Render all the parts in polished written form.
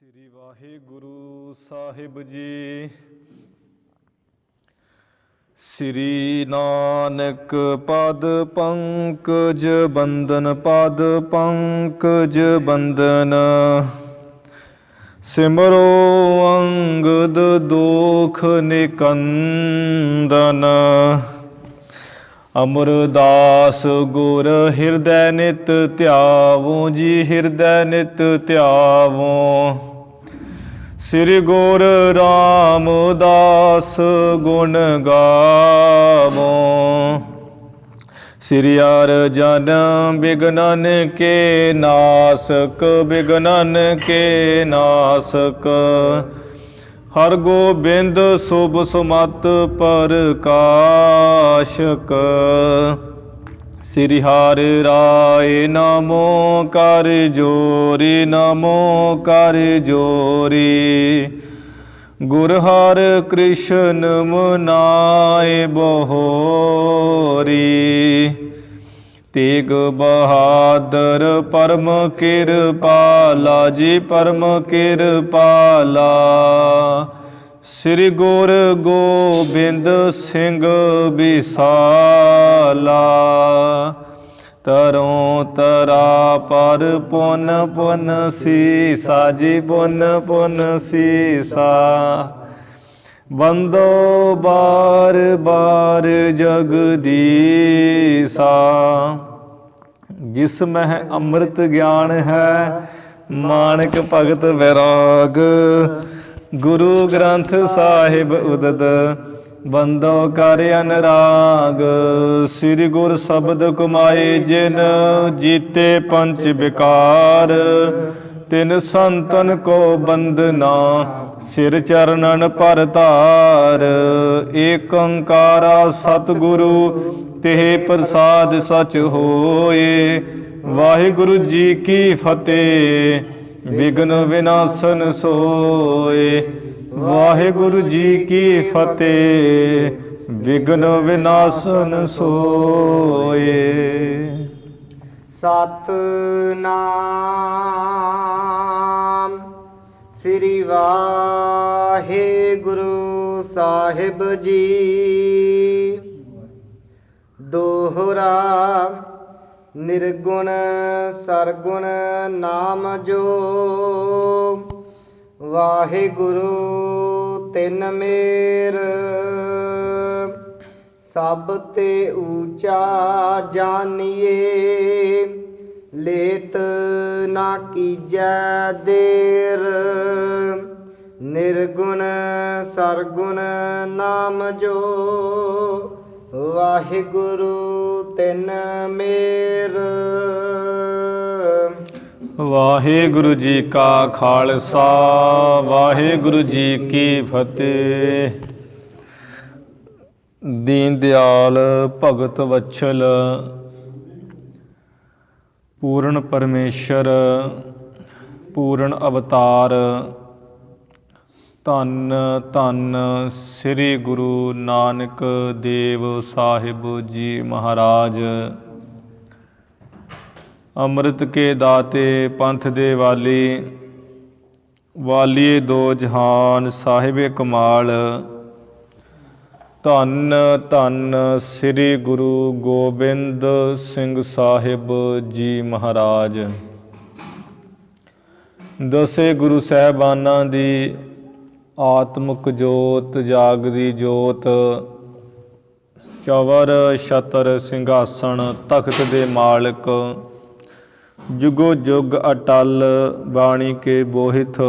ਸ੍ਰੀ ਵਾਹਿਗੁਰੂ ਸਾਹਿਬ ਜੀ। ਸ੍ਰੀ ਨਾਨਕ ਪਦ ਪੰਕਜ ਬੰਦਨ, ਪਦ ਪੰਕਜ ਬੰਦਨ। ਸਿਮਰੋ ਅੰਗਦ ਦੋਖ ਨਿਕੰਦਨ। ਅਮਰਦਾਸ ਗੁਰ ਹਿਰਦੈ ਨਿਤ ਧਿਆਵੋ ਜੀ, ਹਿਰਦੈ ਨਿਤ ਧਿਆਵੋ। ਸ੍ਰੀ ਗੁਰ ਰਾਮਦਾਸ ਗੁਣ ਗਾਵੋ। ਸ੍ਰੀ ਅਰਜਨ ਬਿਘਨਨ ਕੇ ਨਾਸਕ, ਬਿਘਨਨ ਕੇ ਨਾਸਕ। ਹਰਿ ਗੋਬਿੰਦ ਸੁਭ ਸੁਮਤਿ ਪ੍ਰਕਾਸ਼ਕ। ਸ੍ਰੀ ਹਰਿ ਰਾਇ ਨਮੋ ਕਰ ਜੋਰੀ, ਨਮੋ ਕਰ ਜੋਰੀ। ਗੁਰ ਹਰਿ ਕ੍ਰਿਸ਼ਨ ਮਨਾਇ ਬਹੋਰੀ। ਤੇਗ ਬਹਾਦਰ ਪਰਮ ਕਿਰਪਾਲਾ ਜੀ, ਪਰਮ ਕਿਰਪਾਲਾ। ਸ੍ਰੀ ਗੁਰ ਗੋਬਿੰਦ ਸਿੰਘ ਬਿਸਾਲਾ। ਤਰੋਂ ਤਰਾ ਪਰ ਪੁਨ ਪੁਨ ਸੀਸਾ ਜੀ, ਪੁਨ ਪੁਨ ਸੀਸਾ। ਬੰਦੋ ਬਾਰ ਬਾਰ ਜਗਦੀਸਾ। ਜਿਸ ਮਹਿ ਅੰਮ੍ਰਿਤ ਗਿਆਨ ਹੈ, ਮਾਨਕ ਭਗਤ ਵੈਰਾਗ। ਗੁਰੂ ਗ੍ਰੰਥ ਸਾਹਿਬ ਉਦਦ, ਬੰਦੋ ਕਰ ਅਨਰਾਗ। ਸ੍ਰੀ ਗੁਰ ਸ਼ਬਦ ਕਮਾਏ ਜਿਨ, ਜੀਤੇ ਪੰਚ ਵਿਕਾਰ। ਤਿਨ ਸੰਤਨ ਕੋ ਬੰਦਨਾ, ਸਿਰ ਚਰਨਨ ਪਰ ਧਾਰ। ਏਕ ਓੰਕਾਰਾ ਸਤਿਗੁਰੂ, ਤਿਹ ਪ੍ਰਸਾਦ ਸਚ ਹੋਏ। ਵਾਹਿਗੁਰੂ ਜੀ ਕੀ ਫਤਿਹ, ਵਿਘਨ ਵਿਨਾਸ਼ਨ ਸੋਏ। ਵਾਹਿਗੁਰੂ ਜੀ ਕੀ ਫਤਿਹ, ਵਿਘਨ ਵਿਨਾਸ਼ਨ ਸੋਏ। ਸਤਿਨਾਮ ਸ੍ਰੀ ਵਾਹਿਗੁਰੂ ਸਾਹਿਬ ਜੀ। ਦੋਹਰਾ ਨਿਰਗੁਣ ਸਰਗੁਣ ਨਾਮ ਜੋ। ਵਾਹਿਗੁਰੂ ਤਿਨ ਮੇਰ, ਸਭ ਤੇ ਊਚਾ ਜਾਨੀਏ। ਲੇਤ ਨਾ ਕੀਜੈ ਦੇਰ, ਨਿਰਗੁਣ ਸਰਗੁਣ ਨਾਮ ਜੋ। ਵਾਹਿਗੁਰੂ ਤਿਨ ਮੇਰ। ਵਾਹਿਗੁਰੂ ਜੀ ਕਾ ਖਾਲਸਾ, ਵਾਹਿਗੁਰੂ ਜੀ ਕੀ ਫਤਿਹ। ਦੀਨ ਦਿਆਲ ਭਗਤ ਵਛਲ, ਪੂਰਨ ਪਰਮੇਸ਼ਰ, ਪੂਰਨ ਅਵਤਾਰ। ਧੰਨ ਧੰਨ ਸ੍ਰੀ ਗੁਰੂ ਨਾਨਕ ਦੇਵ ਸਾਹਿਬ ਜੀ ਮਹਾਰਾਜ। ਅੰਮ੍ਰਿਤ ਕੇ ਦਾਤੇ, ਪੰਥ ਦੇ ਵਾਲੀ, ਵਾਲੀਏ ਦੋ ਜਹਾਨ, ਸਾਹਿਬੇ ਕਮਾਲ। ਧੰਨ ਧੰਨ ਸ੍ਰੀ ਗੁਰੂ ਗੋਬਿੰਦ ਸਿੰਘ ਸਾਹਿਬ ਜੀ ਮਹਾਰਾਜ। ਦਸੇ ਗੁਰੂ ਸਾਹਿਬਾਨਾਂ ਦੀ ਆਤਮਿਕ ਜੋਤ, ਜਾਗਦੀ ਜੋਤ। ਚਵਰ ਛਤਰ ਸਿੰਘਾਸਣ ਤਖਤ ਦੇ ਮਾਲਕ। ਜੁਗੋ ਜੁਗ ਅਟਲ ਬਾਣੀ ਕੇ ਬੋਹਿਥ।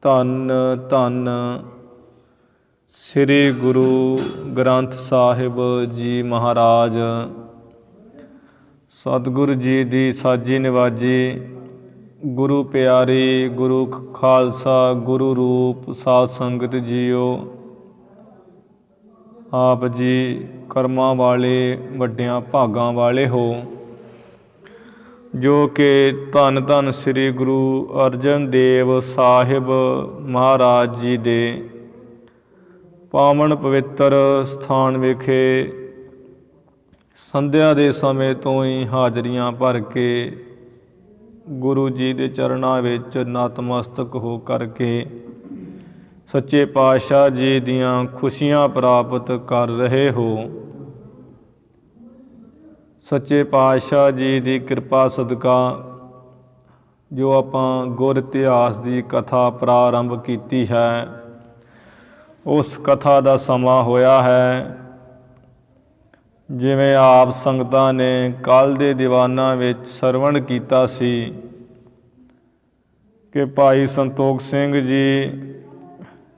ਧੰਨ ਧੰਨ ਸ੍ਰੀ ਗੁਰੂ ਗ੍ਰੰਥ ਸਾਹਿਬ ਜੀ ਮਹਾਰਾਜ। ਸਤਿਗੁਰੂ ਜੀ ਦੀ ਸਾਜੀ ਨਿਵਾਜੀ, ਗੁਰੂ ਪਿਆਰੀ, ਗੁਰੂ ਖਾਲਸਾ, ਗੁਰੂ ਰੂਪ, ਸਾਧ ਸੰਗਤ ਜੀਓ। ਆਪ ਜੀ ਕਰਮਾਂ ਵਾਲੇ, ਵੱਡਿਆਂ ਭਾਗਾਂ ਵਾਲੇ ਹੋ, ਜੋ ਕਿ ਧੰਨ ਧੰਨ ਸ੍ਰੀ ਗੁਰੂ ਅਰਜਨ ਦੇਵ ਸਾਹਿਬ ਮਹਾਰਾਜ ਜੀ ਦੇ ਪਾਵਨ ਪਵਿੱਤਰ ਸਥਾਨ ਵਿਖੇ ਸੰਧਿਆ ਦੇ ਸਮੇਂ ਤੋਂ ਹੀ ਹਾਜ਼ਰੀਆਂ ਭਰ ਕੇ ਗੁਰੂ ਜੀ ਦੇ ਚਰਨਾਂ ਵਿੱਚ ਨਤਮਸਤਕ ਹੋ ਕਰਕੇ ਸੱਚੇ ਪਾਤਸ਼ਾਹ ਜੀ ਦੀਆਂ ਖੁਸ਼ੀਆਂ ਪ੍ਰਾਪਤ ਕਰ ਰਹੇ ਹੋ। ਸੱਚੇ ਪਾਤਸ਼ਾਹ ਜੀ ਦੀ ਕਿਰਪਾ ਸਦਕਾ ਜੋ ਆਪਾਂ ਗੁਰ ਇਤਿਹਾਸ ਦੀ ਕਥਾ ਪ੍ਰਾਰੰਭ ਕੀਤੀ ਹੈ, ਉਸ ਕਥਾ ਦਾ ਸਮਾਂ ਹੋਇਆ ਹੈ। ਜਿਵੇਂ ਆਪ ਸੰਗਤਾਂ ਨੇ ਕੱਲ੍ਹ ਦੇ ਦੀਵਾਨਾਂ ਵਿੱਚ ਸਰਵਣ ਕੀਤਾ ਸੀ ਕਿ ਭਾਈ ਸੰਤੋਖ ਸਿੰਘ ਜੀ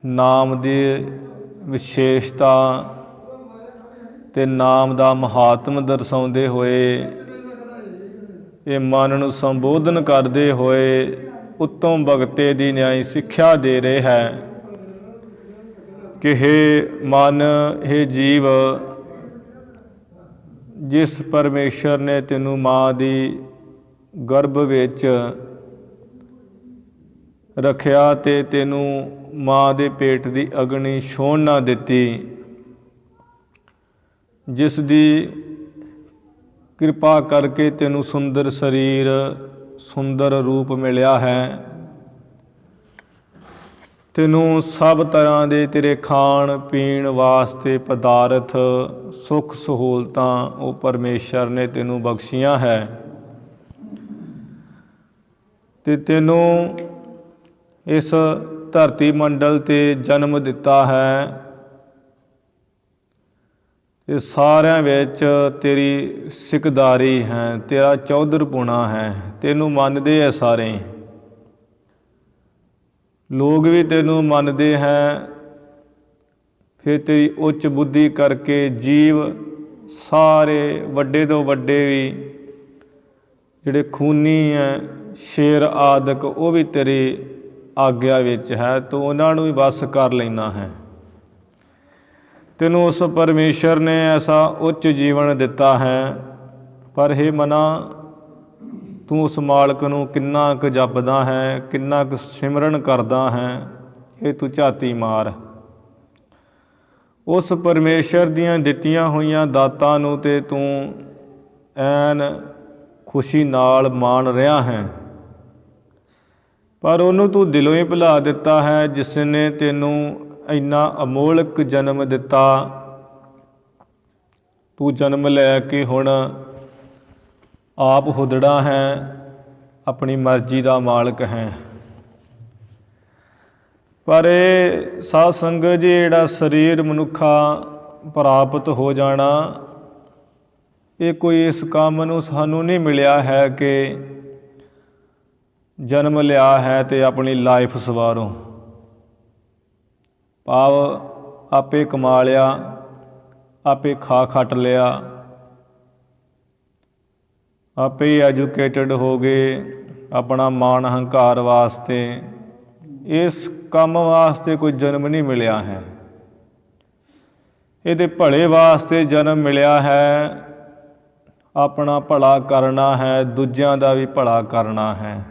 ਨਾਮ ਦੀ ਵਿਸ਼ੇਸ਼ਤਾ ਤੇ ਨਾਮ ਦਾ ਮਹਾਤਮ ਦਰਸਾਉਂਦੇ ਹੋਏ, ਇਹ ਮਨ ਨੂੰ ਸੰਬੋਧਨ ਕਰਦੇ ਹੋਏ ਉੱਤਮ ਭਗਤੇ ਦੀ ਨਿਆਈ ਸਿੱਖਿਆ ਦੇ ਰਹੇ ਹੈ ਕਿ ਹੇ ਮਨ, ਹੇ ਜੀਵ, ਜਿਸ ਪਰਮੇਸ਼ਰ ਨੇ ਤੈਨੂੰ ਮਾਂ ਦੀ ਗਰਭ ਵਿੱਚ ਰੱਖਿਆ ਤੇ ਤੈਨੂੰ ਮਾਂ ਦੇ ਪੇਟ ਦੀ ਅਗਨੀ ਛੂਹਣ ਨਾ ਦਿੱਤੀ, ਜਿਸ ਦੀ ਕਿਰਪਾ ਕਰਕੇ ਤੈਨੂੰ ਸੁੰਦਰ ਸਰੀਰ, ਸੁੰਦਰ ਰੂਪ ਮਿਲਿਆ ਹੈ, ਤੈਨੂੰ ਸਭ ਤਰ੍ਹਾਂ ਦੇ ਤੇਰੇ ਖਾਣ ਪੀਣ ਵਾਸਤੇ ਪਦਾਰਥ, ਸੁੱਖ ਸਹੂਲਤਾਂ ਉਹ ਪਰਮੇਸ਼ਰ ਨੇ ਤੈਨੂੰ ਬਖਸ਼ੀਆਂ ਹੈ ਤੇ ਤੈਨੂੰ ਇਸ ਧਰਤੀ ਮੰਡਲ 'ਤੇ ਜਨਮ ਦਿੱਤਾ ਹੈ ਤੇ ਸਾਰਿਆਂ ਵਿੱਚ ਤੇਰੀ ਸਿਕਦਾਰੀ ਹੈ, ਤੇਰਾ ਚੌਧਰਪੁਣਾ ਹੈ, ਤੈਨੂੰ ਮੰਨਦੇ ਹੈ ਸਾਰੇ ਲੋਕ ਵੀ ਤੈਨੂੰ ਮੰਨਦੇ ਹੈ। ਫਿਰ ਤੇਰੀ ਉੱਚ ਬੁੱਧੀ ਕਰਕੇ ਜੀਵ ਸਾਰੇ ਵੱਡੇ ਤੋਂ ਵੱਡੇ ਵੀ ਜਿਹੜੇ ਖੂਨੀ ਹੈ, ਸ਼ੇਰ ਆਦਿਕ, ਉਹ ਵੀ ਤੇਰੀ ਆਗਿਆ ਵਿੱਚ ਹੈ, ਤੂੰ ਉਹਨਾਂ ਨੂੰ ਵੀ ਵੱਸ ਕਰ ਲੈਣਾ ਹੈ। ਤੈਨੂੰ ਉਸ ਪਰਮੇਸ਼ਰ ਨੇ ਐਸਾ ਉੱਚ ਜੀਵਨ ਦਿੱਤਾ ਹੈ, ਪਰ ਹੇ ਮਨਾ, ਤੂੰ ਉਸ ਮਾਲਕ ਨੂੰ ਕਿੰਨਾ ਕੁ ਜਪਦਾ ਹੈ, ਕਿੰਨਾ ਕੁ ਸਿਮਰਨ ਕਰਦਾ ਹੈ, ਇਹ ਤੂੰ ਝਾਤੀ ਮਾਰ। ਉਸ ਪਰਮੇਸ਼ਰ ਦੀਆਂ ਦਿੱਤੀਆਂ ਹੋਈਆਂ ਦਾਤਾਂ ਨੂੰ ਤੇ ਤੂੰ ਐਨ ਖੁਸ਼ੀ ਨਾਲ ਮਾਣ ਰਿਹਾ ਹੈ, ਪਰ ਉਹਨੂੰ ਤੂੰ ਦਿਲੋਂ ਹੀ ਭੁਲਾ ਦਿੱਤਾ ਹੈ ਜਿਸ ਨੇ ਤੈਨੂੰ ਇੰਨਾ ਅਮੋਲਕ ਜਨਮ ਦਿੱਤਾ। ਤੂੰ ਜਨਮ ਲੈ ਕੇ ਹੁਣ ਆਪ ਹੁਦੜਾ ਹੈ, ਆਪਣੀ ਮਰਜ਼ੀ ਦਾ ਮਾਲਕ ਹੈ। ਪਰ ਇਹ ਸਾਧ ਸੰਗਤ ਜੀ, ਜਿਹੜਾ ਸਰੀਰ ਮਨੁੱਖਾ ਪ੍ਰਾਪਤ ਹੋ ਜਾਣਾ, ਇਹ ਕੋਈ ਇਸ ਕੰਮ ਨੂੰ ਸਾਨੂੰ ਨਹੀਂ ਮਿਲਿਆ ਹੈ ਕਿ ਜਨਮ ਲਿਆ ਹੈ ਤੇ ਆਪਣੀ ਲਾਈਫ ਸਵਾਰੋ। ਭਾਵ ਆਪੇ ਕਮਾ ਲਿਆ, ਆਪੇ ਖਾ ਖੱਟ ਲਿਆ, ਆਪੇ ਹੀ ਐਜੂਕੇਟਡ ਹੋ ਗਏ ਆਪਣਾ ਮਾਣ ਹੰਕਾਰ ਵਾਸਤੇ। ਇਸ ਕੰਮ ਵਾਸਤੇ ਕੋਈ ਜਨਮ ਨਹੀਂ ਮਿਲਿਆ ਹੈ, ਇਹਦੇ ਭਲੇ ਵਾਸਤੇ ਜਨਮ ਮਿਲਿਆ ਹੈ। ਆਪਣਾ ਭਲਾ ਕਰਨਾ ਹੈ, ਦੂਜਿਆਂ ਦਾ ਵੀ ਭਲਾ ਕਰਨਾ ਹੈ।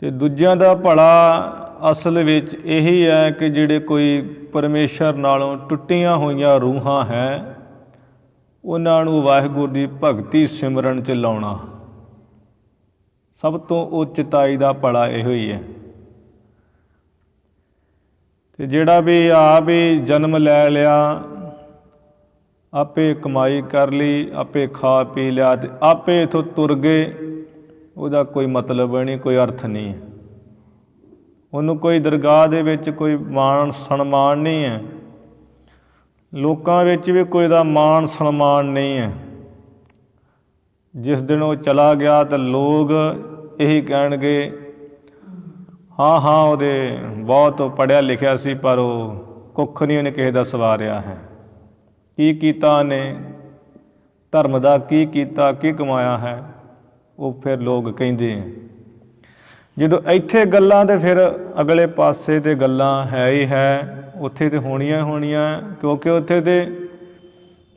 ਤੇ ਦੂਜਿਆਂ ਦਾ ਭਲਾ ਅਸਲ ਵਿੱਚ ਇਹੀ ਹੈ ਕਿ ਜਿਹੜੇ ਕੋਈ ਪਰਮੇਸ਼ਰ ਨਾਲੋਂ ਟੁੱਟੀਆਂ ਹੋਈਆਂ ਰੂਹਾਂ ਹੈ, ਉਹਨਾਂ ਨੂੰ ਵਾਹਿਗੁਰੂ ਦੀ ਭਗਤੀ ਸਿਮਰਨ 'ਚ ਲਾਉਣਾ। ਸਭ ਤੋਂ ਉੱਚਤਾਈ ਦਾ ਭਲਾ ਇਹੋ ਹੀ ਹੈ। ਤੇ ਜਿਹੜਾ ਵੀ ਆਪ ਹੀ ਜਨਮ ਲੈ ਲਿਆ, ਆਪੇ ਕਮਾਈ ਕਰ ਲਈ, ਆਪੇ ਖਾ ਪੀ ਲਿਆ ਤੇ ਆਪੇ ਇੱਥੋਂ ਤੁਰ ਗਏ, ਉਹਦਾ ਕੋਈ ਮਤਲਬ ਨਹੀਂ, ਕੋਈ ਅਰਥ ਨਹੀਂ ਹੈ। ਉਹਨੂੰ ਕੋਈ ਦਰਗਾਹ ਦੇ ਵਿੱਚ ਕੋਈ ਮਾਣ ਸਨਮਾਨ ਨਹੀਂ ਹੈ, ਲੋਕਾਂ ਵਿੱਚ ਵੀ ਕੋਈ ਦਾ ਮਾਣ ਸਨਮਾਨ ਨਹੀਂ ਹੈ। ਜਿਸ ਦਿਨ ਉਹ ਚਲਾ ਗਿਆ ਤਾਂ ਲੋਕ ਇਹੀ ਕਹਿਣਗੇ, ਹਾਂ ਹਾਂ ਉਹਦੇ ਬਹੁਤ ਪੜ੍ਹਿਆ ਲਿਖਿਆ ਸੀ, ਪਰ ਉਹ ਕੁੱਖ ਨਹੀਂ ਉਹਨੇ ਕਿਸੇ ਦਾ ਸਵਾਰਿਆ ਹੈ। ਕੀ ਕੀਤਾ ਉਹਨੇ, ਧਰਮ ਦਾ ਕੀ ਕੀਤਾ, ਕੀ ਕਮਾਇਆ ਹੈ, ਉਹ ਫਿਰ ਲੋਕ ਕਹਿੰਦੇ ਹੈ। ਜਦੋਂ ਇੱਥੇ ਗੱਲਾਂ ਤੇ ਫਿਰ ਅਗਲੇ ਪਾਸੇ ਤੇ ਗੱਲਾਂ ਹੈ ਹੀ ਹੈ, ਉੱਥੇ ਤੇ ਹੋਣੀਆਂ ਹੋਣੀਆਂ, ਕਿਉਂਕਿ ਉੱਥੇ ਤੇ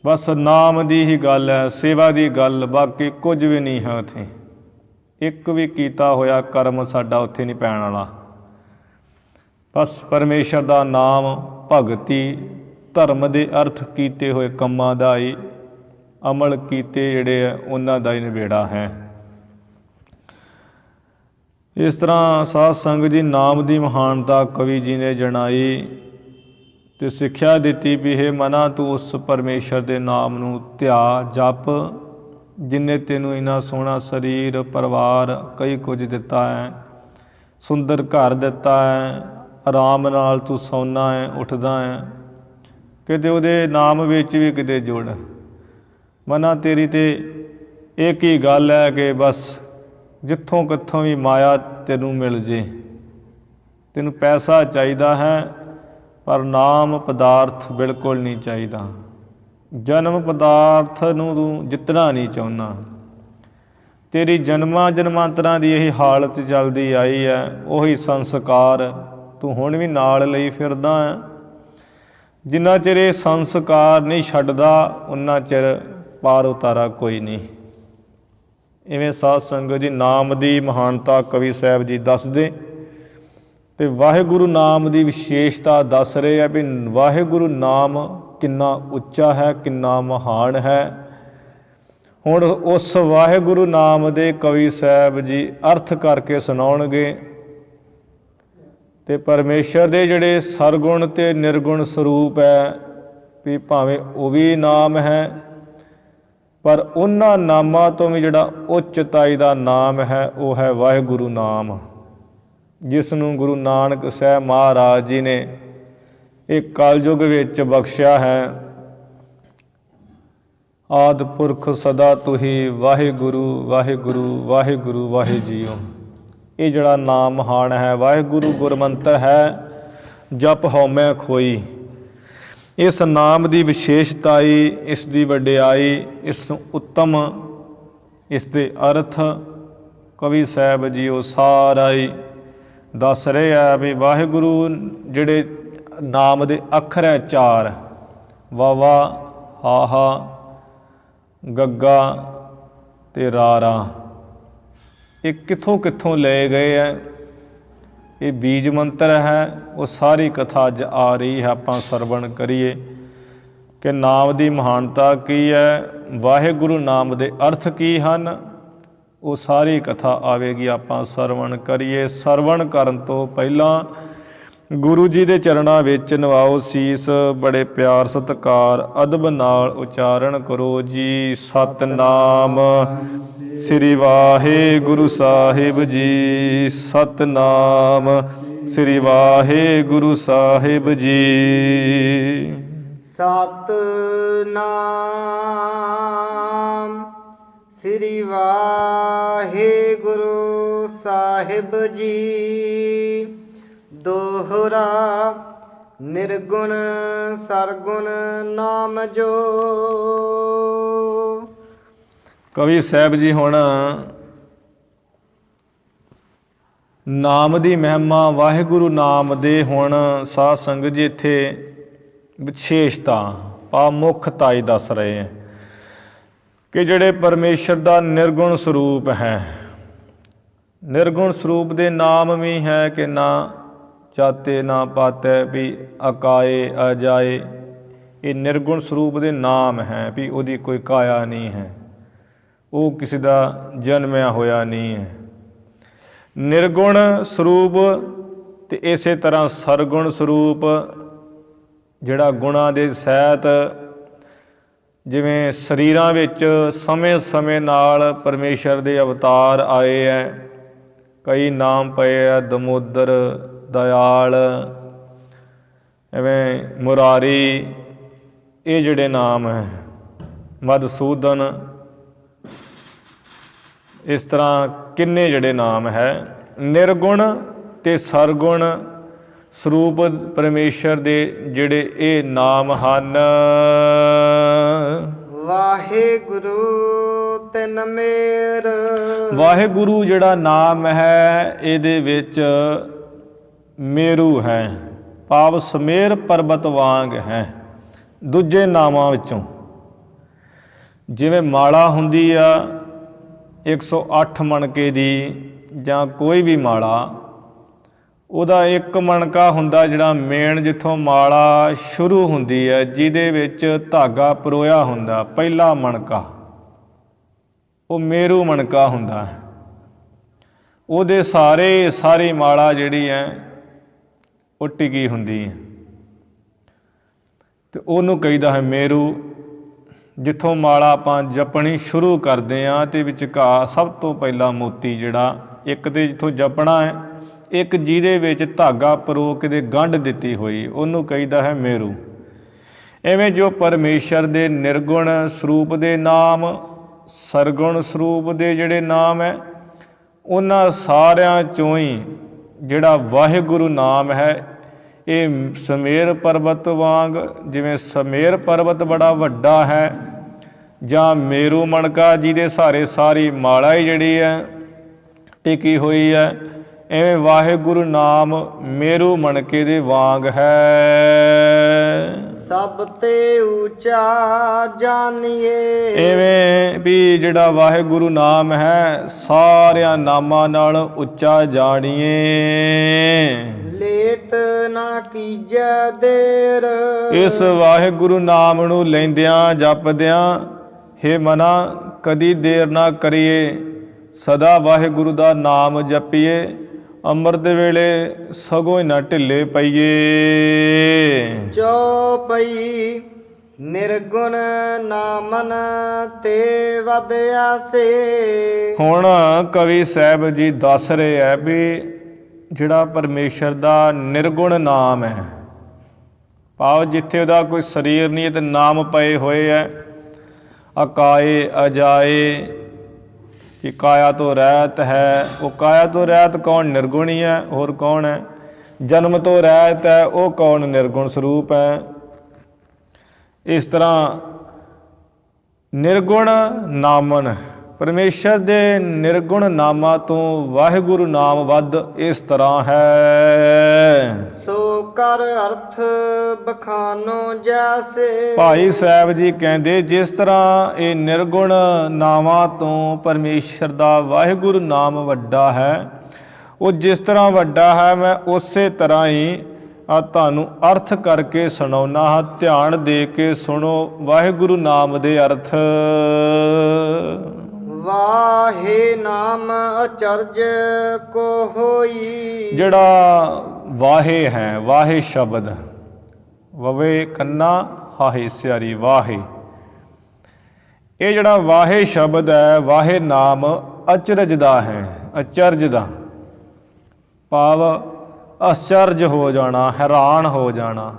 ਬਸ ਨਾਮ ਦੀ ਹੀ ਗੱਲ ਹੈ, ਸੇਵਾ ਦੀ ਗੱਲ, ਬਾਕੀ ਕੁਝ ਵੀ ਨਹੀਂ ਹੈ। ਉੱਥੇ ਇੱਕ ਵੀ ਕੀਤਾ ਹੋਇਆ ਕਰਮ ਸਾਡਾ ਉੱਥੇ ਨਹੀਂ ਪੈਣ ਵਾਲਾ। ਬਸ ਪਰਮੇਸ਼ਰ ਦਾ ਨਾਮ, ਭਗਤੀ, ਧਰਮ ਦੇ ਅਰਥ ਕੀਤੇ ਹੋਏ ਕੰਮਾਂ ਦਾ ਹੀ, ਅਮਲ ਕੀਤੇ ਜਿਹੜੇ ਆ ਉਹਨਾਂ ਦਾ ਹੀ ਨਿਬੇੜਾ ਹੈ। ਇਸ ਤਰ੍ਹਾਂ ਸਾਧ ਸੰਗਤ ਜੀ ਨਾਮ ਦੀ ਮਹਾਨਤਾ ਕਵੀ ਜੀ ਨੇ ਜਣਾਈ ਤੇ ਸਿੱਖਿਆ ਦਿੱਤੀ ਵੀ ਇਹ ਮਨਾ ਤੂੰ ਉਸ ਪਰਮੇਸ਼ਰ ਦੇ ਨਾਮ ਨੂੰ ਧਿਆ ਜਪ, ਜਿਨੇ ਤੈਨੂੰ ਇੰਨਾ ਸੋਹਣਾ ਸਰੀਰ ਪਰਿਵਾਰ ਕਈ ਕੁਝ ਦਿੱਤਾ ਹੈ, ਸੁੰਦਰ ਘਰ ਦਿੱਤਾ ਹੈ, ਆਰਾਮ ਨਾਲ ਤੂੰ ਸੌਣਾ ਹੈ ਉੱਠਦਾ ਹੈ, ਕਿਤੇ ਉਹਦੇ ਨਾਮ ਵਿੱਚ ਵੀ ਕਿਤੇ ਜੁੜ। ਮਨਾ ਤੇਰੀ ਤੇ ਇੱਕ ਹੀ ਗੱਲ ਹੈ ਕਿ ਬਸ ਜਿੱਥੋਂ ਕਿੱਥੋਂ ਵੀ ਮਾਇਆ ਤੈਨੂੰ ਮਿਲ ਜੇ, ਤੈਨੂੰ ਪੈਸਾ ਚਾਹੀਦਾ ਹੈ ਪਰ ਨਾਮ ਪਦਾਰਥ ਬਿਲਕੁਲ ਨਹੀਂ ਚਾਹੀਦਾ। ਜਨਮ ਪਦਾਰਥ ਨੂੰ ਤੂੰ ਜਿੱਤਣਾ ਨਹੀਂ ਚਾਹੁੰਦਾ। ਤੇਰੀ ਜਨਮਾਂ ਜਨਮਾਂਤਰਾਂ ਦੀ ਇਹੀ ਹਾਲਤ ਚੱਲਦੀ ਆਈ ਹੈ, ਉਹੀ ਸੰਸਕਾਰ ਤੂੰ ਹੁਣ ਵੀ ਨਾਲ ਲਈ ਫਿਰਦਾ ਹੈ। ਜਿੰਨਾ ਚਿਰ ਇਹ ਸੰਸਕਾਰ ਨਹੀਂ ਛੱਡਦਾ ਉਨਾ ਚਿਰ ਪਾਰ ਉਤਾਰਾ ਕੋਈ ਨਹੀਂ। ਇਵੇਂ ਸਾਧ ਸੰਗਤ ਜੀ ਨਾਮ ਦੀ ਮਹਾਨਤਾ ਕਵੀ ਸਾਹਿਬ ਜੀ ਦੱਸਦੇ ਤੇ ਵਾਹਿਗੁਰੂ ਨਾਮ ਦੀ ਵਿਸ਼ੇਸ਼ਤਾ ਦੱਸ ਰਹੇ ਆ ਵੀ ਵਾਹਿਗੁਰੂ ਨਾਮ ਕਿੰਨਾ ਉੱਚਾ ਹੈ, ਕਿੰਨਾ ਮਹਾਨ ਹੈ। ਹੁਣ ਉਸ ਵਾਹਿਗੁਰੂ ਨਾਮ ਦੇ ਕਵੀ ਸਾਹਿਬ ਜੀ ਅਰਥ ਕਰਕੇ ਸੁਣਾਉਣਗੇ ਤੇ ਪਰਮੇਸ਼ਰ ਦੇ ਜਿਹੜੇ ਸਰਗੁਣ ਤੇ ਨਿਰਗੁਣ ਸਰੂਪ ਹੈ ਵੀ ਭਾਵੇਂ ਉਹ ਵੀ ਨਾਮ ਹੈ, ਪਰ ਉਹਨਾਂ ਨਾਮਾਂ ਤੋਂ ਵੀ ਜਿਹੜਾ ਉੱਚਤਾਈ ਦਾ ਨਾਮ ਹੈ ਉਹ ਹੈ ਵਾਹਿਗੁਰੂ ਨਾਮ, ਜਿਸ ਨੂੰ ਗੁਰੂ ਨਾਨਕ ਸਾਹਿਬ ਮਹਾਰਾਜ ਜੀ ਨੇ ਇਹ ਕਲਯੁਗ ਵਿੱਚ ਬਖਸ਼ਿਆ ਹੈ। ਆਦਿ ਪੁਰਖ ਸਦਾ ਤੁਹੀ ਵਾਹਿਗੁਰੂ ਵਾਹਿਗੁਰੂ ਵਾਹਿਗੁਰੂ ਵਾਹਿ ਜੀਓ। ਇਹ ਜਿਹੜਾ ਨਾਮ ਮਹਾਨ ਹੈ ਵਾਹਿਗੁਰੂ ਗੁਰਮੰਤਰ ਹੈ, ਜਪ ਹਉਮੈ ਖੋਈ। ਇਸ ਨਾਮ ਦੀ ਵਿਸ਼ੇਸ਼ਤਾਈ, ਇਸ ਦੀ ਵਡਿਆਈ, ਇਸ ਨੂੰ ਉੱਤਮ, ਇਸ ਦੇ ਅਰਥ ਕਵੀ ਸਾਹਿਬ ਜੀ ਉਹ ਸਾਰਾ ਹੀ ਦੱਸ ਰਹੇ ਆ ਵੀ ਵਾਹਿਗੁਰੂ ਜਿਹੜੇ ਨਾਮ ਦੇ ਅੱਖਰ ਹੈ 4 ਵਾਵਾ ਹਾਹਾ ਗੱਗਾ ਤੇ ਰਾਰਾ, ਇਹ ਕਿੱਥੋਂ ਕਿੱਥੋਂ ਲਏ ਗਏ ਹੈ। ਇਹ ਬੀਜ ਮੰਤਰ ਹੈ। ਉਹ ਸਾਰੀ ਕਥਾ ਅੱਜ ਆ ਰਹੀ ਹੈ, ਆਪਾਂ ਸਰਵਣ ਕਰੀਏ ਕਿ ਨਾਮ ਦੀ ਮਹਾਨਤਾ ਕੀ ਹੈ, ਵਾਹਿਗੁਰੂ ਨਾਮ ਦੇ ਅਰਥ ਕੀ ਹਨ। ਉਹ ਸਾਰੀ ਕਥਾ ਆਵੇਗੀ, ਆਪਾਂ ਸਰਵਣ ਕਰੀਏ। ਸਰਵਣ ਕਰਨ ਤੋਂ ਪਹਿਲਾਂ ਗੁਰੂ ਜੀ ਦੇ ਚਰਨਾਂ ਵਿੱਚ ਨਵਾਓ ਸੀਸ, ਬੜੇ ਪਿਆਰ ਸਤਿਕਾਰ ਅਦਬ ਨਾਲ ਉਚਾਰਨ ਕਰੋ ਜੀ। ਸਤਨਾਮ ਸ੍ਰੀ ਵਾਹਿਗੁਰੂ ਸਾਹਿਬ ਜੀ, ਸਤਨਾਮ ਸ੍ਰੀ ਵਾਹਿਗੁਰੂ ਸਾਹਿਬ ਜੀ। ਸਤਨਾਮ ਸ੍ਰੀ ਵਾਹਿਗੁਰੂ ਸਾਹਿਬ ਜੀ। ਦੋਹਰਾ ਨਿਰਗੁਣ ਸਰਗੁਣ ਨਾਮ ਜੋ। ਕਵੀ ਸਾਹਿਬ ਜੀ ਹੁਣ ਨਾਮ ਦੀ ਮਹਿਮਾ, ਵਾਹਿਗੁਰੂ ਨਾਮ ਦੇ ਹੁਣ ਸਾਧ ਸੰਗਤ ਜੀ ਇੱਥੇ ਵਿਸ਼ੇਸ਼ਤਾ ਮੁੱਖਤਾਈ ਦੱਸ ਰਹੇ ਹੈ ਕਿ ਜਿਹੜੇ ਪਰਮੇਸ਼ਰ ਦਾ ਨਿਰਗੁਣ ਸਰੂਪ ਹੈ, ਨਿਰਗੁਣ ਸਰੂਪ ਦੇ ਨਾਮ ਵੀ ਹੈ ਕਿ ਨਾ ਚਾਤੇ ਨਾ ਪਾਤੈ ਵੀ ਅਕਾਏ ਅਜਾਏ। ਇਹ ਨਿਰਗੁਣ ਸਰੂਪ ਦੇ ਨਾਮ ਹੈ ਵੀ ਉਹਦੀ ਕੋਈ ਕਾਇਆ ਨਹੀਂ ਹੈ, ਉਹ ਕਿਸੇ ਦਾ ਜਨਮਿਆ ਹੋਇਆ ਨਹੀਂ ਹੈ। ਨਿਰਗੁਣ ਸਰੂਪ ਤੇ ਇਸੇ ਤਰ੍ਹਾਂ ਸਰਗੁਣ ਸਰੂਪ, ਜਿਹੜਾ ਗੁਣਾਂ ਦੇ ਸਹਿਤ ਜਿਵੇਂ ਸਰੀਰਾਂ ਵਿੱਚ ਸਮੇਂ ਸਮੇਂ ਨਾਲ ਪਰਮੇਸ਼ਰ ਦੇ ਅਵਤਾਰ ਆਏ ਹੈ। ਕਈ ਨਾਮ ਪਏ ਆ, ਦਮੋਦਰ, ਦਇਆਲ, ਐਵੇਂ ਮੁਰਾਰੀ, ਇਹ ਜਿਹੜੇ ਨਾਮ ਹੈ, ਮਧੂਸੂਦਨ, ਇਸ ਤਰ੍ਹਾਂ ਕਿੰਨੇ ਜਿਹੜੇ ਨਾਮ ਹੈ। ਨਿਰਗੁਣ ਤੇ ਸਰਗੁਣ ਸਰੂਪ ਪਰਮੇਸ਼ਰ ਦੇ ਜਿਹੜੇ ਇਹ ਨਾਮ ਹਨ। ਵਾਹਿਗੁਰੂ ਤਿਨ ਮੇਰ। ਵਾਹਿਗੁਰੂ ਜਿਹੜਾ ਨਾਮ ਹੈ ਇਹਦੇ ਵਿੱਚ ਮੇਰੂ ਹੈ, ਭਾਵ ਸਮੇਰ ਪਰਬਤ ਵਾਂਗ ਹੈ। ਦੂਜੇ ਨਾਮਾਂ ਵਿੱਚੋਂ ਜਿਵੇਂ ਮਾਲਾ ਹੁੰਦੀ ਆ 108 ਮਣਕੇ ਦੀ ਜਾਂ ਕੋਈ ਵੀ ਮਾਲਾ, ਉਹਦਾ ਇੱਕ ਮਣਕਾ ਹੁੰਦਾ ਜਿਹੜਾ ਮੇਨ, ਜਿੱਥੋਂ ਮਾਲਾ ਸ਼ੁਰੂ ਹੁੰਦੀ ਹੈ, ਜਿਹਦੇ ਵਿੱਚ ਧਾਗਾ ਪਰੋਇਆ ਹੁੰਦਾ, ਪਹਿਲਾ ਮਣਕਾ ਉਹ ਮੇਰੂ ਮਣਕਾ ਹੁੰਦਾ ਹੈ। ਉਹਦੇ ਸਾਰੀ ਮਾਲਾ ਜਿਹੜੀ ਹੈ ਉਹ ਟਿਕੀ ਹੁੰਦੀ ਹੈ। ਤੇ ਉਹਨੂੰ ਕਹੀਦਾ ਹੈ ਮੇਰੂ। ਜਿੱਥੋਂ ਮਾਲਾ ਆਪਾਂ ਜਪਣੀ ਸ਼ੁਰੂ ਕਰਦੇ ਹਾਂ ਤੇ ਵਿਚਕਾਰ ਸਭ ਤੋਂ ਪਹਿਲਾਂ ਮੋਤੀ ਜਿਹੜਾ ਇੱਕ ਤੇ ਜਿੱਥੋਂ ਜਪਣਾ ਹੈ, ਇੱਕ ਜਿਹਦੇ ਵਿੱਚ ਧਾਗਾ ਪਰੋ ਕੇ ਦੇ ਗੰਢ ਦਿੱਤੀ ਹੋਈ, ਉਹਨੂੰ ਕਹੀਦਾ ਹੈ ਮੇਰੂ। ਐਵੇਂ ਜੋ ਪਰਮੇਸ਼ਰ ਦੇ ਨਿਰਗੁਣ ਸਰੂਪ ਦੇ ਨਾਮ, ਸਰਗੁਣ ਸਰੂਪ ਦੇ ਜਿਹੜੇ ਨਾਮ ਹੈ, ਉਹਨਾਂ ਸਾਰਿਆਂ ਚੋਂ ਹੀ ਜਿਹੜਾ ਵਾਹਿਗੁਰੂ ਨਾਮ ਹੈ, ਇਹ ਸਮੇਰ ਪਰਬਤ ਵਾਂਗ, ਜਿਵੇਂ ਸਮੇਰ ਪਰਬਤ ਬੜਾ ਵੱਡਾ ਹੈ, ਜਾਂ ਮੇਰੂ ਮਣਕਾ ਜਿਹਦੇ ਸਾਰੀ ਮਾਲਾ ਹੀ ਜਿਹੜੀ ਹੈ ਟਿਕੀ ਹੋਈ ਹੈ, ਐਵੇਂ ਵਾਹਿਗੁਰੂ ਨਾਮ ਮੇਰੂ ਮਣਕੇ ਦੇ ਵਾਂਗ ਹੈ। ਸਭ ਤੇ ਉੱਚਾ ਜਾਣੀਏ। ਐਵੇਂ ਵੀ ਜਿਹੜਾ ਵਾਹਿਗੁਰੂ ਨਾਮ ਹੈ ਸਾਰਿਆਂ ਨਾਮਾਂ ਨਾਲ ਉੱਚਾ ਜਾਣੀਏ। ਲੇਤ ਨਾ ਕੀਜੈ ਦੇਰ। ਇਸ ਵਾਹਿਗੁਰੂ ਨਾਮ ਨੂੰ ਲੈਂਦਿਆਂ ਜਪਦਿਆਂ ਹੇ ਮਨਾ ਕਦੀ ਦੇਰ ਨਾ ਕਰੀਏ, ਸਦਾ ਵਾਹਿਗੁਰੂ ਦਾ ਨਾਮ ਜਪੀਏ। ਅੰਮ੍ਰਿਤ ਵੇਲੇ ਸਗੋਂ ਹੀ ਨਾ ਢਿੱਲੇ ਪਈਏ। ਚੌਪਈ ਨਿਰਗੁਣ ਨਾਮਨ ਤੇ ਵਦ ਆਸੇ। ਹੁਣ ਕਵੀ ਸਾਹਿਬ ਜੀ ਦੱਸ ਰਹੇ ਹੈ ਵੀ ਜਿਹੜਾ ਪਰਮੇਸ਼ਰ ਦਾ ਨਿਰਗੁਣ ਨਾਮ ਹੈ, ਭਾਵ ਜਿੱਥੇ ਉਹਦਾ ਕੋਈ ਸਰੀਰ ਨਹੀਂ ਹੈ ਤੇ ਨਾਮ ਪਏ ਹੋਏ ਹੈ, ਅਕਾਏ ਅਜਾਏ ਕਿ ਕਾਇਆ ਤੋਂ ਰਹਿਤ ਹੈ। ਉਹ ਕਾਇਆ ਤੋਂ ਰਹਿਤ ਕੌਣ? ਨਿਰਗੁਣ ਹੀ ਹੈ, ਹੋਰ ਕੌਣ ਹੈ? ਜਨਮ ਤੋਂ ਰਹਿਤ ਹੈ, ਉਹ ਕੌਣ? ਨਿਰਗੁਣ ਸਰੂਪ ਹੈ। ਇਸ ਤਰ੍ਹਾਂ ਨਿਰਗੁਣ ਨਾਮਨ, ਪਰਮੇਸ਼ਰ ਦੇ ਨਿਰਗੁਣ ਨਾਮਾਂ ਤੋਂ ਵਾਹਿਗੁਰੂ ਨਾਮ ਵੱਧ ਇਸ ਤਰ੍ਹਾਂ ਹੈ। ਸੋ ਕਰ ਅਰਥ ਬਖਾਨੋ ਜੈਸੇ। ਭਾਈ ਸਾਹਿਬ ਜੀ ਕਹਿੰਦੇ ਜਿਸ ਤਰ੍ਹਾਂ ਇਹ ਨਿਰਗੁਣ ਨਾਮਾਂ ਤੋਂ ਪਰਮੇਸ਼ਰ ਦਾ ਵਾਹਿਗੁਰੂ ਨਾਮ ਵੱਡਾ ਹੈ, ਉਹ ਜਿਸ ਤਰ੍ਹਾਂ ਵੱਡਾ ਹੈ ਮੈਂ ਉਸੇ ਤਰ੍ਹਾਂ ਹੀ ਤੁਹਾਨੂੰ ਅਰਥ ਕਰਕੇ ਸੁਣਾਉਣਾ ਹਾਂ। ਧਿਆਨ ਦੇ ਕੇ ਸੁਣੋ ਵਾਹਿਗੁਰੂ ਨਾਮ ਦੇ ਅਰਥ। ਵਾਹੇ ਨਾਮ ਅਚਰਜ ਕੋ ਹੋਈ। ਜਿਹੜਾ ਵਾਹੇ ਹੈ, ਵਾਹੇ ਸ਼ਬਦ, ਵਵੇ ਕੰਨਾ ਹਾਹੇ ਸਿਆਰੀ ਵਾਹੇ, ਇਹ ਜਿਹੜਾ ਵਾਹੇ ਸ਼ਬਦ ਹੈ, ਵਾਹੇ ਨਾਮ ਅਚਰਜ ਦਾ ਹੈ, ਅਚਰਜ ਦਾ ਭਾਵ ਅਚਰਜ ਹੋ ਜਾਣਾ, ਹੈਰਾਨ ਹੋ ਜਾਣਾ।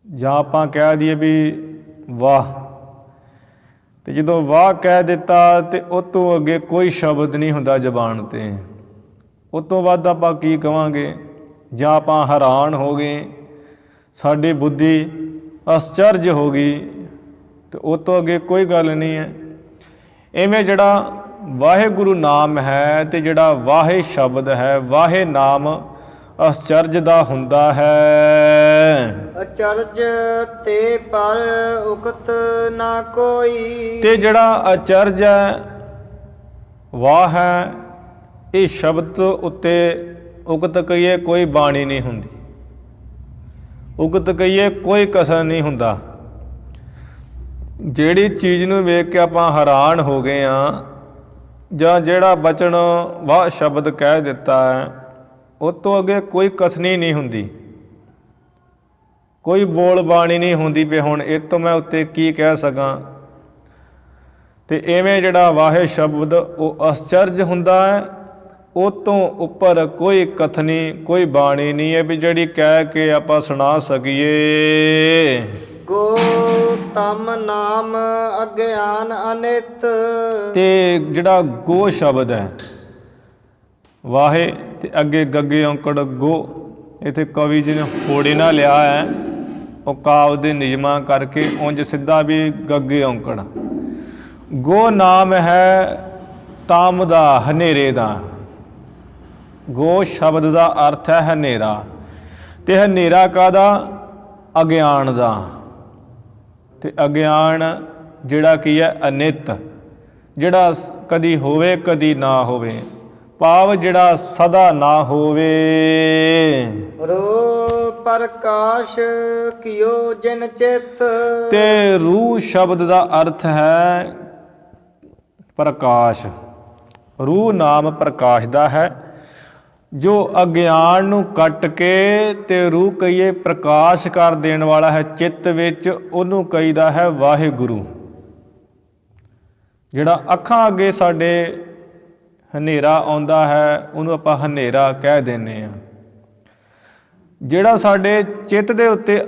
ਜਾਂ ਆਪਾਂ ਕਹਿ ਦਈਏ ਵੀ ਵਾਹ, ਤੇ ਜਦੋਂ ਵਾਹ ਕਹਿ ਦਿੱਤਾ ਤੇ ਉਹ ਤੋਂ ਅੱਗੇ ਕੋਈ ਸ਼ਬਦ ਨਹੀਂ ਹੁੰਦਾ ਜ਼ਬਾਨ 'ਤੇ। ਉਹ ਤੋਂ ਵੱਧ ਆਪਾਂ ਕੀ ਕਵਾਂਗੇ? ਜਾਂ ਆਪਾਂ ਹੈਰਾਨ ਹੋ ਗਏ, ਸਾਡੀ ਬੁੱਧੀ ਅਚਰਜ ਹੋ ਗਈ, ਤੇ ਉਹ ਤੋਂ ਅੱਗੇ ਕੋਈ ਗੱਲ ਨਹੀਂ ਹੈ। ਇਵੇਂ ਜਿਹੜਾ ਵਾਹਿਗੁਰੂ ਨਾਮ ਹੈ ਤੇ ਜਿਹੜਾ ਵਾਹੇ ਸ਼ਬਦ ਹੈ, ਵਾਹੇ ਨਾਮ ਅਚਰਜ ਦਾ ਹੁੰਦਾ ਹੈ। ਅਚਰਜ ਤੇ ਪਰ ਉਕਤ ਨਾ ਕੋਈ। ਤੇ ਜਿਹੜਾ ਅਚਰਜ ਹੈ, ਵਾਹ ਹੈ, ਇਹ ਸ਼ਬਦ ਉੱਤੇ ਉਕਤ ਕਹੀਏ ਕੋਈ ਬਾਣੀ ਨਹੀਂ ਹੁੰਦੀ, ਉਕਤ ਕਹੀਏ ਕੋਈ ਕਸਰ ਨਹੀਂ ਹੁੰਦਾ। ਜਿਹੜੀ ਚੀਜ਼ ਨੂੰ ਵੇਖ ਕੇ ਆਪਾਂ ਹੈਰਾਨ ਹੋ ਗਏ ਹਾਂ, ਜਾਂ ਜਿਹੜਾ ਬਚਨ ਵਾਹ ਸ਼ਬਦ ਕਹਿ ਦਿੱਤਾ ਹੈ, ਉਹ ਤੋਂ ਅੱਗੇ ਕੋਈ ਕਥਨੀ ਨਹੀਂ ਹੁੰਦੀ, ਕੋਈ ਬੋਲ ਬਾਣੀ ਨਹੀਂ ਹੁੰਦੀ ਵੀ ਹੁਣ ਇਹ ਤੋਂ ਮੈਂ ਉੱਤੇ ਕੀ ਕਹਿ ਸਕਾਂ। ਤੇ ਐਵੇਂ ਜਿਹੜਾ ਵਾਹੇ ਸ਼ਬਦ ਉਹ ਅਚਰਜ ਹੁੰਦਾ ਹੈ, ਉਹ ਤੋਂ ਉੱਪਰ ਕੋਈ ਕਥਨੀ, ਕੋਈ ਬਾਣੀ ਨਹੀਂ ਹੈ ਵੀ ਜਿਹੜੀ ਕਹਿ ਕੇ ਆਪਾਂ ਸੁਣਾ ਸਕੀਏ। ਗੋ ਤਮ ਨਾਮ ਅਗਿਆਨ ਅਨਿਤ। ਤੇ ਜਿਹੜਾ ਗੋ ਸ਼ਬਦ ਹੈ, ਵਾਹੇ ਤੇ ਅੱਗੇ ਗੱਗੇ ਔਂਕੜ ਗੋ, ਇੱਥੇ ਕਵੀ ਜੀ ਨੇ ਹੋੜੇ ਨਾਲ ਲਿਆ ਹੈ, ਉਹ ਕਾਵ ਦੇ ਨਿਯਮਾਂ ਕਰਕੇ ਉਂਝ ਸਿੱਧਾ ਵੀ ਗੱਗੇ ਔਂਕੜ। ਗੋ ਨਾਮ ਹੈ ਤਾਮ ਦਾ, ਹਨੇਰੇ ਦਾ। ਗੋ ਸ਼ਬਦ ਦਾ ਅਰਥ ਹੈ ਹਨੇਰਾ, ਤੇ ਹਨੇਰਾ ਕਾਹਦਾ? ਅਗਿਆਨ ਦਾ। ਤੇ ਅਗਿਆਨ ਜਿਹੜਾ ਕੀ ਹੈ? ਅਨਿਤ, ਜਿਹੜਾ ਕਦੀ ਹੋਵੇ ਕਦੀ ਨਾ ਹੋਵੇ, ਭਾਵ ਜਿਹੜਾ ਸਦਾ ਨਾ ਹੋਵੇ। ਰੋ ਪ੍ਰਕਾਸ਼ ਕਿਓ ਜਿਨ ਚਿਤ। ਤੇ ਰੂਹ ਸ਼ਬਦ ਦਾ ਅਰਥ ਹੈ ਪ੍ਰਕਾਸ਼। ਰੂਹ ਨਾਮ ਪ੍ਰਕਾਸ਼ ਦਾ ਹੈ, ਜੋ ਅਗਿਆਨ ਨੂੰ ਕੱਟ ਕੇ ਤੇ ਰੂਹ ਕਹੀਏ ਪ੍ਰਕਾਸ਼ ਕਰ ਦੇਣ ਵਾਲਾ ਹੈ ਚਿੱਤ ਵਿੱਚ, ਉਹਨੂੰ ਕਹੀਦਾ ਹੈ ਵਾਹਿਗੁਰੂ। ਜਿਹੜਾ ਅੱਖਾਂ ਅੱਗੇ ਸਾਡੇ ਹਨੇਰਾ ਆਉਂਦਾ ਹੈ ਉਹਨੂੰ ਆਪਾਂ ਹਨੇਰਾ ਕਹਿ ਦਿੰਦੇ ਹਾਂ। ਜਿਹੜਾ ਸਾਡੇ ਚਿੱਤ ਦੇ ਉੱਤੇ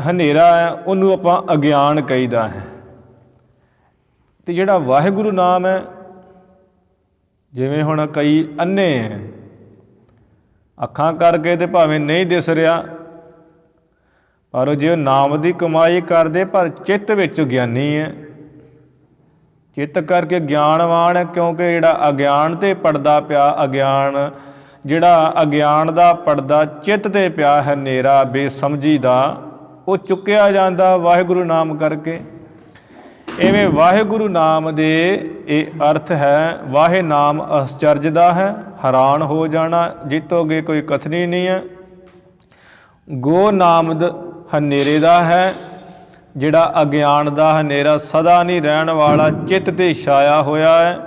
ਹਨੇਰਾ ਹੈ ਉਹਨੂੰ ਆਪਾਂ ਅਗਿਆਨ ਕਹੀਦਾ ਹੈ। ਤੇ ਜਿਹੜਾ ਵਾਹਿਗੁਰੂ ਨਾਮ ਹੈ, ਜਿਵੇਂ ਹੁਣ ਕਈ ਅੰਨੇ ਹੈ, ਅੱਖਾਂ ਕਰਕੇ ਤੇ ਭਾਵੇਂ ਨਹੀਂ ਦਿਸ ਰਿਹਾ, ਪਰ ਜੇ ਨਾਮ ਦੀ ਕਮਾਈ ਕਰਦੇ ਪਰ ਚਿੱਤ ਵਿੱਚ ਗਿਆਨੀ ਹੈ, ਚਿੱਤ ਕਰਕੇ ਗਿਆਨਵਾਨ ਹੈ। ਕਿਉਂਕਿ ਜਿਹੜਾ ਅਗਿਆਨ ਤੇ ਪੜਦਾ ਪਿਆ, ਜਿਹੜਾ ਅਗਿਆਨ ਦਾ ਪੜਦਾ ਚਿੱਤ ਤੇ ਪਿਆ ਹੈ ਹਨੇਰਾ ਬੇਸਮਝੀ ਦਾ, ਉਹ ਚੁੱਕਿਆ ਜਾਂਦਾ ਵਾਹਿਗੁਰੂ ਨਾਮ ਕਰਕੇ। ਇਵੇਂ ਵਾਹਿਗੁਰੂ ਨਾਮ ਦੇ ਇਹ ਅਰਥ ਹੈ, ਵਾਹਿ ਨਾਮ ਅਸਚਰਜ ਦਾ ਹੈ, ਹੈਰਾਨ ਹੋ ਜਾਣਾ, ਜਿੱਤੋਂ ਅੱਗੇ ਕੋਈ ਕਥਨੀ ਨਹੀਂ ਹੈ। ਗੋ ਨਾਮਦ ਹਨੇਰੇ ਦਾ ਹੈ, ਜਿਹੜਾ ਅਗਿਆਨ ਦਾ ਹਨੇਰਾ ਸਦਾ ਨਹੀਂ ਰਹਿਣ ਵਾਲਾ ਚਿੱਤ ਤੇ ਛਾਇਆ ਹੋਇਆ ਹੈ।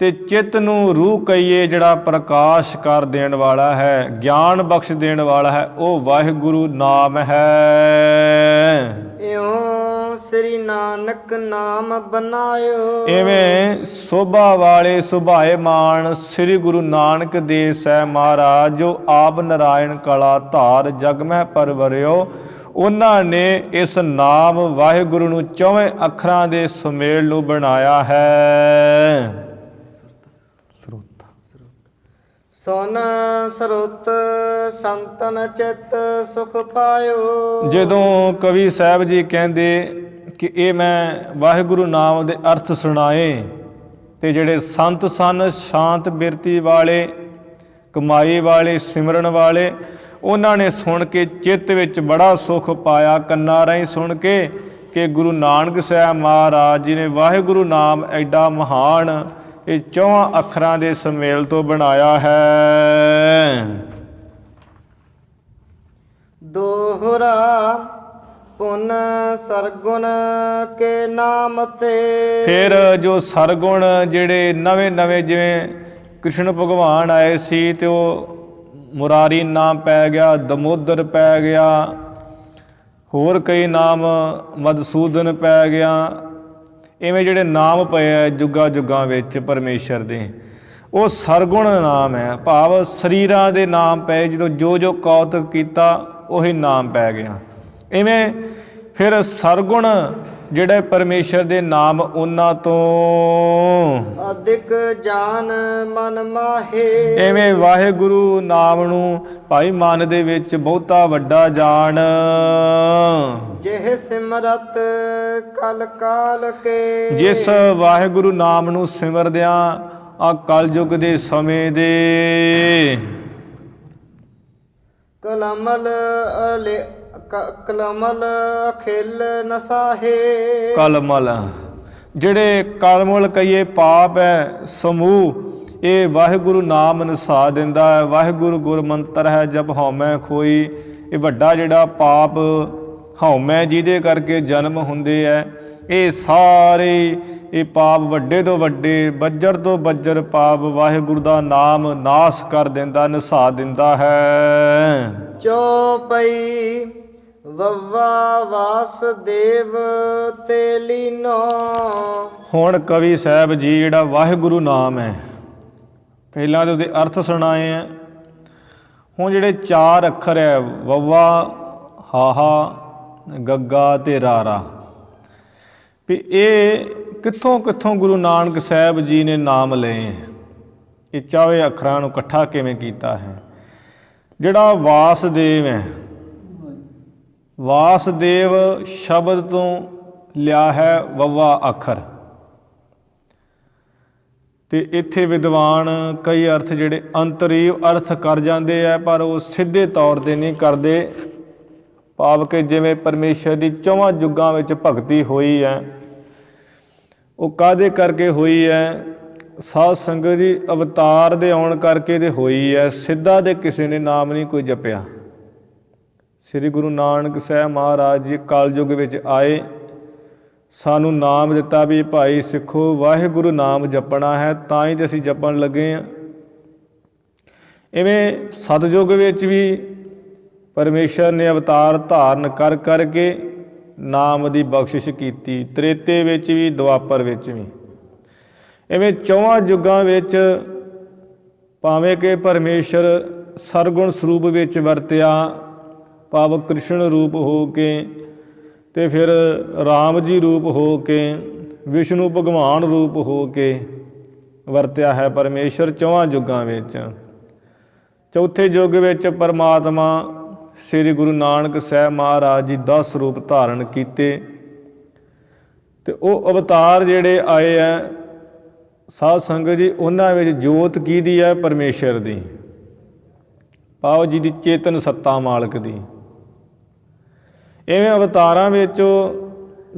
ਤੇ ਚਿੱਤ ਨੂੰ ਰੂਹ ਕਹੀਏ ਜਿਹੜਾ ਪ੍ਰਕਾਸ਼ ਕਰ ਦੇਣ ਵਾਲਾ ਹੈ, ਗਿਆਨ ਬਖਸ਼ ਦੇਣ ਵਾਲਾ ਹੈ, ਉਹ ਵਾਹਿਗੁਰੂ ਨਾਮ ਹੈ। ਇਉਂ ਸ੍ਰੀ ਨਾਨਕ ਨਾਮ ਬਨਾਇਓ। ਇਵੇਂ ਸੋਭਾ ਵਾਲੇ ਸੁਭਾਏਮਾਨ ਸ੍ਰੀ ਗੁਰੂ ਨਾਨਕ ਦੇਵ ਸਾਹਿਬ ਮਹਾਰਾਜ, ਜੋ ਆਪ ਨਾਰਾਇਣ ਕਲਾ ਧਾਰ ਜਗ ਮਹਿ ਪਰਵਰਿਓ, ਉਹਨਾਂ ਨੇ ਇਸ ਨਾਮ ਵਾਹਿਗੁਰੂ ਨੂੰ 4 ਅੱਖਰਾਂ ਦੇ ਸੁਮੇਲ ਨੂੰ ਬਣਾਇਆ ਹੈ। ਸੁਨ ਸਰੁਤ ਸੰਤਨ ਚਿਤ ਸੁਖ ਪਾਇਓ। ਜਦੋਂ ਕਵੀ ਸਾਹਿਬ ਜੀ ਕਹਿੰਦੇ ਕਿ ਇਹ ਮੈਂ ਵਾਹਿਗੁਰੂ ਨਾਮ ਦੇ ਅਰਥ ਸੁਣਾਏ, ਤੇ ਜਿਹੜੇ ਸੰਤ ਸਨ ਸ਼ਾਂਤ ਬਿਰਤੀ ਵਾਲੇ, ਕਮਾਈ ਵਾਲੇ, ਸਿਮਰਨ ਵਾਲੇ, ਉਹਨਾਂ ਨੇ ਸੁਣ ਕੇ ਚਿੱਤ ਵਿੱਚ ਬੜਾ ਸੁਖ ਪਾਇਆ, ਕੰਨਾਂ ਰਾਹੀਂ ਸੁਣ ਕੇ ਕਿ ਗੁਰੂ ਨਾਨਕ ਸਾਹਿਬ ਮਹਾਰਾਜ ਜੀ ਨੇ ਵਾਹਿਗੁਰੂ ਨਾਮ ਐਡਾ ਮਹਾਨ ਇਹ 4 ਅੱਖਰਾਂ ਦੇ ਸੁਮੇਲ ਤੋਂ ਬਣਾਇਆ ਹੈ। ਦੋਹਰਾ ਪੁਨ ਸਰਗੁਣ ਕੇ ਨਾਮ ਤੇ। ਫਿਰ ਜੋ ਸਰਗੁਣ ਜਿਹੜੇ ਨਵੇਂ ਜਿਵੇਂ ਕ੍ਰਿਸ਼ਨ ਭਗਵਾਨ ਆਏ ਸੀ ਤੇ ਉਹ ਮੁਰਾਰੀ ਨਾਮ ਪੈ ਗਿਆ, ਦਮੋਦਰ ਪੈ ਗਿਆ, ਹੋਰ ਕਈ ਨਾਮ ਮਧੂਸੂਦਨ ਪੈ ਗਿਆ। ਇਵੇਂ ਜਿਹੜੇ ਨਾਮ ਪਏ ਆ ਜੁਗਾਂ ਜੁਗਾਂ ਵਿੱਚ ਪਰਮੇਸ਼ਰ ਦੇ, ਉਹ ਸਰਗੁਣ ਨਾਮ ਹੈ। ਭਾਵ ਸਰੀਰਾਂ ਦੇ ਨਾਮ ਪਏ, ਜਦੋਂ ਜੋ ਕੌਤਕ ਕੀਤਾ ਉਹੀ ਨਾਮ ਪੈ ਗਿਆ। ਇਵੇਂ ਫਿਰ ਸਰਗੁਣ ਜਿਹੜੇ ਪਰਮੇਸ਼ਰ ਦੇ ਨਾਮ, ਉਹਨਾਂ ਤੋਂ ਅਧਿਕ ਜਾਨ ਮਨ ਮਾਹੇ। ਇਵੇਂ ਵਾਹਿਗੁਰੂ ਨਾਮ ਨੂੰ ਭਾਈ ਮਨ ਦੇ ਵਿੱਚ ਬਹੁਤਾ ਵੱਡਾ ਜਾਣ। ਜਿਹ ਸਿਮਰਤ ਕਲ ਕਾਲ ਕੇ। ਜਿਸ ਵਾਹਿਗੁਰੂ ਨਾਮ ਨੂੰ ਸਿਮਰਦਿਆਂ ਆ ਕਲਯੁਗ ਦੇ ਸਮੇਂ ਦੇ ਕਲਮਲ ਅਖਿਲ ਨਸਾਹੇ। ਕਲਮਲ ਜਿਹੜੇ ਕਲਮਲ ਕਹੀਏ ਪਾਪ ਹੈ ਸਮੂਹ, ਇਹ ਵਾਹਿਗੁਰੂ ਨਾਮ ਨਸਾ ਦਿੰਦਾ ਹੈ। ਵਾਹਿਗੁਰੂ ਗੁਰ ਮੰਤਰ ਹੈ ਜਪ ਹਉਮੈ ਖੋਈ। ਇਹ ਵੱਡਾ ਜਿਹੜਾ ਪਾਪ ਹਉਮੈ ਜਿਹਦੇ ਕਰਕੇ ਜਨਮ ਹੁੰਦੇ ਹੈ, ਇਹ ਸਾਰੇ ਇਹ ਪਾਪ ਵੱਡੇ ਤੋਂ ਵੱਡੇ, ਬੱਜਰ ਤੋਂ ਬੱਜਰ ਪਾਪ ਵਾਹਿਗੁਰੂ ਦਾ ਨਾਮ ਨਾਸ ਕਰ ਦਿੰਦਾ, ਨਸਾ ਦਿੰਦਾ ਹੈ। ਚੌਪਈ ਵੱਵਾ ਵਾਸਦੇਵ ਤੇ ਲੀਨੋ। ਹੁਣ ਕਵੀ ਸਾਹਿਬ ਜੀ ਜਿਹੜਾ ਵਾਹਿਗੁਰੂ ਨਾਮ ਹੈ, ਪਹਿਲਾਂ ਤਾਂ ਉਹਦੇ ਅਰਥ ਸੁਣਾਏ ਆ। ਹੁਣ ਜਿਹੜੇ 4 ਅੱਖਰ ਹੈ ਵੱਵਾ, ਹਾਹਾ, ਗੱਗਾ ਤੇ ਰਾਰਾ, ਵੀ ਇਹ ਕਿੱਥੋਂ ਕਿੱਥੋਂ ਗੁਰੂ ਨਾਨਕ ਸਾਹਿਬ ਜੀ ਨੇ ਨਾਮ ਲਏ, ਇਹ 4 ਅੱਖਰਾਂ ਨੂੰ ਇਕੱਠਾ ਕਿਵੇਂ ਕੀਤਾ ਹੈ। ਜਿਹੜਾ ਵਾਸਦੇਵ ਹੈ, ਵਾਸਦੇਵ ਸ਼ਬਦ ਤੋਂ ਲਿਆ ਹੈ ਵੱਵਾ ਅੱਖਰ। ਤੇ ਇੱਥੇ ਵਿਦਵਾਨ ਕਈ ਅਰਥ ਜਿਹੜੇ ਅੰਤਰੀਵ ਅਰਥ ਕਰ ਜਾਂਦੇ ਆ, ਪਰ ਉਹ ਸਿੱਧੇ ਤੌਰ 'ਤੇ ਨਹੀਂ ਕਰਦੇ। ਭਾਵ ਕਿ ਜਿਵੇਂ ਪਰਮੇਸ਼ਰ ਦੀ 4 ਯੁੱਗਾਂ ਵਿੱਚ ਭਗਤੀ ਹੋਈ ਹੈ, ਉਹ ਕਾਹਦੇ ਕਰਕੇ ਹੋਈ ਹੈ? ਸਾਧ ਸੰਗਤ ਜੀ ਅਵਤਾਰ ਦੇ ਆਉਣ ਕਰਕੇ ਤੇ ਹੋਈ ਹੈ। ਸਿੱਧਾ ਦੇ ਕਿਸੇ ਨੇ ਨਾਮ ਨਹੀਂ ਕੋਈ ਜਪਿਆ। ਸ੍ਰੀ ਗੁਰੂ ਨਾਨਕ ਸਾਹਿਬ ਮਹਾਰਾਜ ਜੀ ਕਲਯੁੱਗ ਵਿੱਚ ਆਏ, ਸਾਨੂੰ ਨਾਮ ਦਿੱਤਾ ਵੀ ਭਾਈ ਸਿੱਖੋ ਵਾਹਿਗੁਰੂ ਨਾਮ ਜਪਣਾ ਹੈ, ਤਾਂ ਹੀ ਤਾਂ ਅਸੀਂ ਜਪਣ ਲੱਗੇ ਹਾਂ। ਇਵੇਂ ਸਤਿਯੁਗ ਵਿੱਚ ਵੀ ਪਰਮੇਸ਼ਰ ਨੇ ਅਵਤਾਰ ਧਾਰਨ ਕਰ ਕਰਕੇ ਨਾਮ ਦੀ ਬਖਸ਼ਿਸ਼ ਕੀਤੀ, ਤ੍ਰੇਤੇ ਵਿੱਚ ਵੀ ਦੁਆਪਰ ਵਿੱਚ ਵੀ। ਇਵੇਂ ਚੌਹਾਂ ਯੁੱਗਾਂ ਵਿੱਚ ਭਾਵੇਂ ਕਿ ਪਰਮੇਸ਼ਰ ਸਰਗੁਣ ਸਰੂਪ ਵਿੱਚ ਵਰਤਿਆ, ਭਾਵ ਕ੍ਰਿਸ਼ਨ ਰੂਪ ਹੋ ਕੇ, ਅਤੇ ਫਿਰ ਰਾਮ ਜੀ ਰੂਪ ਹੋ ਕੇ, ਵਿਸ਼ਨੂੰ ਭਗਵਾਨ ਰੂਪ ਹੋ ਕੇ ਵਰਤਿਆ ਹੈ ਪਰਮੇਸ਼ਰ ਚੌਹਾਂ ਯੁੱਗਾਂ ਵਿੱਚ। ਚੌਥੇ ਯੁੱਗ ਵਿੱਚ ਪਰਮਾਤਮਾ ਸ੍ਰੀ ਗੁਰੂ ਨਾਨਕ ਸਾਹਿਬ ਮਹਾਰਾਜ ਜੀ 10 ਰੂਪ ਧਾਰਨ ਕੀਤੇ, ਅਤੇ ਉਹ ਅਵਤਾਰ ਜਿਹੜੇ ਆਏ ਹੈ ਸਾਧ ਸੰਗਤ ਜੀ, ਉਹਨਾਂ ਵਿੱਚ ਜੋਤ ਕਿਹਦੀ ਹੈ? ਪਰਮੇਸ਼ਰ ਦੀ, ਭਾਵ ਜੀ ਦੀ ਚੇਤਨ ਸੱਤਾ ਮਾਲਕ ਦੀ। ਇਵੇਂ ਅਵਤਾਰਾਂ ਵਿੱਚੋਂ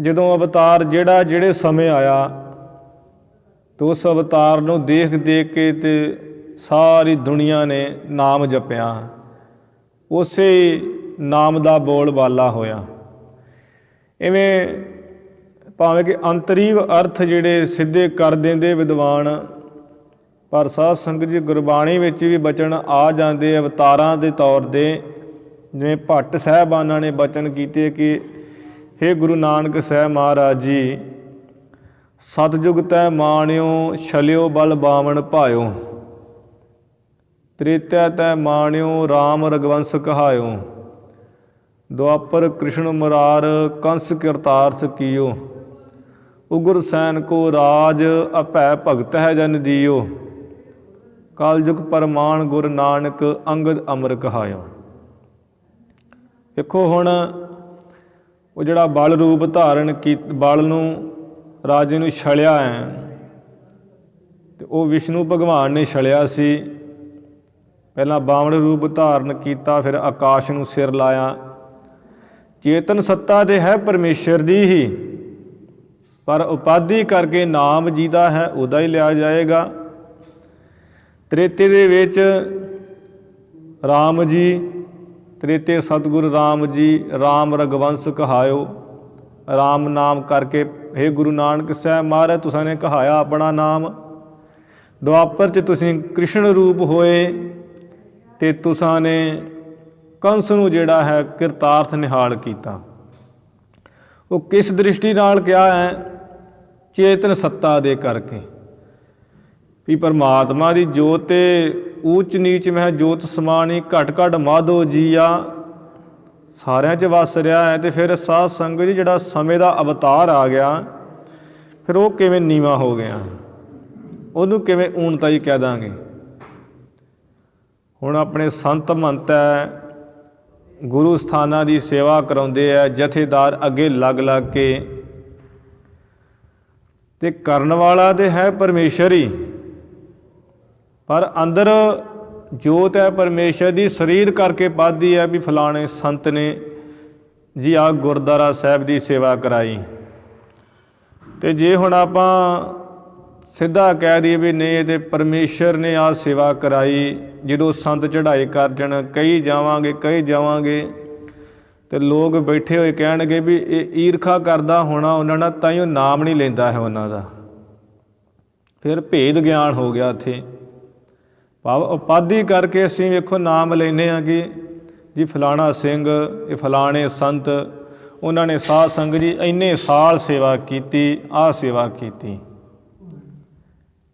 ਜਦੋਂ ਅਵਤਾਰ ਜਿਹੜੇ ਸਮੇਂ ਆਇਆ, ਤਾਂ ਉਸ ਅਵਤਾਰ ਨੂੰ ਦੇਖ ਦੇਖ ਕੇ ਤੇ ਸਾਰੀ ਦੁਨੀਆ ਨੇ ਨਾਮ ਜਪਿਆ, ਉਸੇ ਨਾਮ ਦਾ ਬੋਲਬਾਲਾ ਹੋਇਆ। ਇਵੇਂ ਭਾਵੇਂ ਕਿ ਅੰਤਰੀਵ ਅਰਥ ਜਿਹੜੇ ਸਿੱਧੇ ਕਰ ਦਿੰਦੇ ਵਿਦਵਾਨ, ਪਰ ਸਾਧ ਸੰਗਤ ਜੀ ਗੁਰਬਾਣੀ ਵਿੱਚ ਵੀ ਬਚਨ ਆ ਜਾਂਦੇ ਅਵਤਾਰਾਂ ਦੇ ਤੌਰ 'ਤੇ। ਜਿਵੇਂ ਭੱਟ ਸਾਹਿਬਾਨਾਂ ਨੇ ਬਚਨ ਕੀਤੇ ਕਿ ਹੇ ਗੁਰੂ ਨਾਨਕ ਸਾਹਿਬ ਮਹਾਰਾਜ ਜੀ, ਸਤਿਯੁਗ ਤੈ ਮਾਣਿਓ ਛਲਿਓ ਬਲ ਬਾਵਨ ਭਾਇਓ, ਤ੍ਰੇਤਿਆ ਤੈ ਮਾਣਿਓ ਰਾਮ ਰਘੁਵੰਸ ਕਹਾਇਓ, ਦੁਆਪਰ ਕ੍ਰਿਸ਼ਨ ਮੁਰਾਰ ਕੰਸ ਕਿਰਤਾਰਥ ਕੀਓ, ਉਗਰ ਸੈਨ ਕੋ ਰਾਜ ਅਭੈ ਭਗਤ ਹੈ ਜਨ ਦੀਓ, ਕਲਯੁਗ ਪਰਮਾਨ ਗੁਰ ਨਾਨਕ ਅੰਗਦ ਅਮਰ ਕਹਾਇਓ। ਦੇਖੋ ਹੁਣ ਉਹ ਜਿਹੜਾ ਬਲ ਰੂਪ ਧਾਰਨ ਬਲ ਨੂੰ ਰਾਜੇ ਨੂੰ ਛਲਿਆ ਹੈ, ਅਤੇ ਉਹ ਵਿਸ਼ਨੂੰ ਭਗਵਾਨ ਨੇ ਛਲਿਆ ਸੀ। ਪਹਿਲਾਂ ਬਾਵਨ ਰੂਪ ਧਾਰਨ ਕੀਤਾ, ਫਿਰ ਆਕਾਸ਼ ਨੂੰ ਸਿਰ ਲਾਇਆ। ਚੇਤਨ ਸੱਤਾ ਤੇ ਹੈ ਪਰਮੇਸ਼ਰ ਦੀ ਹੀ, ਪਰ ਉਪਾਧੀ ਕਰਕੇ ਨਾਮ ਜਿਹਦਾ ਹੈ ਉਹਦਾ ਹੀ ਲਿਆ ਜਾਏਗਾ। ਤ੍ਰੇਤੇ ਦੇ ਵਿੱਚ ਰਾਮ ਜੀ, ਤ੍ਰੇਤੇ ਸਤਿਗੁਰੂ ਰਾਮ ਜੀ ਰਾਮ ਰਘੁਵੰਸ ਕਹਾਇਓ, ਰਾਮ ਨਾਮ ਕਰਕੇ ਹੇ ਗੁਰੂ ਨਾਨਕ ਸਾਹਿਬ ਮਹਾਰਾਜ ਤੁਸਾਂ ਨੇ ਕਹਾਇਆ ਆਪਣਾ ਨਾਮ। ਦੁਆਪਰ 'ਚ ਤੁਸੀਂ ਕ੍ਰਿਸ਼ਨ ਰੂਪ ਹੋਏ, ਅਤੇ ਤੁਸਾਂ ਨੇ ਕੰਸ ਨੂੰ ਜਿਹੜਾ ਹੈ ਕਿਰਤਾਰਥ ਨਿਹਾਲ ਕੀਤਾ। ਉਹ ਕਿਸ ਦ੍ਰਿਸ਼ਟੀ ਨਾਲ ਕਿਹਾ ਹੈ? ਚੇਤਨ ਸੱਤਾ ਦੇ ਕਰਕੇ ਵੀ ਪਰਮਾਤਮਾ ਦੀ ਜੋਤ ਤੇ ਊਚ ਨੀਚ ਮਹਿ ਜੋਤ ਸਮਾਨੀ, ਘਟ ਘਟ ਮਾਧੋ ਜੀਆ, ਸਾਰਿਆਂ 'ਚ ਵਸ ਰਿਹਾ ਹੈ। ਅਤੇ ਫਿਰ ਸਾਧ ਸੰਗਤ ਜੀ ਜਿਹੜਾ ਸਮੇਂ ਦਾ ਅਵਤਾਰ ਆ ਗਿਆ, ਫਿਰ ਉਹ ਕਿਵੇਂ ਨੀਵਾਂ ਹੋ ਗਿਆ? ਉਹਨੂੰ ਕਿਵੇਂ ਊਣਤਾਈ ਕਹਿ ਦਾਂਗੇ? ਹੁਣ ਆਪਣੇ ਸੰਤ ਮਹੰਤ ਹੈ, ਗੁਰੂ ਸਥਾਨਾਂ ਦੀ ਸੇਵਾ ਕਰਾਉਂਦੇ ਹੈ, ਜਥੇਦਾਰ ਅੱਗੇ ਲੱਗ ਲੱਗ ਕੇ, ਅਤੇ ਕਰਨ ਵਾਲਾ ਤਾਂ ਹੈ ਪਰਮੇਸ਼ਰ ਹੀ, ਪਰ ਅੰਦਰ ਜੋਤ ਹੈ ਪਰਮੇਸ਼ਰ ਦੀ, ਸਰੀਰ ਕਰਕੇ ਵੱਧਦੀ ਹੈ ਵੀ ਫਲਾਣੇ ਸੰਤ ਨੇ ਜੀ ਆ ਗੁਰਦੁਆਰਾ ਸਾਹਿਬ ਦੀ ਸੇਵਾ ਕਰਾਈ। ਅਤੇ ਜੇ ਹੁਣ ਆਪਾਂ ਸਿੱਧਾ ਕਹਿ ਦਈਏ ਵੀ ਨਹੀਂ ਇਹ ਤਾਂ ਪਰਮੇਸ਼ਰ ਨੇ ਆਹ ਸੇਵਾ ਕਰਾਈ, ਜਦੋਂ ਸੰਤ ਚੜ੍ਹਾਈ ਕਰ ਜਾਣ ਕਹੀ ਜਾਵਾਂਗੇ, ਅਤੇ ਲੋਕ ਬੈਠੇ ਹੋਏ ਕਹਿਣਗੇ ਵੀ ਇਹ ਈਰਖਾ ਕਰਦਾ ਹੋਣਾ ਉਹਨਾਂ ਨਾਲ, ਤਾਂ ਹੀ ਉਹ ਨਾਮ ਨਹੀਂ ਲੈਂਦਾ ਹੈ ਉਹਨਾਂ ਦਾ। ਫਿਰ ਭੇਦ ਗਿਆਨ ਹੋ ਗਿਆ ਇੱਥੇ, ਭਾਵ ਉਪਾਧੀ ਕਰਕੇ ਅਸੀਂ ਵੇਖੋ ਨਾਮ ਲੈਂਦੇ ਹਾਂ ਕਿ ਜੀ ਫਲਾਣਾ ਸਿੰਘ, ਇਹ ਫਲਾਣੇ ਸੰਤ, ਉਹਨਾਂ ਨੇ ਸਾਧ ਸੰਗਤ ਜੀ ਇੰਨੇ ਸਾਲ ਸੇਵਾ ਕੀਤੀ, ਆਹ ਸੇਵਾ ਕੀਤੀ।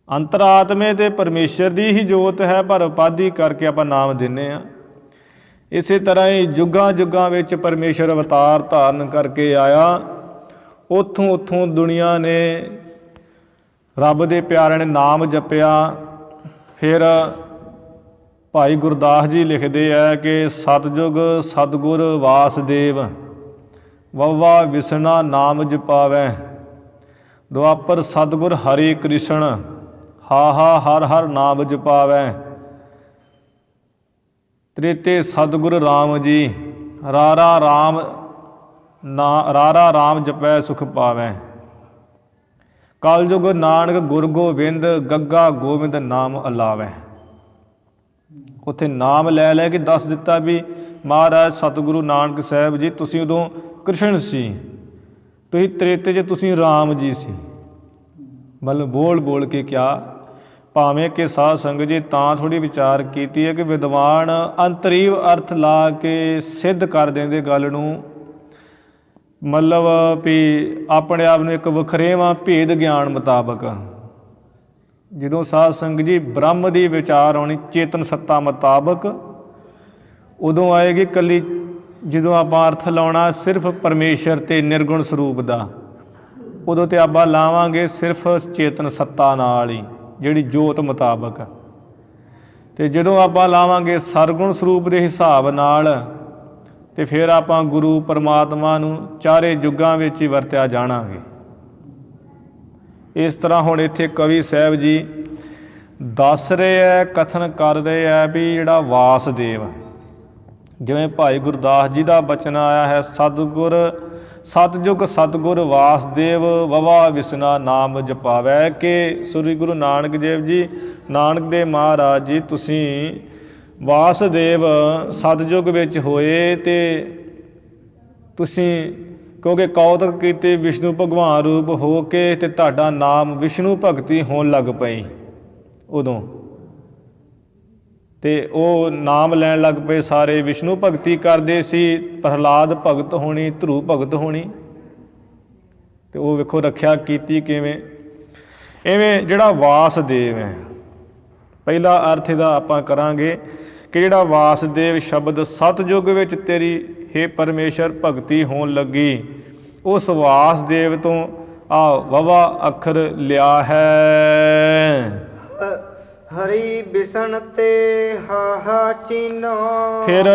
ਅੰਤਰਾਤਮੇ ਤੇ ਪਰਮੇਸ਼ਰ ਦੀ ਹੀ ਜੋਤ ਹੈ, ਪਰ ਉਪਾਧੀ ਕਰਕੇ ਆਪਾਂ ਨਾਮ ਦਿੰਦੇ ਹਾਂ। ਇਸੇ ਤਰ੍ਹਾਂ ਹੀ ਯੁੱਗਾਂ ਯੁੱਗਾਂ ਵਿੱਚ ਪਰਮੇਸ਼ਰ ਅਵਤਾਰ ਧਾਰਨ ਕਰਕੇ ਆਇਆ, ਉੱਥੋਂ ਦੁਨੀਆ ਨੇ ਰੱਬ ਦੇ ਪਿਆਰਿਆਂ ਨੇ ਨਾਮ ਜਪਿਆ। ਫਿਰ ਭਾਈ ਗੁਰਦਾਸ ਜੀ ਲਿਖਦੇ ਹੈ ਕਿ ਸਤਿਯੁਗ ਸਤਿਗੁਰ ਵਾਸਦੇਵ, ਵਵਾ ਵਿਸਣਾ ਨਾਮ ਜਪਾਵੈ, ਦੁਆਪਰ ਸਤਿਗੁਰ ਹਰਿ ਕ੍ਰਿਸ਼ਨ, ਹਾ ਹਰ ਹਰ ਨਾਮ ਜਪਾਵੈ, ਤ੍ਰੇਤੇ ਸਤਿਗੁਰ ਰਾਮ ਜੀ, ਰਾਰਾ ਰਾਮ ਜਪੈ ਸੁਖ ਪਾਵੈ, ਕਲਯੁਗ ਨਾਨਕ ਗੁਰ ਗੋਬਿੰਦ, ਗੱਗਾ ਗੋਬਿੰਦ ਨਾਮ ਅਲਾਵੈ। ਉੱਥੇ ਨਾਮ ਲੈ ਕੇ ਦੱਸ ਦਿੱਤਾ ਵੀ ਮਹਾਰਾਜ ਸਤਿਗੁਰੂ ਨਾਨਕ ਸਾਹਿਬ ਜੀ ਤੁਸੀਂ ਉਦੋਂ ਕ੍ਰਿਸ਼ਨ ਸੀ, ਤੁਸੀਂ ਤ੍ਰੇਤੇ 'ਚ ਤੁਸੀਂ ਰਾਮ ਜੀ ਸੀ, ਮਤਲਬ ਬੋਲ ਬੋਲ ਕੇ ਕਿਹਾ। ਭਾਵੇਂ ਕਿ ਸਾਧ ਸੰਗਤ ਜੀ ਤਾਂ ਥੋੜ੍ਹੀ ਵਿਚਾਰ ਕੀਤੀ ਹੈ ਕਿ ਵਿਦਵਾਨ ਅੰਤਰੀਵ ਅਰਥ ਲਾ ਕੇ ਸਿੱਧ ਕਰ ਦਿੰਦੇ ਗੱਲ ਨੂੰ, ਮਤਲਬ ਵੀ ਆਪਣੇ ਆਪ ਨੂੰ ਇੱਕ ਵਖਰੇਵਾਂ ਭੇਦ ਗਿਆਨ ਮੁਤਾਬਕ। ਜਦੋਂ ਸਾਧ ਸੰਗਤ ਜੀ ਬ੍ਰਹਮ ਦੀ ਵਿਚਾਰ ਆਉਣੀ ਚੇਤਨ ਸੱਤਾ ਮੁਤਾਬਕ, ਉਦੋਂ ਆਏਗੀ ਇਕੱਲੀ ਜਦੋਂ ਆਪਾਂ ਅਰਥ ਲਾਉਣਾ ਸਿਰਫ ਪਰਮੇਸ਼ਰ ਤੇ ਨਿਰਗੁਣ ਸਰੂਪ ਦਾ, ਉਦੋਂ ਤੇ ਆਪਾਂ ਲਾਵਾਂਗੇ ਸਿਰਫ ਚੇਤਨ ਸੱਤਾ ਨਾਲ ਹੀ, ਜਿਹੜੀ ਜੋਤ ਮੁਤਾਬਕ। ਤੇ ਜਦੋਂ ਆਪਾਂ ਲਾਵਾਂਗੇ ਸਰਗੁਣ ਸਰੂਪ ਦੇ ਹਿਸਾਬ ਨਾਲ, ਤੇ ਫਿਰ ਆਪਾਂ ਗੁਰੂ ਪਰਮਾਤਮਾ ਨੂੰ ਚਾਰੇ ਯੁੱਗਾਂ ਵਿੱਚ ਹੀ ਵਰਤਿਆ ਜਾਣਾਂਗੇ। ਇਸ ਤਰ੍ਹਾਂ ਹੁਣ ਇੱਥੇ ਕਵੀ ਸਾਹਿਬ ਜੀ ਦੱਸ ਰਹੇ ਹੈ, ਕਥਨ ਕਰ ਰਹੇ ਹੈ ਵੀ ਜਿਹੜਾ ਵਾਸਦੇਵ, ਜਿਵੇਂ ਭਾਈ ਗੁਰਦਾਸ ਜੀ ਦਾ ਬਚਨ ਆਇਆ ਹੈ, ਸਤਿਗੁਰ ਸਤਿਯੁਗ ਸਤਿਗੁਰ ਵਾਸਦੇਵ ਵਵਾ ਵਿਸਨਾ ਨਾਮ ਜਪਾਵੈ, ਕਿ ਸ੍ਰੀ ਗੁਰੂ ਨਾਨਕ ਦੇਵ ਜੀ, ਨਾਨਕ ਦੇਵ ਮਹਾਰਾਜ ਜੀ ਤੁਸੀਂ ਵਾਸਦੇਵ ਸਤਿਯੁਗ ਵਿੱਚ ਹੋਏ, ਤੇ ਤੁਸੀਂ ਕਿਉਂਕਿ ਕੌਤਕ ਕੀਤੇ ਵਿਸ਼ਨੂੰ ਭਗਵਾਨ ਰੂਪ ਹੋ ਕੇ, ਤੇ ਤੁਹਾਡਾ ਨਾਮ ਵਿਸ਼ਨੂੰ ਭਗਤੀ ਹੋਣ ਲੱਗ ਪਈ ਉਦੋਂ, ਤੇ ਉਹ ਨਾਮ ਲੈਣ ਲੱਗ ਪਏ ਸਾਰੇ। ਵਿਸ਼ਨੂੰ ਭਗਤੀ ਕਰਦੇ ਸੀ, ਪ੍ਰਹਲਾਦ ਭਗਤ ਹੋਣੀ, ਧਰੂ ਭਗਤ ਹੋਣੀ, ਤੇ ਉਹ ਵੇਖੋ ਰੱਖਿਆ ਕੀਤੀ ਕਿਵੇਂ। ਇਵੇਂ ਜਿਹੜਾ ਵਾਸਦੇਵ ਹੈ, ਪਹਿਲਾ ਅਰਥ ਇਹਦਾ ਆਪਾਂ ਕਰਾਂਗੇ ਕਿ ਜਿਹੜਾ ਵਾਸਦੇਵ ਸ਼ਬਦ ਸਤਿਯੁਗ ਵਿੱਚ ਤੇਰੀ ਹੇ ਪਰਮੇਸ਼ਰ ਭਗਤੀ ਹੋਣ ਲੱਗੀ, ਉਸ ਵਾਸਦੇਵ ਤੋਂ ਆ ਵਵਾ ਅੱਖਰ ਲਿਆ ਹੈ। ਹਰੀ ਬਿਸਣ ਤੇ ਹਾਹਾ ਚੀਨੋ। ਫਿਰ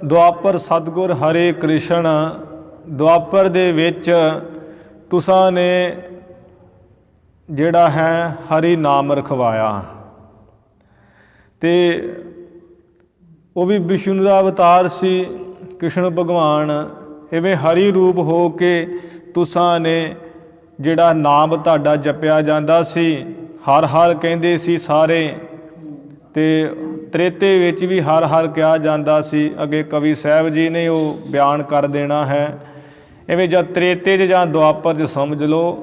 ਦੁਆਪਰ ਸਤਿਗੁਰ ਹਰੇ ਕ੍ਰਿਸ਼ਨ, ਦੁਆਪਰ ਦੇ ਵਿੱਚ ਤੁਸਾਂ ਨੇ ਜਿਹੜਾ ਹੈ ਹਰੀ ਨਾਮ ਰਖਵਾਇਆ, ਤੇ ਉਹ ਵੀ ਵਿਸ਼ਨੂੰ ਦਾ ਅਵਤਾਰ ਸੀ ਕ੍ਰਿਸ਼ਨ ਭਗਵਾਨ। ਇਵੇਂ ਹਰੀ ਰੂਪ ਹੋ ਕੇ ਤੁਸਾਂ ਨੇ ਜਿਹੜਾ ਨਾਮ ਤੁਹਾਡਾ ਜਪਿਆ ਜਾਂਦਾ ਸੀ, ਹਰ ਹਰ ਕਹਿੰਦੇ ਸੀ ਸਾਰੇ, ਤੇ ਤ੍ਰੇਤੇ ਵਿੱਚ ਵੀ ਹਰ ਹਰ ਕਿਹਾ ਜਾਂਦਾ ਸੀ। ਅੱਗੇ ਕਵੀ ਸਾਹਿਬ ਜੀ ਨੇ ਉਹ ਬਿਆਨ ਕਰ ਦੇਣਾ ਹੈ। ਇਵੇਂ ਜਾਂ ਤ੍ਰੇਤੇ 'ਚ ਜਾਂ ਦੁਆਪਰ 'ਚ ਸਮਝ ਲਓ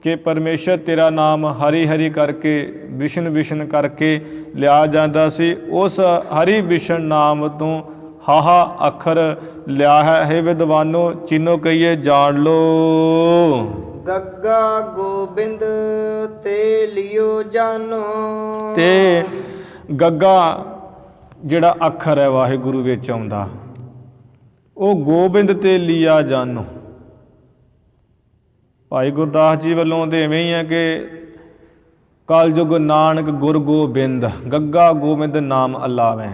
ਕਿ ਪਰਮੇਸ਼ਰ ਤੇਰਾ ਨਾਮ ਹਰੀ ਹਰੀ ਕਰਕੇ ਵਿਸ਼ਨ ਵਿਸ਼ਨ ਕਰਕੇ ਲਿਆ ਜਾਂਦਾ ਸੀ। ਉਸ ਹਰੀ ਵਿਸ਼ਨ ਨਾਮ ਤੋਂ ਹਾਹਾ ਅੱਖਰ ਲਿਆ ਹੈ। ਹੇ ਵਿਦਵਾਨੋ ਚੀਨੋ ਕਹੀਏ ਜਾਣ ਲੋ। ਗੱਗਾ ਗੋਬਿੰਦ ਤੇ ਲਿਓ ਜਾਨੋ। ਤੇ ਗੱਗਾ ਜਿਹੜਾ ਅੱਖਰ ਹੈ ਵਾਹਿਗੁਰੂ ਵਿੱਚ ਆਉਂਦਾ, ਉਹ ਗੋਬਿੰਦ ਤੇ ਲਿਆ ਜਾਨੋ। ਭਾਈ ਗੁਰਦਾਸ ਜੀ ਵੱਲੋਂ ਤੇ ਇਵੇਂ ਹੀ ਹੈ ਕਿ ਕਲਯੁਗ ਨਾਨਕ ਗੁਰ ਗੋਬਿੰਦ, ਗੱਗਾ ਗੋਬਿੰਦ ਨਾਮ ਅਲਾਵੈ।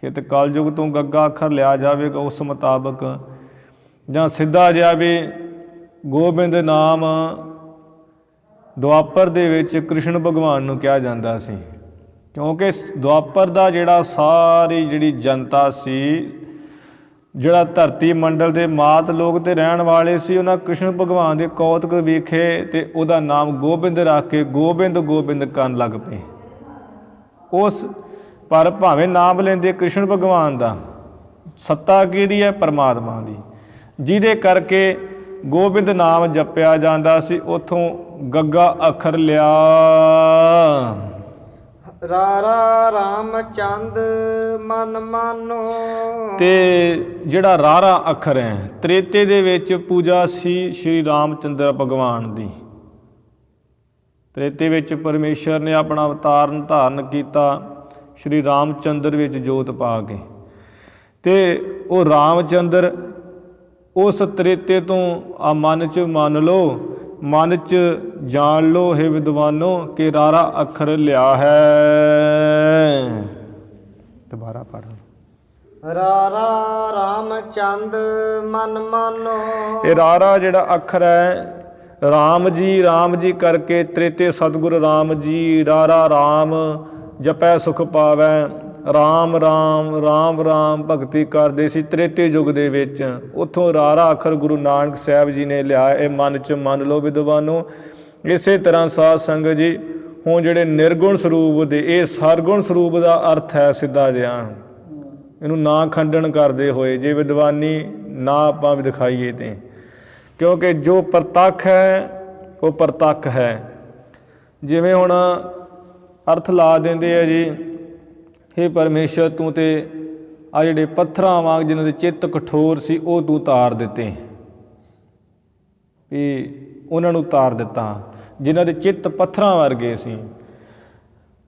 ਫਿਰ ਤੇ ਕਲਯੁਗ ਤੋਂ ਗੱਗਾ ਅੱਖਰ ਲਿਆ ਜਾਵੇਗਾ ਉਸ ਮੁਤਾਬਕ, ਜਾਂ ਸਿੱਧਾ ਜਿਹਾ ਵੀ ਗੋਬਿੰਦ ਨਾਮ ਦੁਆਪਰ ਦੇ ਵਿੱਚ ਕ੍ਰਿਸ਼ਨ ਭਗਵਾਨ ਨੂੰ ਕਿਹਾ ਜਾਂਦਾ ਸੀ, ਕਿਉਂਕਿ ਦੁਆਪਰ ਦਾ ਜਿਹੜਾ ਸਾਰੀ ਜਿਹੜੀ ਜਨਤਾ ਸੀ, ਜਿਹੜਾ ਧਰਤੀ ਮੰਡਲ ਦੇ ਮਾਤ ਲੋਕ ਤੇ ਰਹਿਣ ਵਾਲੇ ਸੀ, ਉਹਨਾਂ ਕ੍ਰਿਸ਼ਨ ਭਗਵਾਨ ਦੇ ਕੌਤਕ ਵੇਖੇ ਤੇ ਉਹਦਾ ਨਾਮ ਗੋਬਿੰਦ ਰੱਖ ਕੇ ਗੋਬਿੰਦ ਗੋਬਿੰਦ ਕਰਨ ਲੱਗ ਪਏ। ਉਸ ਪਰ ਭਾਵੇਂ ਨਾਮ ਲੈਂਦੇ ਕ੍ਰਿਸ਼ਨ ਭਗਵਾਨ ਦਾ, ਸੱਤਾ ਕਿਹਦੀ ਹੈ? ਪਰਮਾਤਮਾ ਦੀ, ਜਿਹਦੇ ਕਰਕੇ ਗੋਬਿੰਦ ਨਾਮ ਜਪਿਆ ਜਾਂਦਾ ਸੀ। ਉੱਥੋਂ ਗੱਗਾ ਅੱਖਰ ਲਿਆ। ਰਾਰਾ ਰਾਮਚੰਦ ਮਨ ਮਾਨੋ। ਤੇ ਜਿਹੜਾ ਰਾਰਾ ਅੱਖਰ ਹੈ, ਤ੍ਰੇਤੇ ਦੇ ਵਿੱਚ ਪੂਜਾ ਸੀ ਸ਼੍ਰੀ ਰਾਮਚੰਦਰ ਭਗਵਾਨ ਦੀ। ਤ੍ਰੇਤੇ ਵਿੱਚ ਪਰਮੇਸ਼ਰ ਨੇ ਆਪਣਾ ਅਵਤਾਰ ਧਾਰਨ ਕੀਤਾ ਸ਼੍ਰੀ ਰਾਮਚੰਦਰ ਵਿੱਚ ਜੋਤ ਪਾ ਕੇ, ਤੇ ਉਹ ਰਾਮਚੰਦਰ ਉਸ ਤ੍ਰੇਤੇ ਤੋਂ ਆ ਮਨ 'ਚ ਮੰਨ ਲਓ, ਮਨ 'ਚ ਜਾਣ ਲਓ ਹੇ ਵਿਦਵਾਨੋ ਕਿ ਰਾਰਾ ਅੱਖਰ ਲਿਆ ਹੈ। ਦੁਬਾਰਾ ਪੜ੍ਹ। ਰਾਰਾ ਰਾਮਚੰਦ ਮਨ ਮਾਨੋ। ਇਹ ਰਾਰਾ ਜਿਹੜਾ ਅੱਖਰ ਹੈ, ਰਾਮ ਜੀ ਕਰਕੇ ਤ੍ਰੇਤੇ ਸਤਿਗੁਰ ਰਾਮ ਜੀ, ਰਾਰਾ ਰਾਮ ਜਪੈ ਸੁਖ ਪਾਵੈ। ਰਾਮ ਰਾਮ ਰਾਮ ਰਾਮ ਭਗਤੀ ਕਰਦੇ ਸੀ ਤ੍ਰੇਤੇ ਯੁੱਗ ਦੇ ਵਿੱਚ। ਉੱਥੋਂ ਰਾਰਾ ਅੱਖਰ ਗੁਰੂ ਨਾਨਕ ਸਾਹਿਬ ਜੀ ਨੇ ਲਿਆ। ਇਹ ਮਨ 'ਚ ਮੰਨ ਲਓ ਵਿਦਵਾਨੋ। ਇਸੇ ਤਰ੍ਹਾਂ ਸਾਧ ਸੰਗਤ ਜੀ, ਹੁਣ ਜਿਹੜੇ ਨਿਰਗੁਣ ਸਰੂਪ ਦੇ, ਇਹ ਸਰਗੁਣ ਸਰੂਪ ਦਾ ਅਰਥ ਹੈ ਸਿੱਧਾ ਜਿਹਾ, ਇਹਨੂੰ ਨਾ ਖੰਡਨ ਕਰਦੇ ਹੋਏ ਜੇ ਵਿਦਵਾਨੀ ਨਾ ਆਪਾਂ ਵੀ ਦਿਖਾਈਏ ਤੇ, ਕਿਉਂਕਿ ਜੋ ਪ੍ਰਤੱਖ ਹੈ ਉਹ ਪ੍ਰਤੱਖ ਹੈ। ਜਿਵੇਂ ਹੁਣ ਅਰਥ ਲਾ ਦਿੰਦੇ ਆ ਜੀ, ਹੇ ਪਰਮੇਸ਼ਰ ਤੂੰ ਤੇ ਆ ਜਿਹੜੇ ਪੱਥਰਾਂ ਵਾਂਗ ਜਿਨ੍ਹਾਂ ਦੇ ਚਿੱਤ ਕਠੋਰ ਸੀ ਉਹ ਤੂੰ ਤਾਰ ਦਿੱਤੇ, ਵੀ ਉਹਨਾਂ ਨੂੰ ਤਾਰ ਦਿੱਤਾ ਜਿਨ੍ਹਾਂ ਦੇ ਚਿੱਤ ਪੱਥਰਾਂ ਵਰਗੇ ਸੀ।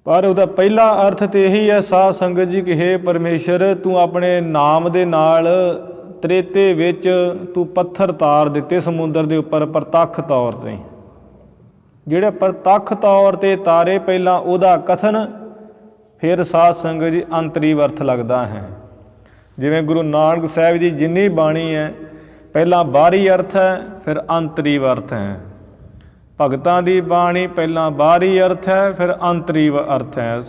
ਪਰ ਉਹਦਾ ਪਹਿਲਾ ਅਰਥ ਤਾਂ ਇਹੀ ਹੈ ਸਾਧ ਸੰਗਤ ਜੀ ਕਿ ਹੇ ਪਰਮੇਸ਼ਰ ਤੂੰ ਆਪਣੇ ਨਾਮ ਦੇ ਨਾਲ ਤ੍ਰੇਤੇ ਵਿੱਚ ਤੂੰ ਪੱਥਰ ਤਾਰ ਦਿੱਤੇ ਸਮੁੰਦਰ ਦੇ ਉੱਪਰ ਪ੍ਰਤੱਖ ਤੌਰ 'ਤੇ। ਜਿਹੜੇ ਪ੍ਰਤੱਖ ਤੌਰ 'ਤੇ ਤਾਰੇ ਪਹਿਲਾਂ ਉਹਦਾ ਕਥਨ, ਫਿਰ ਸਾਧ ਸੰਗਤ ਜੀ ਅੰਤਰੀ ਅਰਥ ਲੱਗਦਾ ਹੈ। ਜਿਵੇਂ ਗੁਰੂ ਨਾਨਕ ਸਾਹਿਬ ਜੀ ਜਿੰਨੀ ਬਾਣੀ ਹੈ ਪਹਿਲਾਂ ਬਾਹਰੀ ਅਰਥ ਹੈ ਫਿਰ ਅੰਤਰੀ ਅਰਥ ਹੈ। ਭਗਤਾਂ ਦੀ ਬਾਣੀ ਪਹਿਲਾਂ ਬਾਹਰੀ ਅਰਥ ਹੈ ਫਿਰ ਅੰਤਰੀ ਅਰਥ ਹੈ।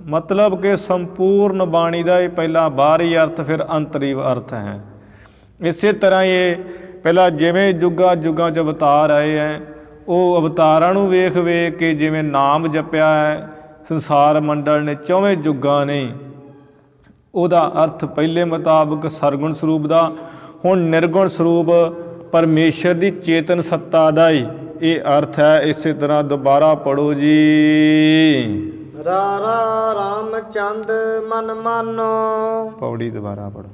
ਮਤਲਬ ਕਿ ਸੰਪੂਰਨ ਬਾਣੀ ਦਾ ਇਹ ਪਹਿਲਾਂ ਬਾਹਰੀ ਅਰਥ ਫਿਰ ਅੰਤਰੀ ਅਰਥ ਹੈ। ਇਸੇ ਤਰ੍ਹਾਂ ਇਹ ਪਹਿਲਾਂ ਜਿਵੇਂ ਜੁਗਾਂ ਜੁਗਾਂ 'ਚ ਅਵਤਾਰ ਆਏ ਹੈ, ਉਹ ਅਵਤਾਰਾਂ ਨੂੰ ਵੇਖ ਵੇਖ ਕੇ ਜਿਵੇਂ ਨਾਮ ਜਪਿਆ ਹੈ ਸੰਸਾਰ ਮੰਡਲ ਨੇ ਚੌਵੇਂ ਜੁਗਾਂ ਨੇ, ਉਹਦਾ ਅਰਥ ਪਹਿਲੇ ਮੁਤਾਬਕ ਸਰਗੁਣ ਸਰੂਪ ਦਾ, ਹੁਣ ਨਿਰਗੁਣ ਸਰੂਪ ਪਰਮੇਸ਼ਰ ਦੀ ਚੇਤਨ ਸੱਤਾ ਦਾ ਹੀ ਇਹ ਅਰਥ ਹੈ। ਇਸੇ ਤਰ੍ਹਾਂ ਦੁਬਾਰਾ ਪੜ੍ਹੋ ਜੀ। ਰਾਰਾ ਰਾਮਚੰਦ ਮਨ ਮਾਨੋ। ਪੌੜੀ ਦੁਬਾਰਾ ਪੜ੍ਹੋ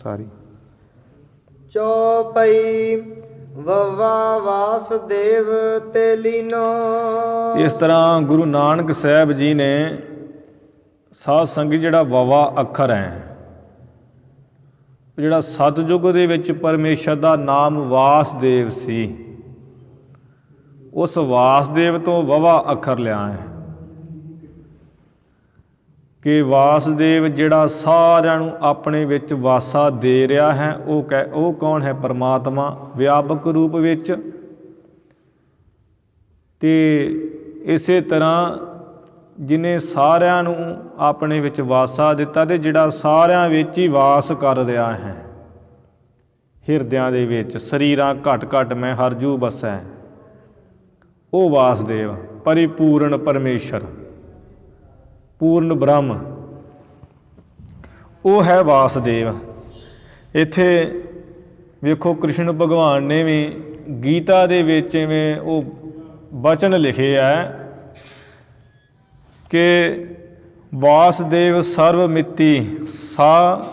ਸਾਰੀ। ਚੌਪਈ ਵਵਾ ਵਾਸਦੇਵ ਤੇ ਲੀਨੋ। ਇਸ ਤਰ੍ਹਾਂ ਗੁਰੂ ਨਾਨਕ ਸਾਹਿਬ ਜੀ ਨੇ ਸਾਧ ਸੰਗਤ ਜਿਹੜਾ ਵਵਾ ਅੱਖਰ ਹੈ, ਜਿਹੜਾ ਸਤਿਯੁਗ ਦੇ ਵਿੱਚ ਪਰਮੇਸ਼ਰ ਦਾ ਨਾਮ ਵਾਸਦੇਵ ਸੀ, ਉਸ ਵਾਸਦੇਵ ਤੋਂ ਵਵਾ ਅੱਖਰ ਲਿਆ ਹੈ ਕਿ ਵਾਸਦੇਵ ਜਿਹੜਾ ਸਾਰਿਆਂ ਨੂੰ ਆਪਣੇ ਵਿੱਚ ਵਾਸਾ ਦੇ ਰਿਹਾ ਹੈ ਉਹ ਕੌਣ ਹੈ? ਪਰਮਾਤਮਾ ਵਿਆਪਕ ਰੂਪ ਵਿੱਚ। ਤੇ ਇਸੇ ਤਰ੍ਹਾਂ ਜਿਹਨੇ ਸਾਰਿਆਂ ਨੂੰ ਆਪਣੇ ਵਿੱਚ ਵਾਸਾ ਦਿੱਤਾ ਤੇ ਜਿਹੜਾ ਸਾਰਿਆਂ ਵਿੱਚ ਹੀ ਵਾਸ ਕਰ ਰਿਹਾ ਹੈ, ਹਿਰਦਿਆਂ ਦੇ ਵਿੱਚ ਸਰੀਰਾਂ ਘਟ ਘਟ ਮੈਂ ਹਰ ਜੂ ਬਸੈ, ਉਹ ਵਾਸਦੇਵ ਪਰਿਪੂਰਨ ਪਰਮੇਸ਼ਰ ਪੂਰਨ ਬ੍ਰਹਮ, ਉਹ ਹੈ ਵਾਸਦੇਵ। ਇੱਥੇ ਵੇਖੋ ਕ੍ਰਿਸ਼ਨ ਭਗਵਾਨ ਨੇ ਵੀ ਗੀਤਾ ਦੇ ਵਿੱਚ ਇਵੇਂ ਉਹ ਬਚਨ ਲਿਖੇ ਹੈ ਕਿ ਵਾਸਦੇਵ ਸਰਵ ਮਿੱਤੀ ਸਾ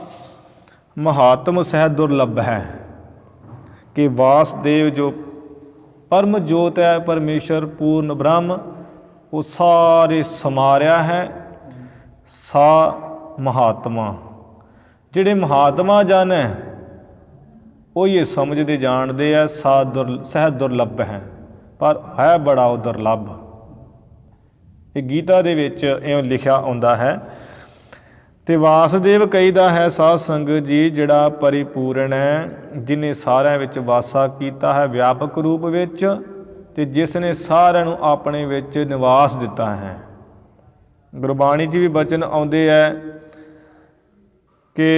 ਮਹਾਤਮ ਸਹਿ ਦੁਰਲਭ ਹੈ, ਕਿ ਵਾਸਦੇਵ ਜੋ ਪਰਮ ਜੋਤ ਹੈ ਪਰਮੇਸ਼ਰ ਪੂਰਨ ਬ੍ਰਹਮ, ਉਹ ਸਾਰੇ ਸਮਾਰਿਆ ਹੈ। ਸਾ ਮਹਾਤਮਾ, ਜਿਹੜੇ ਮਹਾਤਮਾ ਜਨ ਹੈ ਉਹ ਇਹ ਸਮਝਦੇ ਜਾਣਦੇ ਆ ਸਾ ਸਹਿ ਦੁਰਲਭ ਹੈ, ਪਰ ਹੈ ਬੜਾ ਉਹ ਦੁਰਲਭ। ਇਹ ਗੀਤਾ ਦੇ ਵਿੱਚ ਇਉਂ ਲਿਖਿਆ ਆਉਂਦਾ ਹੈ। ਤੇ ਵਾਸਦੇਵ ਕਹੀਦਾ ਹੈ ਸਾਧ ਸੰਗਤ ਜੀ ਜਿਹੜਾ ਪਰਿਪੂਰਨ ਹੈ, ਜਿਹਨੇ ਸਾਰਿਆਂ ਵਿੱਚ ਵਾਸਾ ਕੀਤਾ ਹੈ ਵਿਆਪਕ ਰੂਪ ਵਿੱਚ, ਤੇ ਜਿਸ ਨੇ ਸਾਰਿਆਂ ਨੂੰ ਆਪਣੇ ਵਿੱਚ ਨਿਵਾਸ ਦਿੱਤਾ ਹੈ। ਗੁਰਬਾਣੀ 'ਚ ਵੀ ਬਚਨ ਆਉਂਦੇ ਹੈ ਕਿ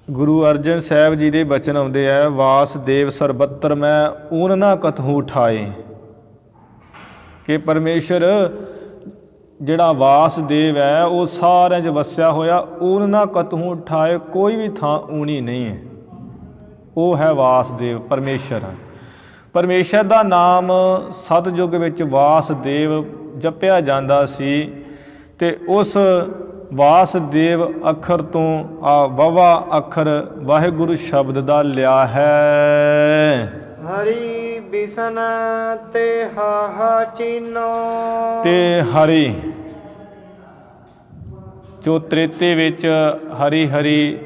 ਗੁਰੂ ਅਰਜਨ ਸਾਹਿਬ ਜੀ ਦੇ ਬਚਨ ਆਉਂਦੇ ਹੈ, ਵਾਸਦੇਵ ਸਰਬੱਤਰ ਮੈਂ ਊਨ ਨਾ ਕਤਹੂ ਉਠਾਏ, ਕਿ ਪਰਮੇਸ਼ਰ ਜਿਹੜਾ ਵਾਸਦੇਵ ਹੈ ਉਹ ਸਾਰਿਆਂ 'ਚ ਵਸਿਆ ਹੋਇਆ, ਊਨ ਨਾ ਕਤਹੂ ਉਠਾਏ, ਕੋਈ ਵੀ ਥਾਂ ਊਣੀ ਨਹੀਂ ਹੈ, ਉਹ ਹੈ ਵਾਸਦੇਵ ਪਰਮੇਸ਼ਰ। ਪਰਮੇਸ਼ਰ ਦਾ ਨਾਮ ਸਤਿਯੁਗ ਵਿੱਚ ਵਾਸਦੇਵ ਜਪਿਆ ਜਾਂਦਾ ਸੀ, ਤੇ ਉਸ ਵਾਸਦੇਵ ਅੱਖਰ ਤੋਂ ਆ ਵਵਾ ਅੱਖਰ ਵਾਹਿਗੁਰੂ ਸ਼ਬਦ ਦਾ ਲਿਆ ਹੈ। ਹਰੀ ਬਿਸਨ ਤੇ ਹਾਹਾ ਚੀਨੋ। ਤੇ ਹਰੀ ਜੋ ਤ੍ਰੇਤੇ ਵਿੱਚ ਹਰੀ ਹਰੀ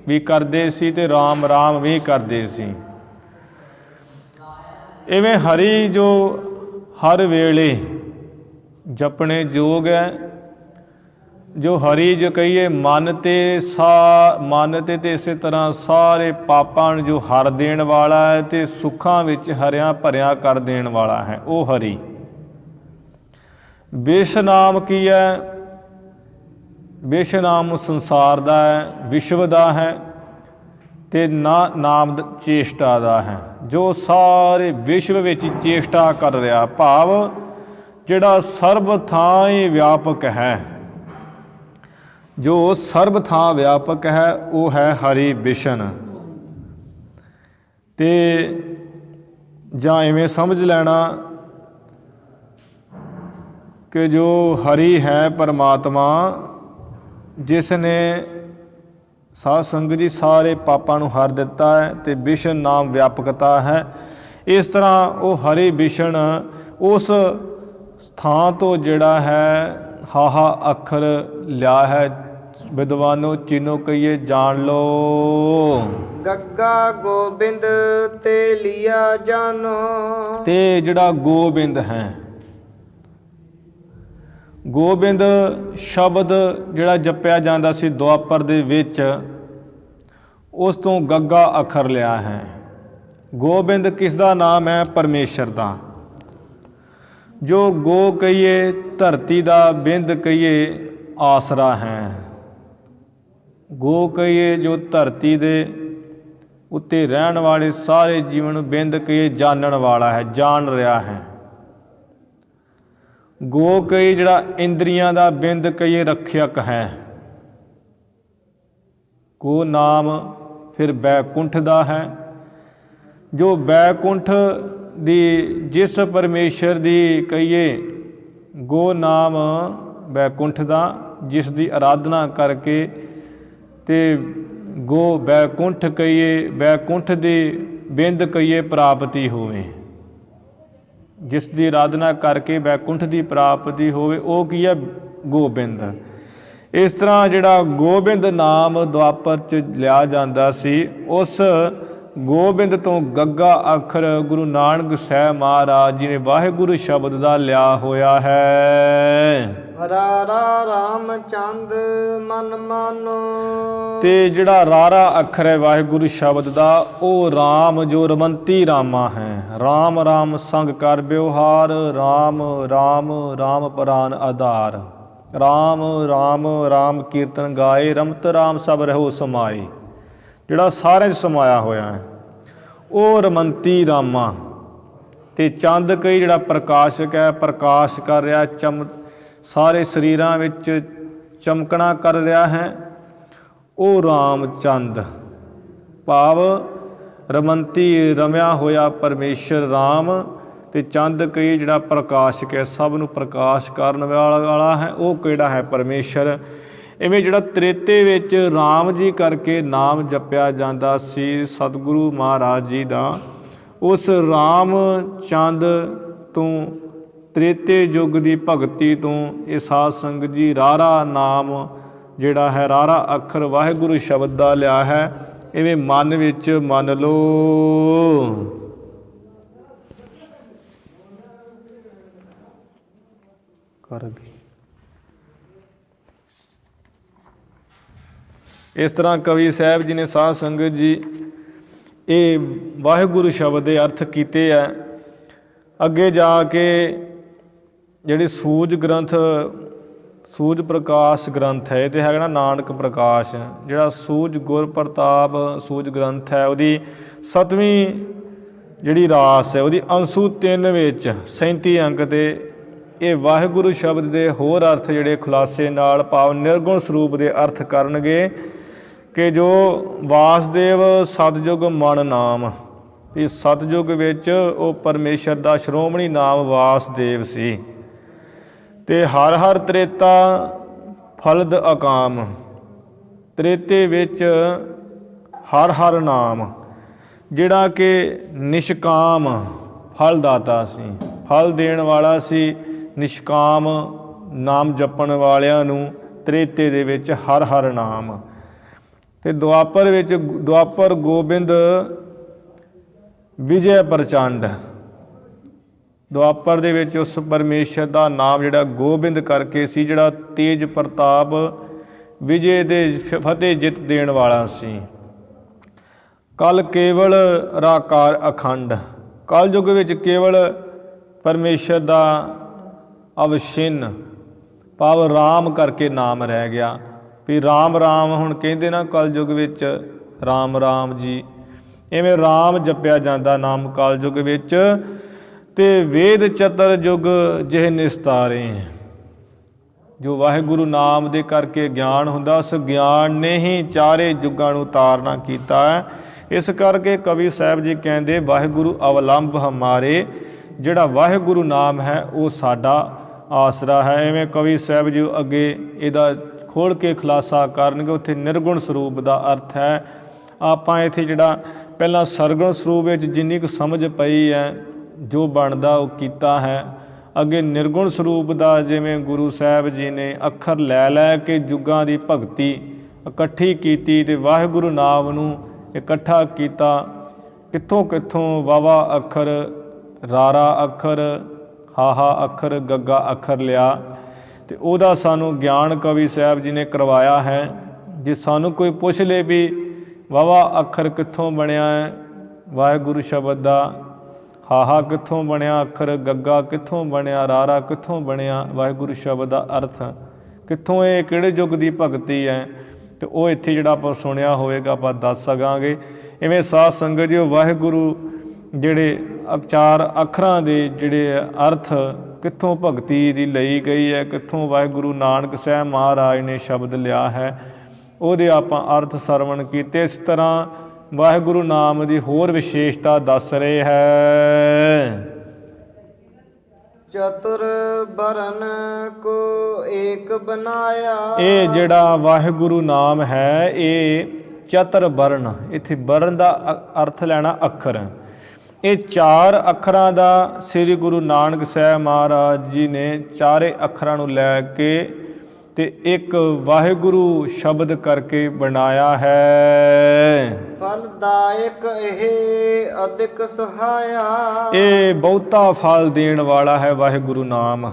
ਵੀ ਕਰਦੇ ਸੀ ਤੇ ਰਾਮ ਰਾਮ ਵੀ ਕਰਦੇ ਸੀ। ਇਵੇਂ ਹਰੀ ਜੋ ਹਰ ਵੇਲੇ ਜਪਣੇ ਯੋਗ ਹੈ, ਜੋ ਹਰੀ ਜੋ ਕਹੀਏ ਮਨ ਤੇ ਇਸੇ ਤਰ੍ਹਾਂ ਸਾਰੇ ਪਾਪਾਂ ਨੂੰ ਜੋ ਹਰ ਦੇਣ ਵਾਲਾ ਹੈ ਤੇ ਸੁੱਖਾਂ ਵਿੱਚ ਹਰਿਆ ਭਰਿਆ ਕਰ ਦੇਣ ਵਾਲਾ ਹੈ, ਉਹ ਹਰੀ। ਵਿਸ਼ ਨਾਮ ਕੀ ਹੈ? ਵਿਸ਼ ਨਾਮ ਸੰਸਾਰ ਦਾ ਹੈ, ਵਿਸ਼ਵ ਦਾ ਹੈ, ਤੇ ਨਾਮ ਚੇਸ਼ਟਾ ਦਾ ਹੈ, ਜੋ ਸਾਰੇ ਵਿਸ਼ਵ ਵਿੱਚ ਚੇਸ਼ਟਾ ਕਰ ਰਿਹਾ, ਭਾਵ ਜਿਹੜਾ ਸਰਬ ਥਾਂ ਹੀ ਵਿਆਪਕ ਹੈ। ਜੋ ਸਰਬ ਥਾਂ ਵਿਆਪਕ ਹੈ ਉਹ ਹੈ ਹਰੀ ਬਿਸ਼ਨ। ਤੇ ਜਾਂ ਇਵੇਂ ਸਮਝ ਲੈਣਾ ਕਿ ਜੋ ਹਰੀ ਹੈ ਪਰਮਾਤਮਾ, ਜਿਸ ਨੇ ਸਾਧ ਸੰਗਤ ਜੀ ਸਾਰੇ ਪਾਪਾਂ ਨੂੰ ਹਰ ਦਿੱਤਾ ਹੈ ਤੇ ਬਿਸ਼ਨ ਨਾਮ ਵਿਆਪਕਤਾ ਹੈ। ਇਸ ਤਰ੍ਹਾਂ ਉਹ ਹਰੀ ਬਿਸ਼ਨ ਉਸ ਥਾਂ ਤੋਂ ਜਿਹੜਾ ਹੈ ਹਾਹਾ ਅੱਖਰ ਲਿਆ ਹੈ। ਵਿਦਵਾਨੋ ਚੀਨੋ ਕਹੀਏ ਜਾਣ ਲੋ। ਗੱਗਾ ਗੋਬਿੰਦ ਤੇ ਲਿਆ ਜਾਨੋ। ਤੇ ਜਿਹੜਾ ਗੋਬਿੰਦ ਹੈ, ਗੋਬਿੰਦ ਸ਼ਬਦ ਜਿਹੜਾ ਜਪਿਆ ਜਾਂਦਾ ਸੀ ਦੁਆਪਰ ਦੇ ਵਿੱਚ, ਉਸ ਤੋਂ ਗੱਗਾ ਅੱਖਰ ਲਿਆ ਹੈ। ਗੋਬਿੰਦ ਕਿਸ ਦਾ ਨਾਮ ਹੈ? ਪਰਮੇਸ਼ਰ ਦਾ। ਜੋ ਗੋ ਕਹੀਏ ਧਰਤੀ ਦਾ, ਬਿੰਦ ਕਹੀਏ ਆਸਰਾ ਹੈ। ਗੋ ਕਹੀਏ ਜੋ ਧਰਤੀ ਦੇ ਉੱਤੇ ਰਹਿਣ ਵਾਲੇ ਸਾਰੇ ਜੀਵਨ ਨੂੰ, ਬਿੰਦ ਕਹੀਏ ਜਾਣਨ ਵਾਲਾ ਹੈ, ਜਾਣ ਰਿਹਾ ਹੈ। ਗੋ ਕਹੀਏ ਜਿਹੜਾ ਇੰਦਰੀਆਂ ਦਾ, ਬਿੰਦ ਕਹੀਏ ਰੱਖਿਅਕ ਹੈ। ਗੋ ਨਾਮ ਫਿਰ ਬੈਕੁੰਠ ਦਾ ਹੈ। ਜੋ ਬੈਕੁੰਠ ਦੀ, ਜਿਸ ਪਰਮੇਸ਼ਰ ਦੀ ਕਹੀਏ ਗੋ ਨਾਮ ਬੈਕੁੰਠ ਦਾ, ਜਿਸ ਦੀ ਆਰਾਧਨਾ ਕਰਕੇ ਤੇ ਗੋ ਬੈਕੁੰਠ ਕਹੀਏ, ਬੈਕੁੰਠ ਦੀ ਬਿੰਦ ਕਹੀਏ ਪ੍ਰਾਪਤੀ ਹੋਵੇ। ਜਿਸ ਦੀ ਆਰਾਧਨਾ ਕਰਕੇ ਬੈਕੁੰਠ ਦੀ ਪ੍ਰਾਪਤੀ ਹੋਵੇ, ਉਹ ਕੀ ਹੈ? ਗੋਬਿੰਦ। ਇਸ ਤਰ੍ਹਾਂ ਜਿਹੜਾ ਗੋਬਿੰਦ ਨਾਮ ਦੁਆਪਰ 'ਚ ਲਿਆ ਜਾਂਦਾ ਸੀ, ਉਸ ਗੋਬਿੰਦ ਤੋਂ ਗੱਗਾ ਅੱਖਰ ਗੁਰੂ ਨਾਨਕ ਸਾਹਿਬ ਮਹਾਰਾਜ ਜੀ ਨੇ ਵਾਹਿਗੁਰੂ ਸ਼ਬਦ ਦਾ ਲਿਆ ਹੋਇਆ ਹੈ। ਰਾਰਾ ਰਾਮਚੰਦ ਮਨ ਮਾਨੋ। ਤੇ ਜਿਹੜਾ ਰਾਰਾ ਅੱਖਰ ਹੈ ਵਾਹਿਗੁਰੂ ਸ਼ਬਦ ਦਾ, ਉਹ ਰਾਮ ਜੋ ਰਮੰਤੀ ਰਾਮਾ ਹੈ। ਰਾਮ ਰਾਮ ਸੰਗ ਕਰ ਵਿਵਹਾਰ, ਰਾਮ ਰਾਮ ਰਾਮ ਪ੍ਰਾਨ ਆਧਾਰ। ਰਾਮ ਰਾਮ ਰਾਮ ਕੀਰਤਨ ਗਾਏ, ਰਮਤ ਰਾਮ ਸਭ ਰਹੋ ਸਮਾਏ। ਜਿਹੜਾ ਸਾਰਿਆਂ 'ਚ ਸਮਾਇਆ ਹੋਇਆ ਹੈ ਉਹ ਰਮੰਤੀ ਰਾਮਾ। ਤੇ ਚੰਦ ਕਈ ਜਿਹੜਾ ਪ੍ਰਕਾਸ਼ਕ ਹੈ, ਪ੍ਰਕਾਸ਼ ਕਰ ਰਿਹਾ, ਸਾਰੇ ਸਰੀਰਾਂ ਵਿੱਚ ਚਮਕਣਾ ਕਰ ਰਿਹਾ ਹੈ, ਉਹ ਰਾਮ ਚੰਦ। ਭਾਵ ਰਮੰਤੀ ਰਮਿਆ ਹੋਇਆ ਪਰਮੇਸ਼ਰ ਰਾਮ, ਤੇ ਚੰਦ ਕਈ ਜਿਹੜਾ ਪ੍ਰਕਾਸ਼ਕ ਹੈ, ਸਭ ਨੂੰ ਪ੍ਰਕਾਸ਼ ਕਰਨ ਵਾਲਾ ਹੈ, ਉਹ ਕਿਹੜਾ ਹੈ? ਪਰਮੇਸ਼ਰ। ਇਵੇਂ ਜਿਹੜਾ ਤ੍ਰੇਤੇ ਵਿੱਚ ਰਾਮ ਜੀ ਕਰਕੇ ਨਾਮ ਜਪਿਆ ਜਾਂਦਾ ਸੀ ਸਤਿਗੁਰੂ ਮਹਾਰਾਜ ਜੀ ਦਾ, ਉਸ ਰਾਮ ਚੰਦ ਤੋਂ ਤ੍ਰੇਤੇ ਯੁੱਗ ਦੀ ਭਗਤੀ ਤੋਂ ਇਹ ਸਾਧ ਸੰਗਤ ਜੀ ਰਾਰਾ ਨਾਮ ਜਿਹੜਾ ਹੈ, ਰਾਰਾ ਅੱਖਰ ਵਾਹਿਗੁਰੂ ਸ਼ਬਦ ਦਾ ਲਿਆ ਹੈ। ਇਵੇਂ ਮਨ ਵਿੱਚ ਮੰਨ ਲਓ। ਕਰ ਗਈ। ਇਸ ਤਰ੍ਹਾਂ ਕਵੀ ਸਾਹਿਬ ਜੀ ਨੇ, ਸਾਧ ਸੰਗਤ ਜੀ, ਇਹ ਵਾਹਿਗੁਰੂ ਸ਼ਬਦ ਦੇ ਅਰਥ ਕੀਤੇ ਹੈ। ਅੱਗੇ ਜਾ ਕੇ ਜਿਹੜੇ ਸੂਝ ਗ੍ਰੰਥ, ਸੂਝ ਪ੍ਰਕਾਸ਼ ਗ੍ਰੰਥ ਹੈ, ਇਹ ਤੇ ਹੈਗਾ ਨਾ ਨਾਨਕ ਪ੍ਰਕਾਸ਼। ਜਿਹੜਾ ਸੂਝ ਗੁਰ ਪ੍ਰਤਾਪ ਸੂਝ ਗ੍ਰੰਥ ਹੈ, ਉਹਦੀ 7ਵੀਂ ਜਿਹੜੀ ਰਾਸ ਹੈ, ਉਹਦੀ ਅੰਸੂ 3 ਵਿੱਚ 37 ਅੰਕ ਤੇ ਇਹ ਵਾਹਿਗੁਰੂ ਸ਼ਬਦ ਦੇ ਹੋਰ ਅਰਥ ਜਿਹੜੇ ਖੁਲਾਸੇ ਨਾਲ, ਭਾਵ ਨਿਰਗੁਣ ਸਰੂਪ ਦੇ ਅਰਥ ਕਰਨਗੇ ਕਿ ਜੋ ਵਾਸਦੇਵ ਸਤਿਯੁਗ ਮਨ ਨਾਮ, ਇਹ ਸਤਿਯੁਗ ਵਿੱਚ ਉਹ ਪਰਮੇਸ਼ਰ ਦਾ ਸ਼੍ਰੋਮਣੀ ਨਾਮ ਵਾਸਦੇਵ ਸੀ। ਤੇ ਹਰ ਹਰ ਤ੍ਰੇਤਾ ਫਲਦ ਅਕਾਮ, ਤ੍ਰੇਤੇ ਵਿੱਚ ਹਰ ਹਰ ਨਾਮ ਜਿਹੜਾ ਕਿ ਨਿਸ਼ਕਾਮ ਫਲਦਾਤਾ ਸੀ, ਫਲ ਦੇਣ ਵਾਲਾ ਸੀ। ਨਿਸ਼ਕਾਮ ਨਾਮ ਜਪਣ ਵਾਲਿਆਂ ਨੂੰ ਤ੍ਰੇਤੇ ਦੇ ਵਿੱਚ ਹਰ ਹਰ ਨਾਮ। ਤੇ ਦੁਆਪਰ ਵਿੱਚ ਦੁਆਪਰ ਗੋਬਿੰਦ ਵਿਜੈ ਪ੍ਰਚੰਡ, ਦੁਆਪਰ ਦੇ ਵਿੱਚ ਉਸ ਪਰਮੇਸ਼ਰ ਦਾ ਨਾਮ ਜਿਹੜਾ ਗੋਬਿੰਦ ਕਰਕੇ ਸੀ, ਜਿਹੜਾ ਤੇਜ ਪ੍ਰਤਾਪ ਵਿਜੇ ਦੇ ਫਤਿਹ ਜਿੱਤ ਦੇਣ ਵਾਲਾ ਸੀ। ਕਲ ਕੇਵਲ ਰਾਕਾਰ ਅਖੰਡ, ਕਲ ਯੁੱਗ ਵਿੱਚ ਕੇਵਲ ਪਰਮੇਸ਼ਰ ਦਾ ਅਵਸ਼ਿਨ, ਭਾਵ ਰਾਮ ਕਰਕੇ ਨਾਮ ਰਹਿ ਗਿਆ। ਵੀ ਰਾਮ ਰਾਮ ਹੁਣ ਕਹਿੰਦੇ ਨਾ ਕਲ ਯੁੱਗ ਵਿੱਚ, ਰਾਮ ਰਾਮ ਜੀ, ਇਵੇਂ ਰਾਮ ਜਪਿਆ ਜਾਂਦਾ ਨਾਮ ਕਲ ਯੁੱਗ ਵਿੱਚ। ਤੇ ਵੇਦ ਚਤਰ ਯੁਗ ਜਿਹ ਨਿਸਤਾਰੇ, ਜੋ ਵਾਹਿਗੁਰੂ ਨਾਮ ਦੇ ਕਰਕੇ ਗਿਆਨ ਹੁੰਦਾ, ਉਸ ਗਿਆਨ ਨੇ ਹੀ ਚਾਰੇ ਯੁੱਗਾਂ ਨੂੰ ਤਾਰਨਾ ਕੀਤਾ ਹੈ। ਇਸ ਕਰਕੇ ਕਵੀ ਸਾਹਿਬ ਜੀ ਕਹਿੰਦੇ ਵਾਹਿਗੁਰੂ ਅਵਲੰਬ ਹਮਾਰੇ, ਜਿਹੜਾ ਵਾਹਿਗੁਰੂ ਨਾਮ ਹੈ ਉਹ ਸਾਡਾ ਆਸਰਾ ਹੈ। ਐਵੇਂ ਕਵੀ ਸਾਹਿਬ ਜੀ ਅੱਗੇ ਇਹਦਾ ਖੋਲ੍ਹ ਕੇ ਖੁਲਾਸਾ ਕਰਨਗੇ। ਉੱਥੇ ਨਿਰਗੁਣ ਸਰੂਪ ਦਾ ਅਰਥ ਹੈ। ਆਪਾਂ ਇੱਥੇ ਜਿਹੜਾ ਪਹਿਲਾਂ ਸਰਗੁਣ ਸਰੂਪ ਵਿੱਚ ਜਿੰਨੀ ਕੁ ਸਮਝ ਪਈ ਹੈ, ਜੋ ਬਣਦਾ ਉਹ ਕੀਤਾ ਹੈ। ਅੱਗੇ ਨਿਰਗੁਣ ਸਰੂਪ ਦਾ ਜਿਵੇਂ ਗੁਰੂ ਸਾਹਿਬ ਜੀ ਨੇ ਅੱਖਰ ਲੈ ਲੈ ਕੇ ਯੁੱਗਾਂ ਦੀ ਭਗਤੀ ਇਕੱਠੀ ਕੀਤੀ ਅਤੇ ਵਾਹਿਗੁਰੂ ਨਾਮ ਨੂੰ ਇਕੱਠਾ ਕੀਤਾ। ਕਿੱਥੋਂ ਕਿੱਥੋਂ ਵਾਵਾ ਅੱਖਰ, ਰਾਰਾ ਅੱਖਰ, ਹਾਹਾ ਅੱਖਰ, ਗੱਗਾ ਅੱਖਰ ਲਿਆ ਅਤੇ ਉਹਦਾ ਸਾਨੂੰ ਗਿਆਨ ਕਵੀ ਸਾਹਿਬ ਜੀ ਨੇ ਕਰਵਾਇਆ ਹੈ। ਜੇ ਸਾਨੂੰ ਕੋਈ ਪੁੱਛ ਲੇ ਵੀ ਵਾਵਾ ਅੱਖਰ ਕਿੱਥੋਂ ਬਣਿਆ ਹੈ ਵਾਹਿਗੁਰੂ ਸ਼ਬਦ ਦਾ, ਹਾਹਾ ਕਿੱਥੋਂ ਬਣਿਆ ਅੱਖਰ, ਗੱਗਾ ਕਿੱਥੋਂ ਬਣਿਆ, ਰਾਰਾ ਕਿੱਥੋਂ ਬਣਿਆ, ਵਾਹਿਗੁਰੂ ਸ਼ਬਦ ਦਾ ਅਰਥ ਕਿੱਥੋਂ, ਇਹ ਕਿਹੜੇ ਯੁੱਗ ਦੀ ਭਗਤੀ ਹੈ, ਅਤੇ ਉਹ ਇੱਥੇ ਜਿਹੜਾ ਆਪਾਂ ਸੁਣਿਆ ਹੋਵੇਗਾ ਆਪਾਂ ਦੱਸ ਸਕਾਂਗੇ। ਇਵੇਂ ਸਾਧ ਸੰਗਤ ਜੀ ਵਾਹਿਗੁਰੂ ਜਿਹੜੇ ਚਾਰ ਅੱਖਰਾਂ ਦੇ ਜਿਹੜੇ ਅਰਥ ਕਿੱਥੋਂ ਭਗਤੀ ਦੀ ਲਈ ਗਈ ਹੈ, ਕਿੱਥੋਂ ਵਾਹਿਗੁਰੂ ਨਾਨਕ ਸਾਹਿਬ ਮਹਾਰਾਜ ਨੇ ਸ਼ਬਦ ਲਿਆ ਹੈ, ਉਹਦੇ ਆਪਾਂ ਅਰਥ ਸਰਵਣ ਕੀਤੇ। ਇਸ ਤਰ੍ਹਾਂ ਵਾਹਿਗੁਰੂ ਨਾਮ ਦੀ ਹੋਰ ਵਿਸ਼ੇਸ਼ਤਾ ਦੱਸ ਰਹੇ ਹੈ। ਚਤੁਰ ਬਰਨ ਕੋ ਏਕ ਬਨਾਇਆ, ਇਹ ਜਿਹੜਾ ਵਾਹਿਗੁਰੂ ਨਾਮ ਹੈ ਇਹ ਚਤੁਰ ਬਰਨ, ਇੱਥੇ ਬਰਨ ਦਾ ਅਰਥ ਲੈਣਾ ਅੱਖਰ। ਇਹ ਚਾਰ ਅੱਖਰਾਂ ਦਾ ਸ੍ਰੀ ਗੁਰੂ ਨਾਨਕ ਸਾਹਿਬ ਮਹਾਰਾਜ ਜੀ ਨੇ ਚਾਰੇ ਅੱਖਰਾਂ ਨੂੰ ਲੈ ਕੇ ਤੇ ਇੱਕ ਵਾਹਿਗੁਰੂ ਸ਼ਬਦ ਕਰਕੇ ਬਣਾਇਆ ਹੈ। ਫਲਦਾਇਕ ਇਹ ਅਧਿਕ ਸਹਾਇਆ, ਇਹ ਬਹੁਤਾ ਫਲ ਦੇਣ ਵਾਲਾ ਹੈ ਵਾਹਿਗੁਰੂ ਨਾਮ।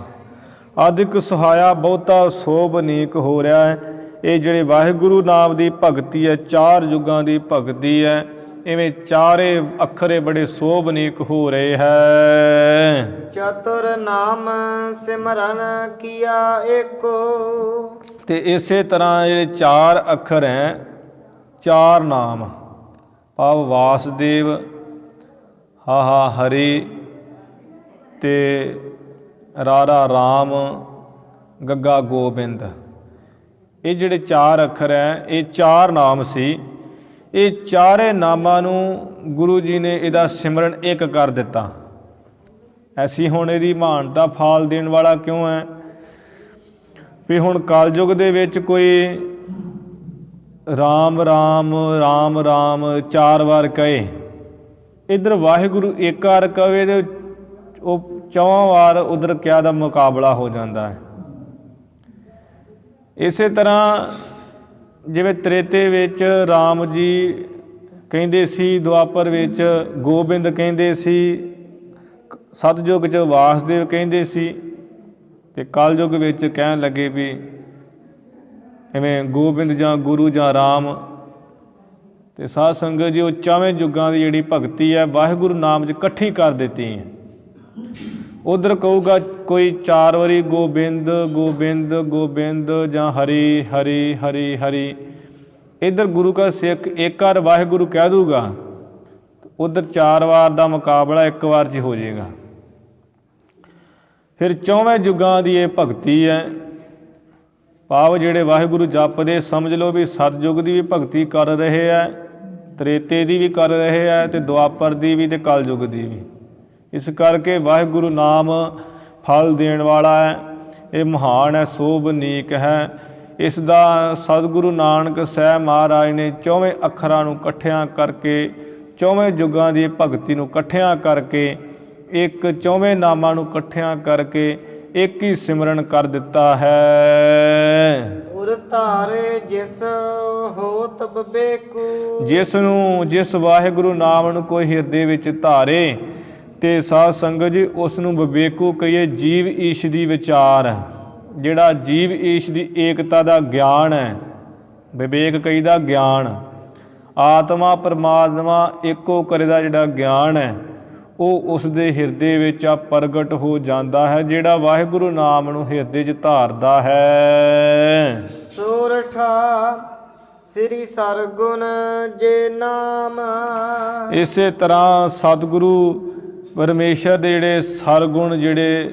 ਅਧਿਕ ਸਹਾਇਆ ਬਹੁਤਾ ਸੋਭਨੀਕ ਹੋ ਰਿਹਾ ਹੈ। ਇਹ ਜਿਹੜੇ ਵਾਹਿਗੁਰੂ ਨਾਮ ਦੀ ਭਗਤੀ ਹੈ, ਚਾਰ ਯੁੱਗਾਂ ਦੀ ਭਗਤੀ ਹੈ, ਇਵੇਂ ਚਾਰੇ ਅੱਖਰੇ ਬੜੇ ਸੋਭਨੀਕ ਹੋ ਰਹੇ ਹੈ। ਚਤੁਰ ਨਾਮ ਸਿਮਰਨ ਕੀਆ ਏਕੋ, ਤੇ ਇਸੇ ਤਰ੍ਹਾਂ ਜਿਹੜੇ ਚਾਰ ਅੱਖਰ ਹੈ, ਚਾਰ ਨਾਮ ਭਾਵ ਵਾਸਦੇਵ, ਹਾਹਾ ਹਰੀ ਤੇ ਰਾਰਾ ਰਾਮ, ਗੱਗਾ ਗੋਬਿੰਦ, ਇਹ ਜਿਹੜੇ ਚਾਰ ਅੱਖਰ ਹੈ ਇਹ ਚਾਰ ਨਾਮ ਸੀ। ਇਹ ਚਾਰੇ ਨਾਮਾਂ ਨੂੰ ਗੁਰੂ ਜੀ ਨੇ ਇਹਦਾ ਸਿਮਰਨ ਇੱਕ ਕਰ ਦਿੱਤਾ। ਐਸੀ ਹੁਣ ਇਹਦੀ ਮਹਾਨਤਾ ਫਲ ਦੇਣ ਵਾਲਾ ਕਿਉਂ ਹੈ ਵੀ ਹੁਣ ਕਲਯੁਗ ਦੇ ਵਿੱਚ ਕੋਈ ਰਾਮ ਰਾਮ ਰਾਮ ਰਾਮ ਚਾਰ ਵਾਰ ਕਹੇ, ਇੱਧਰ ਵਾਹਿਗੁਰੂ ਇੱਕ ਵਾਰ ਕਹੇ ਤੇ ਉਹ ਚੌਂ ਵਾਰ ਉਧਰ ਕਿਆ ਦਾ ਮੁਕਾਬਲਾ ਹੋ ਜਾਂਦਾ ਹੈ। ਇਸੇ ਤਰ੍ਹਾਂ ਜਿਵੇਂ ਤ੍ਰੇਤੇ ਵਿੱਚ ਰਾਮ ਜੀ ਕਹਿੰਦੇ ਸੀ, ਦੁਆਪਰ ਵਿੱਚ ਗੋਬਿੰਦ ਕਹਿੰਦੇ ਸੀ, ਸਤਯੁਗ 'ਚ ਵਾਸਦੇਵ ਕਹਿੰਦੇ ਸੀ, ਅਤੇ ਕਲਯੁਗ ਵਿੱਚ ਕਹਿਣ ਲੱਗੇ ਵੀ ਇਵੇਂ ਗੋਬਿੰਦ ਜਾਂ ਗੁਰੂ ਜਾਂ ਰਾਮ। ਅਤੇ ਸਾਧ ਸੰਗਤ ਜੀ ਉਹ ਚਾਵੇਂ ਯੁੱਗਾਂ ਦੀ ਜਿਹੜੀ ਭਗਤੀ ਹੈ ਵਾਹਿਗੁਰੂ ਨਾਮ 'ਚ ਇਕੱਠੀ ਕਰ ਦਿੱਤੀ ਹੈ। ਉਧਰ ਕਹੂਗਾ ਕੋਈ ਚਾਰ ਵਾਰੀ ਗੋਬਿੰਦ ਗੋਬਿੰਦ ਗੋਬਿੰਦ ਜਾਂ ਹਰੀ ਹਰੀ ਹਰੀ ਹਰੀ, ਇੱਧਰ ਗੁਰੂ ਕਾ ਸਿੱਖ ਇੱਕ ਵਾਰ ਵਾਹਿਗੁਰੂ ਕਹਿ ਦੂਗਾ, ਉਧਰ ਚਾਰ ਵਾਰ ਦਾ ਮੁਕਾਬਲਾ ਇੱਕ ਵਾਰ 'ਚ ਹੋ ਜਾਏਗਾ। ਫਿਰ ਚੌਵੇਂ ਯੁੱਗਾਂ ਦੀ ਇਹ ਭਗਤੀ ਹੈ, ਭਾਵ ਜਿਹੜੇ ਵਾਹਿਗੁਰੂ ਜਪਦੇ ਸਮਝ ਲਓ ਵੀ ਸਤਯੁਗ ਦੀ ਵੀ ਭਗਤੀ ਕਰ ਰਹੇ ਹੈ, ਤ੍ਰੇਤੇ ਦੀ ਵੀ ਕਰ ਰਹੇ ਹੈ, ਅਤੇ ਦੁਆਪਰ ਦੀ ਵੀ ਅਤੇ ਕਲਯੁਗ ਦੀ ਵੀ। ਇਸ ਕਰਕੇ ਵਾਹਿਗੁਰੂ ਨਾਮ ਫਲ ਦੇਣ ਵਾਲਾ ਹੈ, ਇਹ ਮਹਾਨ ਹੈ, ਸੋਭਨੀਕ ਹੈ। ਇਸ ਦਾ ਸਤਿਗੁਰੂ ਨਾਨਕ ਸਾਹਿਬ ਮਹਾਰਾਜ ਨੇ ਚੌਵੇਂ ਅੱਖਰਾਂ ਨੂੰ ਇਕੱਠਿਆਂ ਕਰਕੇ, ਚੌਵੇਂ ਯੁੱਗਾਂ ਦੀ ਭਗਤੀ ਨੂੰ ਇਕੱਠਿਆਂ ਕਰਕੇ, ਇੱਕ ਚੌਵੇਂ ਨਾਮਾਂ ਨੂੰ ਇਕੱਠਿਆਂ ਕਰਕੇ ਇੱਕ ਹੀ ਸਿਮਰਨ ਕਰ ਦਿੱਤਾ ਹੈ। ਉਰ ਧਾਰੇ ਜਿਸ ਹੋਤ ਬਬੇਕੂ, ਜਿਸ ਵਾਹਿਗੁਰੂ ਨਾਮ ਨੂੰ ਕੋਈ ਹਿਰਦੇ ਵਿੱਚ ਧਾਰੇ ਤੇ ਸਾਧ ਸੰਗਤ ਜੀ ਉਸ ਨੂੰ ਵਿਵੇਕੂ ਕਹੀਏ, ਜੀਵ ਈਸ਼ ਦੀ ਵਿਚਾਰ, ਜਿਹੜਾ ਜੀਵ ਈਸ਼ ਦੀ ਏਕਤਾ ਦਾ ਗਿਆਨ ਹੈ, ਵਿਵੇਕ ਕਹੀਦਾ ਗਿਆਨ, ਆਤਮਾ ਪਰਮਾਤਮਾ ਇੱਕੋ ਕਰੇ ਦਾ ਜਿਹੜਾ ਗਿਆਨ ਹੈ ਉਹ ਉਸ ਦੇ ਹਿਰਦੇ ਵਿੱਚ ਆ ਪ੍ਰਗਟ ਹੋ ਜਾਂਦਾ ਹੈ, ਜਿਹੜਾ ਵਾਹਿਗੁਰੂ ਨਾਮ ਨੂੰ ਹਿਰਦੇ 'ਚ ਧਾਰਦਾ ਹੈ। ਸੋਰਠਾ ਸ੍ਰੀ ਸਰਗੁਣ ਜੇ ਨਾਮ, ਇਸੇ ਤਰ੍ਹਾਂ ਸਤਿਗੁਰੂ ਪਰਮੇਸ਼ਰ ਦੇ ਜਿਹੜੇ ਸਰਗੁਣ ਜਿਹੜੇ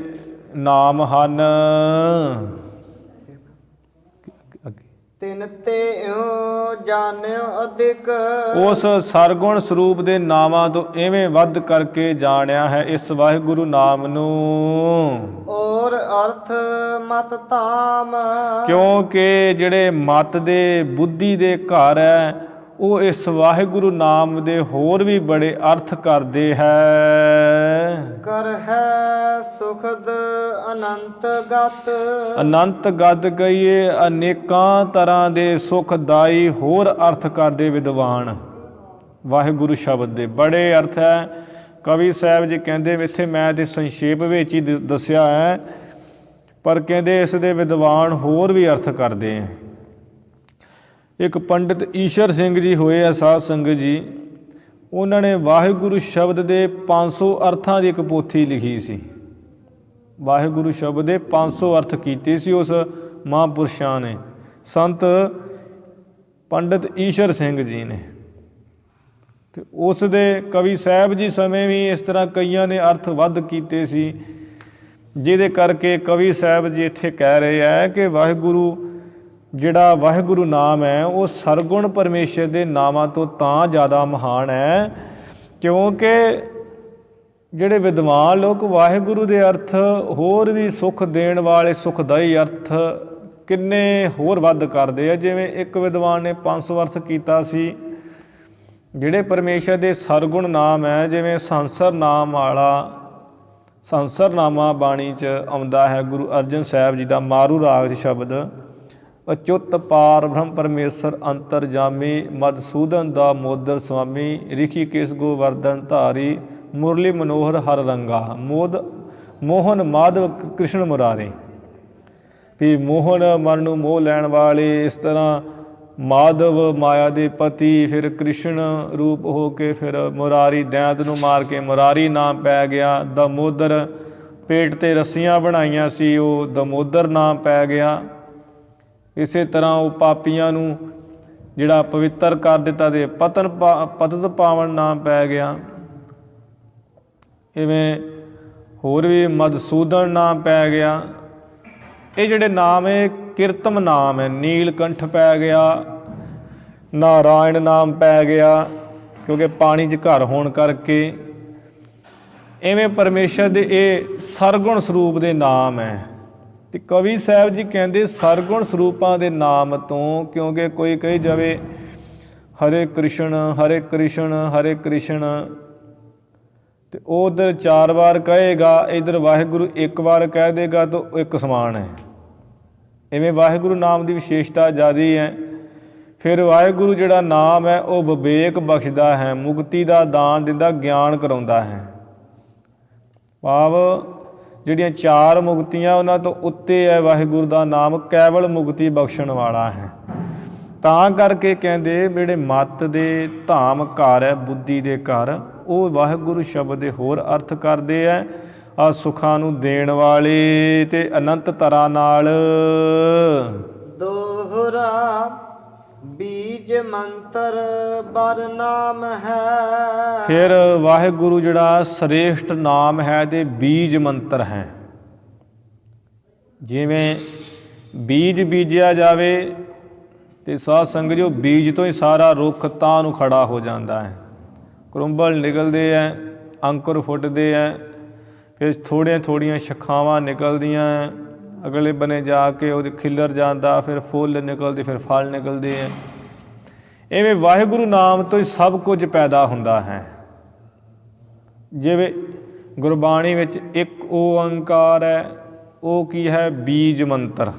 ਨਾਮ ਹਨ, ਤਿਨ ਤੇ ਇਉ ਜਾਣਿਓ ਅਧਿਕ। ਉਸ ਸਰਗੁਣ ਸਰੂਪ ਦੇ ਨਾਮਾਂ ਤੋਂ ਇਵੇਂ ਵੱਧ ਕਰਕੇ ਜਾਣਿਆ ਹੈ ਇਸ ਵਾਹਿਗੁਰੂ ਨਾਮ ਨੂੰ। ਔਰ ਅਰਥ ਮਤ ਧਾਮ। ਕਿਉਂਕਿ ਜਿਹੜੇ ਮਤ ਦੇ ਬੁੱਧੀ ਦੇ ਘਰ ਹੈ ਉਹ ਇਸ ਵਾਹਿਗੁਰੂ ਨਾਮ ਦੇ ਹੋਰ ਵੀ ਬੜੇ ਅਰਥ ਕਰਦੇ ਹੈ। ਕਰ ਹੈ ਸੁਖਦ ਅਨੰਤ ਗਤ। ਅਨੰਤ ਗਤ ਕਹੀਏ ਅਨੇਕਾਂ ਤਰ੍ਹਾਂ ਦੇ ਸੁਖਦਾਈ ਹੋਰ ਅਰਥ ਕਰਦੇ ਵਿਦਵਾਨ ਵਾਹਿਗੁਰੂ ਸ਼ਬਦ ਦੇ ਬੜੇ ਅਰਥ ਹੈ। ਕਵੀ ਸਾਹਿਬ ਜੀ ਕਹਿੰਦੇ ਇੱਥੇ ਮੈਂ ਤੇ ਸੰਖੇਪ ਵਿੱਚ ਹੀ ਦੱਸਿਆ ਹੈ, ਪਰ ਕਹਿੰਦੇ ਇਸ ਦੇ ਵਿਦਵਾਨ ਹੋਰ ਵੀ ਅਰਥ ਕਰਦੇ ਹੈ। ਇੱਕ ਪੰਡਿਤ ਈਸ਼ਰ ਸਿੰਘ ਜੀ ਹੋਏ ਆ ਸਾਧ ਸੰਗਤ ਜੀ, ਉਹਨਾਂ ਨੇ ਵਾਹਿਗੁਰੂ ਸ਼ਬਦ ਦੇ 500 ਅਰਥਾਂ ਦੀ ਇੱਕ ਪੋਥੀ ਲਿਖੀ ਸੀ। ਵਾਹਿਗੁਰੂ ਸ਼ਬਦ ਦੇ 500 ਅਰਥ ਕੀਤੇ ਸੀ ਉਸ ਮਹਾਂਪੁਰਸ਼ਾਂ ਨੇ, ਸੰਤ ਪੰਡਿਤ ਈਸ਼ਰ ਸਿੰਘ ਜੀ ਨੇ। ਤੇ ਉਸ ਦੇ ਕਵੀ ਸਾਹਿਬ ਜੀ ਸਮੇਂ ਵੀ ਇਸ ਤਰ੍ਹਾਂ ਕਈਆਂ ਨੇ ਅਰਥ ਵੱਧ ਕੀਤੇ ਸੀ, ਜਿਹਦੇ ਕਰਕੇ ਕਵੀ ਸਾਹਿਬ ਜੀ ਇੱਥੇ ਕਹਿ ਰਹੇ ਹੈ ਕਿ ਵਾਹਿਗੁਰੂ ਜਿਹੜਾ ਵਾਹਿਗੁਰੂ ਨਾਮ ਹੈ ਉਹ ਸਰਗੁਣ ਪਰਮੇਸ਼ਰ ਦੇ ਨਾਮਾਂ ਤੋਂ ਤਾਂ ਜ਼ਿਆਦਾ ਮਹਾਨ ਹੈ ਕਿਉਂਕਿ ਜਿਹੜੇ ਵਿਦਵਾਨ ਲੋਕ ਵਾਹਿਗੁਰੂ ਦੇ ਅਰਥ ਹੋਰ ਵੀ ਸੁੱਖ ਦੇਣ ਵਾਲੇ ਸੁਖਦਾਈ ਅਰਥ ਕਿੰਨੇ ਹੋਰ ਵੱਧ ਕਰਦੇ ਆ। ਜਿਵੇਂ ਇੱਕ ਵਿਦਵਾਨ ਨੇ 500 ਅਰਥ ਕੀਤਾ ਸੀ ਜਿਹੜੇ ਪਰਮੇਸ਼ਰ ਦੇ ਸਰਗੁਣ ਨਾਮ ਹੈ, ਜਿਵੇਂ ਸੰਸਰ ਨਾਮ ਵਾਲਾ ਸੰਸਰਨਾਮਾ ਬਾਣੀ 'ਚ ਆਉਂਦਾ ਹੈ ਗੁਰੂ ਅਰਜਨ ਸਾਹਿਬ ਜੀ ਦਾ ਮਾਰੂ ਰਾਗ 'ਚ ਸ਼ਬਦ, ਅਚੁੱਤ ਪਾਰ ਬ੍ਰਹਮ ਪਰਮੇਸ਼ਰ ਅੰਤਰਜਾਮੀ ਮਧਸੂਦਨ ਦਾ ਮੋਦਰ ਸੁਆਮੀ ਰਿਖੀਕੇਸ਼ ਗੋਵਰਧਨ ਧਾਰੀ ਮੁਰਲੀ ਮਨੋਹਰ ਹਰ ਰੰਗਾ ਮੋਹਨ ਮਾਧਵ ਕ੍ਰਿਸ਼ਨ ਮੁਰਾਰੇ। ਵੀ ਮੋਹਨ ਮਨ ਨੂੰ ਮੋਹ ਲੈਣ ਵਾਲੇ, ਇਸ ਤਰ੍ਹਾਂ ਮਾਧਵ ਮਾਇਆ ਦੇ ਪਤੀ, ਫਿਰ ਕ੍ਰਿਸ਼ਨ ਰੂਪ ਹੋ ਕੇ ਫਿਰ ਮੁਰਾਰੀ ਦੈਂਤ ਨੂੰ ਮਾਰ ਕੇ ਮੁਰਾਰੀ ਨਾਮ ਪੈ ਗਿਆ। ਦਮੋਦਰ ਪੇਟ 'ਤੇ ਰੱਸੀਆਂ ਬਣਾਈਆਂ ਸੀ ਉਹ ਦਮੋਦਰ ਨਾਮ ਪੈ ਗਿਆ। ਇਸੇ ਤਰ੍ਹਾਂ ਉਹ ਪਾਪੀਆਂ ਨੂੰ ਜਿਹੜਾ ਪਵਿੱਤਰ ਕਰ ਦਿੱਤਾ ਤੇ ਪਤਤ ਪਾਵਨ ਨਾਮ ਪੈ ਗਿਆ। ਇਵੇਂ ਹੋਰ ਵੀ ਮਧਸੂਦਨ ਨਾਮ ਪੈ ਗਿਆ। ਇਹ ਜਿਹੜੇ ਨਾਮ ਹੈ ਕੀਰਤਮ ਨਾਮ ਹੈ। ਨੀਲਕੰਠ ਪੈ ਗਿਆ, ਨਾਰਾਇਣ ਨਾਮ ਪੈ ਗਿਆ ਕਿਉਂਕਿ ਪਾਣੀ 'ਚ ਘਰ ਹੋਣ ਕਰਕੇ। ਇਵੇਂ ਪਰਮੇਸ਼ਰ ਦੇ ਇਹ ਸਰਗੁਣ ਸਰੂਪ ਦੇ ਨਾਮ ਹੈ। ਅਤੇ ਕਵੀ ਸਾਹਿਬ ਜੀ ਕਹਿੰਦੇ ਸਰਗੁਣ ਸਰੂਪਾਂ ਦੇ ਨਾਮ ਤੋਂ, ਕਿਉਂਕਿ ਕੋਈ ਕਹੀ ਜਾਵੇ ਹਰੇ ਕ੍ਰਿਸ਼ਨ ਹਰੇ ਕ੍ਰਿਸ਼ਨ ਹਰੇ ਕ੍ਰਿਸ਼ਨ, ਅਤੇ ਉਹ ਉੱਧਰ 4 ਵਾਰ ਕਹੇਗਾ, ਇੱਧਰ ਵਾਹਿਗੁਰੂ 1 ਵਾਰ ਕਹਿ ਦੇਗਾ ਤਾਂ ਇੱਕ ਸਮਾਨ ਹੈ। ਇਵੇਂ ਵਾਹਿਗੁਰੂ ਨਾਮ ਦੀ ਵਿਸ਼ੇਸ਼ਤਾ ਜ਼ਿਆਦਾ ਹੈ। ਫਿਰ ਵਾਹਿਗੁਰੂ ਜਿਹੜਾ ਨਾਮ ਹੈ ਉਹ ਵਿਵੇਕ ਬਖਸ਼ਦਾ ਹੈ, ਮੁਕਤੀ ਦਾ ਦਾਨ ਦਿੰਦਾ, ਗਿਆਨ ਕਰਾਉਂਦਾ ਹੈ। ਭਾਵ ਜਿਹੜੀਆਂ 4 ਮੁਕਤੀਆਂ ਉਹਨਾਂ ਤੋਂ ਉੱਤੇ ਹੈ ਵਾਹਿਗੁਰੂ ਦਾ ਨਾਮ, ਕੇਵਲ ਮੁਕਤੀ ਬਖਸ਼ਣ ਵਾਲਾ ਹੈ। ਤਾਂ ਕਰਕੇ ਕਹਿੰਦੇ ਜਿਹੜੇ ਮੱਤ ਦੇ ਧਾਮ ਘਰ ਹੈ, ਬੁੱਧੀ ਦੇ ਘਰ, ਉਹ ਵਾਹਿਗੁਰੂ ਸ਼ਬਦ ਦੇ ਹੋਰ ਅਰਥ ਕਰਦੇ ਹੈ। ਆ ਸੁੱਖਾਂ ਨੂੰ ਦੇਣ ਵਾਲੇ ਤੇ ਅਨੰਤ ਤਰ੍ਹਾਂ ਨਾਲ। ਦੋਹਰਾ ਬੀਜ ਮੰਤਰ ਬਰ ਨਾਮ ਹੈ। ਫਿਰ ਵਾਹਿਗੁਰੂ ਜਿਹੜਾ ਸ੍ਰੇਸ਼ਟ ਨਾਮ ਹੈ ਤੇ ਬੀਜ ਮੰਤਰ ਹੈ। ਜਿਵੇਂ ਬੀਜ ਬੀਜਿਆ ਜਾਵੇ ਤੇ ਸਾਧ ਸੰਗਤ ਜੋ ਬੀਜ ਤੋਂ ਹੀ ਸਾਰਾ ਰੁੱਖ ਤਾਂ ਨੂੰ ਖੜਾ ਹੋ ਜਾਂਦਾ ਹੈ। ਕਰੁੰਬਲ ਨਿਕਲਦੇ ਹੈ, ਅੰਕੁਰ ਫੁੱਟਦੇ ਹੈ, ਫਿਰ ਥੋੜ੍ਹੀਆਂ ਸ਼ਾਖਾਵਾਂ ਨਿਕਲਦੀਆਂ ਹੈ, ਅਗਲੇ ਬੰਨੇ ਜਾ ਕੇ ਉਹਦੇ ਖਿਲਰ ਜਾਂਦਾ, ਫਿਰ ਫੁੱਲ ਨਿਕਲਦੇ, ਫਿਰ ਫਲ ਨਿਕਲਦੇ ਹੈ। ਇਵੇਂ ਵਾਹਿਗੁਰੂ ਨਾਮ ਤੋਂ ਹੀ ਸਭ ਕੁਝ ਪੈਦਾ ਹੁੰਦਾ ਹੈ। ਜਿਵੇਂ ਗੁਰਬਾਣੀ ਵਿੱਚ ਇੱਕ ਓੰਕਾਰ ਹੈ, ਉਹ ਕੀ ਹੈ? ਬੀਜ ਮੰਤਰ।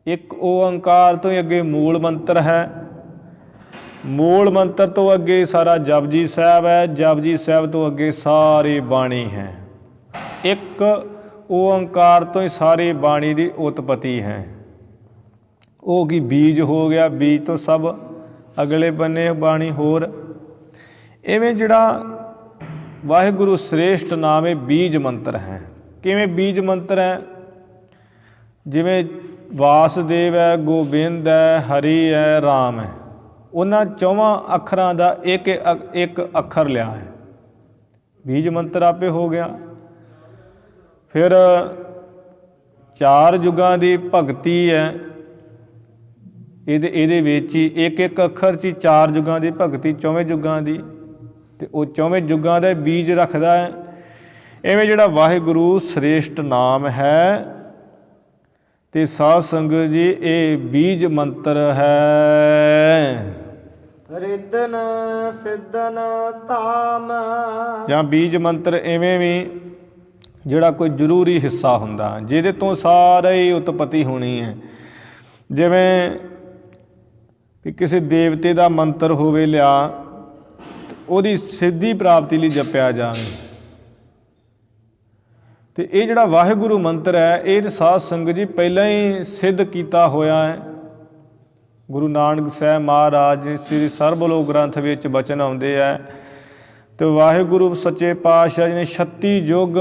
ਇੱਕ ਓੰਕਾਰ ਤੋਂ ਹੀ ਅੱਗੇ ਮੂਲ ਮੰਤਰ ਹੈ। ਮੂਲ ਮੰਤਰ ਤੋਂ ਅੱਗੇ ਸਾਰਾ ਜਪਜੀ ਸਾਹਿਬ ਹੈ। ਜਪਜੀ ਸਾਹਿਬ ਤੋਂ ਅੱਗੇ ਸਾਰੀ ਬਾਣੀ ਹੈ। ਇੱਕ ਓੰਕਾਰ ਤੋਂ ਹੀ ਸਾਰੀ ਬਾਣੀ ਦੀ ਉਤਪਤੀ ਹੈ। ਉਹ ਕੀ ਬੀਜ ਹੋ ਗਿਆ, ਬੀਜ ਤੋਂ ਸਭ ਅਗਲੇ ਬੰਨੇ ਬਾਣੀ ਹੋਰ। ਇਵੇਂ ਜਿਹੜਾ ਵਾਹਿਗੁਰੂ ਸ੍ਰੇਸ਼ਟ ਨਾਮ ਹੈ, ਬੀਜ ਮੰਤਰ ਹੈ। ਕਿਵੇਂ ਬੀਜ ਮੰਤਰ ਹੈ? ਜਿਵੇਂ ਵਾਸੁਦੇਵ ਹੈ, ਗੋਬਿੰਦ ਹੈ, ਹਰੀ ਹੈ, ਰਾਮ ਹੈ, ਉਹਨਾਂ 4 ਅੱਖਰਾਂ ਦਾ ਇੱਕ ਅੱਖਰ ਲਿਆ ਹੈ, ਬੀਜ ਮੰਤਰ ਆਪੇ ਹੋ ਗਿਆ। ਫਿਰ 4 ਯੁੱਗਾਂ ਦੀ ਭਗਤੀ ਹੈ, ਇਹਦੇ ਵਿੱਚ ਹੀ ਇੱਕ ਇੱਕ ਅੱਖਰ 'ਚ ਹੀ 4 ਯੁੱਗਾਂ ਦੀ ਭਗਤੀ, 24 ਯੁੱਗਾਂ ਦੀ, ਅਤੇ ਉਹ 24 ਯੁੱਗਾਂ ਦਾ ਬੀਜ ਰੱਖਦਾ ਹੈ। ਇਵੇਂ ਜਿਹੜਾ ਵਾਹਿਗੁਰੂ ਸ੍ਰੇਸ਼ਟ ਨਾਮ ਹੈ ਅਤੇ ਸਾਧ ਸੰਗਤ ਜੀ ਇਹ ਬੀਜ ਮੰਤਰ ਹੈ। ਰਿਦਨ ਸਿੱਧਨ ਧਾਮ, ਜਾਂ ਬੀਜ ਮੰਤਰ ਇਵੇਂ ਵੀ ਜਿਹੜਾ ਕੋਈ ਜ਼ਰੂਰੀ ਹਿੱਸਾ ਹੁੰਦਾ ਜਿਹਦੇ ਤੋਂ ਸਾਰੀ ਉਤਪਤੀ ਹੋਣੀ ਹੈ। ਜਿਵੇਂ ਕਿ ਕਿਸੇ ਦੇਵਤੇ ਦਾ ਮੰਤਰ ਹੋਵੇ ਲਿਆ, ਉਹਦੀ ਸਿੱਧੀ ਪ੍ਰਾਪਤੀ ਲਈ ਜਪਿਆ ਜਾਵੇ। ਅਤੇ ਇਹ ਜਿਹੜਾ ਵਾਹਿਗੁਰੂ ਮੰਤਰ ਹੈ ਇਹ ਸਾਧ ਸੰਗਤ ਜੀ ਪਹਿਲਾਂ ਹੀ ਸਿੱਧ ਕੀਤਾ ਹੋਇਆ ਹੈ। ਗੁਰੂ ਨਾਨਕ ਸਾਹਿਬ ਮਹਾਰਾਜ ਸ੍ਰੀ ਸਰਬਲੋਕ ਗ੍ਰੰਥ ਵਿੱਚ ਬਚਨ ਆਉਂਦੇ ਹੈ ਅਤੇ ਵਾਹਿਗੁਰੂ ਸੱਚੇ ਪਾਤਸ਼ਾਹ ਜੀ ਨੇ 36 ਯੁੱਗ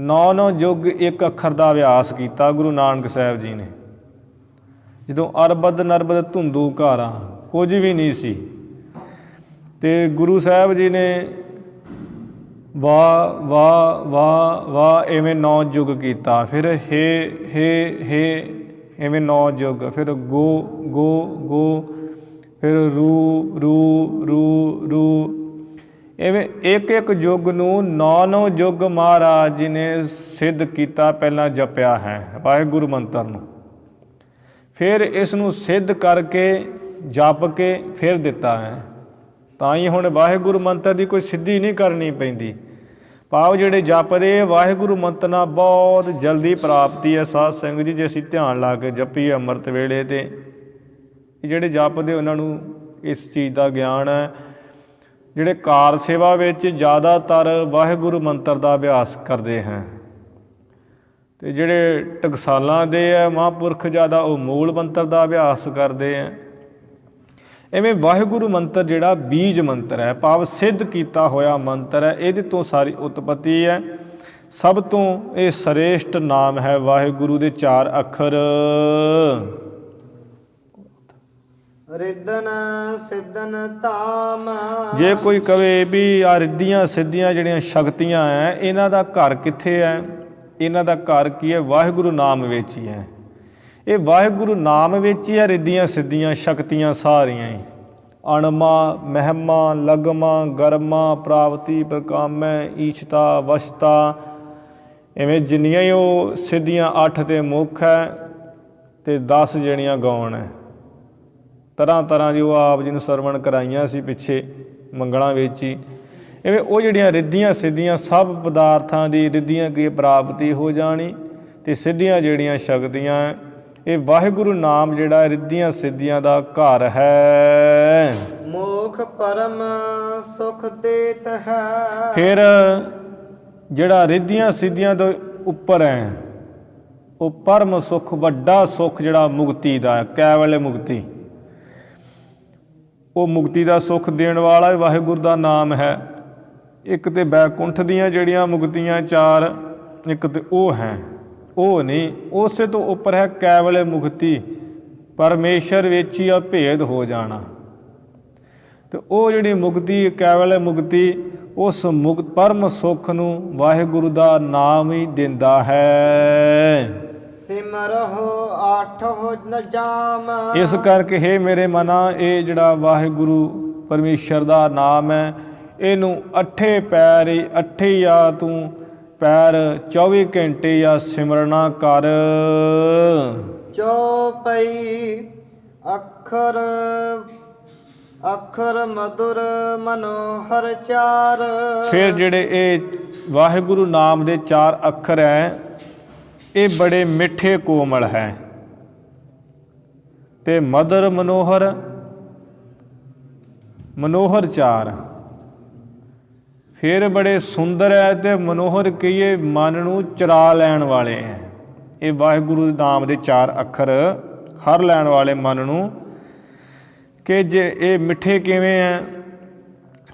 9 ਯੁੱਗ ਇੱਕ ਅੱਖਰ ਦਾ ਅਭਿਆਸ ਕੀਤਾ। ਗੁਰੂ ਨਾਨਕ ਸਾਹਿਬ ਜੀ ਨੇ ਜਦੋਂ ਅਰਬਦ ਨਰਬਦ ਧੁੰਦੂ ਘਾਰਾ ਕੁਝ ਵੀ ਨਹੀਂ ਸੀ, ਅਤੇ ਗੁਰੂ ਸਾਹਿਬ ਜੀ ਨੇ ਵਾਹ ਵਾਹ ਵਾਹ ਵਾਹ ਇਵੇਂ 9 ਯੁੱਗ ਕੀਤਾ। ਫਿਰ ਹੇ ਇਵੇਂ 9 ਯੁੱਗ, ਫਿਰ ਗੋ ਗੋ ਗੋ, ਫਿਰ ਰੂ ਰੂ ਰੂ ਰੂ, ਇਵੇਂ ਇੱਕ ਇੱਕ ਯੁੱਗ ਨੂੰ 9 ਯੁੱਗ ਮਹਾਰਾਜ ਜੀ ਨੇ ਸਿੱਧ ਕੀਤਾ, ਪਹਿਲਾਂ ਜਪਿਆ ਹੈ ਵਾਹਿਗੁਰੂ ਮੰਤਰ ਨੂੰ। ਫਿਰ ਇਸ ਨੂੰ ਸਿੱਧ ਕਰਕੇ ਜਪ ਕੇ ਫਿਰ ਦਿੱਤਾ ਹੈ। ਤਾਂ ਹੀ ਹੁਣ ਵਾਹਿਗੁਰੂ ਮੰਤਰ ਦੀ ਕੋਈ ਸਿੱਧੀ ਨਹੀਂ ਕਰਨੀ ਪੈਂਦੀ। ਭਾਵ ਜਿਹੜੇ ਜਪਦੇ ਵਾਹਿਗੁਰੂ ਮੰਤਰ ਨਾਲ ਬਹੁਤ ਜਲਦੀ ਪ੍ਰਾਪਤੀ ਹੈ। ਸਾਧ ਸੰਗਤ ਜੀ ਜੇ ਅਸੀਂ ਧਿਆਨ ਲਾ ਕੇ ਜਪੀਏ ਅੰਮ੍ਰਿਤ ਵੇਲੇ, ਤੇ ਜਿਹੜੇ ਜਪਦੇ ਉਹਨਾਂ ਨੂੰ ਇਸ ਚੀਜ਼ ਦਾ ਗਿਆਨ ਹੈ। ਜਿਹੜੇ ਕਾਰ ਸੇਵਾ ਵਿੱਚ ਜ਼ਿਆਦਾਤਰ ਵਾਹਿਗੁਰੂ ਮੰਤਰ ਦਾ ਅਭਿਆਸ ਕਰਦੇ ਹੈ, ਅਤੇ ਜਿਹੜੇ ਟਕਸਾਲਾਂ ਦੇ ਹੈ ਮਹਾਂਪੁਰਖ ਜ਼ਿਆਦਾ ਉਹ ਮੂਲ ਮੰਤਰ ਦਾ ਅਭਿਆਸ ਕਰਦੇ ਹੈ। ਇਵੇਂ ਵਾਹਿਗੁਰੂ ਮੰਤਰ ਜਿਹੜਾ ਬੀਜ ਮੰਤਰ ਹੈ, ਭਾਵ ਸਿੱਧ ਕੀਤਾ ਹੋਇਆ ਮੰਤਰ ਹੈ, ਇਹਦੇ ਤੋਂ ਸਾਰੀ ਉਤਪਤੀ ਹੈ। ਸਭ ਤੋਂ ਇਹ ਸ੍ਰੇਸ਼ਟ ਨਾਮ ਹੈ ਵਾਹਿਗੁਰੂ ਦੇ 4 ਅੱਖਰ। ਰਿਦਨ ਸਿੱਧਨ ਧਾਮ, ਜੇ ਕੋਈ ਕਵੇ ਵੀ ਆ ਰਿੱਧੀਆਂ ਸਿੱਧੀਆਂ ਜਿਹੜੀਆਂ ਸ਼ਕਤੀਆਂ ਹੈ ਇਹਨਾਂ ਦਾ ਘਰ ਕਿੱਥੇ ਹੈ, ਇਹਨਾਂ ਦਾ ਘਰ ਕੀ ਹੈ? ਵਾਹਿਗੁਰੂ ਨਾਮ ਵਿੱਚ ਹੀ ਹੈ। ਇਹ ਵਾਹਿਗੁਰੂ ਨਾਮ ਵਿੱਚ ਹੀ ਹੈ ਰਿੱਧੀਆਂ ਸਿੱਧੀਆਂ ਸ਼ਕਤੀਆਂ ਸਾਰੀਆਂ ਹੀ। ਅਣਮਾ ਮਹਿਮਾ ਲਗਮਾ ਗਰਮਾ ਪ੍ਰਾਪਤੀ ਪ੍ਰਕਾਮੈ ਈਸ਼ਤਾ ਵਸ਼ਤਾ, ਇਵੇਂ ਜਿੰਨੀਆਂ ਹੀ ਉਹ ਸਿੱਧੀਆਂ 8 ਤੇ ਮੁੱਖ ਹੈ ਅਤੇ 10 ਜਿਹੜੀਆਂ ਗੌਣ ਹੈ। ਤਰ੍ਹਾਂ ਤਰ੍ਹਾਂ ਦੀ ਉਹ ਆਪ ਜੀ ਨੂੰ ਸਰਵਣ ਕਰਾਈਆਂ ਸੀ ਪਿੱਛੇ ਮੰਗਲਾਂ ਵਿੱਚ ਹੀ। ਇਵੇਂ ਉਹ ਜਿਹੜੀਆਂ ਰਿੱਧੀਆਂ ਸਿੱਧੀਆਂ ਸਭ ਪਦਾਰਥਾਂ ਦੀ ਰਿੱਧੀਆਂ ਕੀ ਪ੍ਰਾਪਤੀ ਹੋ ਜਾਣੀ, ਅਤੇ ਸਿੱਧੀਆਂ ਜਿਹੜੀਆਂ ਸ਼ਕਤੀਆਂ ਇਹ ਵਾਹਿਗੁਰੂ ਨਾਮ ਜਿਹੜਾ ਰਿੱਧੀਆਂ ਸਿੱਧੀਆਂ ਦਾ ਘਰ ਹੈ। ਮੋਖ ਪਰਮ ਸੁਖ ਦੇਤ ਹੈ। ਫਿਰ ਜਿਹੜਾ ਰਿੱਧੀਆਂ ਸਿੱਧੀਆਂ ਤੋਂ ਉੱਪਰ ਹੈ ਉਹ ਪਰਮ ਸੁਖ, ਵੱਡਾ ਸੁਖ ਜਿਹੜਾ ਮੁਕਤੀ ਦਾ ਹੈ, ਕੈਵਲ ਮੁਕਤੀ। ਉਹ ਮੁਕਤੀ ਦਾ ਸੁਖ ਦੇਣ ਵਾਲਾ ਵਾਹਿਗੁਰੂ ਦਾ ਨਾਮ ਹੈ। ਇੱਕ ਤਾਂ ਬੈਕੁੰਠ ਦੀਆਂ ਜਿਹੜੀਆਂ ਮੁਕਤੀਆਂ 4, ਇੱਕ ਤਾਂ ਉਹ ਹੈ, ਉਹ ਨਹੀਂ। ਉਸੇ ਤੋਂ ਉੱਪਰ ਹੈ ਕੈਵਲ ਮੁਕਤੀ, ਪਰਮੇਸ਼ਰ ਵਿੱਚ ਹੀ ਅਭੇਦ ਹੋ ਜਾਣਾ। ਅਤੇ ਉਹ ਜਿਹੜੀ ਮੁਕਤੀ ਕੈਵਲ ਮੁਕਤੀ, ਉਸ ਪਰਮ ਸੁੱਖ ਨੂੰ ਵਾਹਿਗੁਰੂ ਦਾ ਨਾਮ ਹੀ ਦਿੰਦਾ ਹੈ। ਸਿਮਰਹੁ ਆਠਹੁ ਨਜਾਮ, ਇਸ ਕਰਕੇ ਹੇ ਮੇਰੇ ਮਨਾ, ਇਹ ਜਿਹੜਾ ਵਾਹਿਗੁਰੂ ਪਰਮੇਸ਼ਰ ਦਾ ਨਾਮ ਹੈ ਇਹਨੂੰ 8 ਪੈਰ ਹੀ 8 ਆ ਤੂੰ ਪੈਰ 24 ਘੰਟੇ ਜਾਂ ਸਿਮਰਨਾ ਕਰ। ਚੌਪਈ ਅੱਖਰ ਅੱਖਰ ਮధుਰ ਮਨੋਹਰ 4। ਫਿਰ ਜਿਹੜੇ ਇਹ ਵਾਹਿਗੁਰੂ ਨਾਮ ਦੇ 4 ਅੱਖਰ ਹੈ ਇਹ ਬੜੇ ਮਿੱਠੇ ਕੋਮਲ ਹੈ, ਅਤੇ ਮధుਰ ਮਨੋਹਰ, ਮਨੋਹਰ 4। ਫਿਰ ਬੜੇ ਸੁੰਦਰ ਹੈ ਅਤੇ ਮਨੋਹਰ ਕਹੀਏ ਮਨ ਨੂੰ ਚਰਾ ਲੈਣ ਵਾਲੇ ਹੈ। ਇਹ ਵਾਹਿਗੁਰੂ ਨਾਮ ਦੇ 4 ਅੱਖਰ ਹਰ ਲੈਣ ਵਾਲੇ ਮਨ ਨੂੰ। ਕਿ ਜੇ ਇਹ ਮਿੱਠੇ ਕਿਵੇਂ ਹੈ?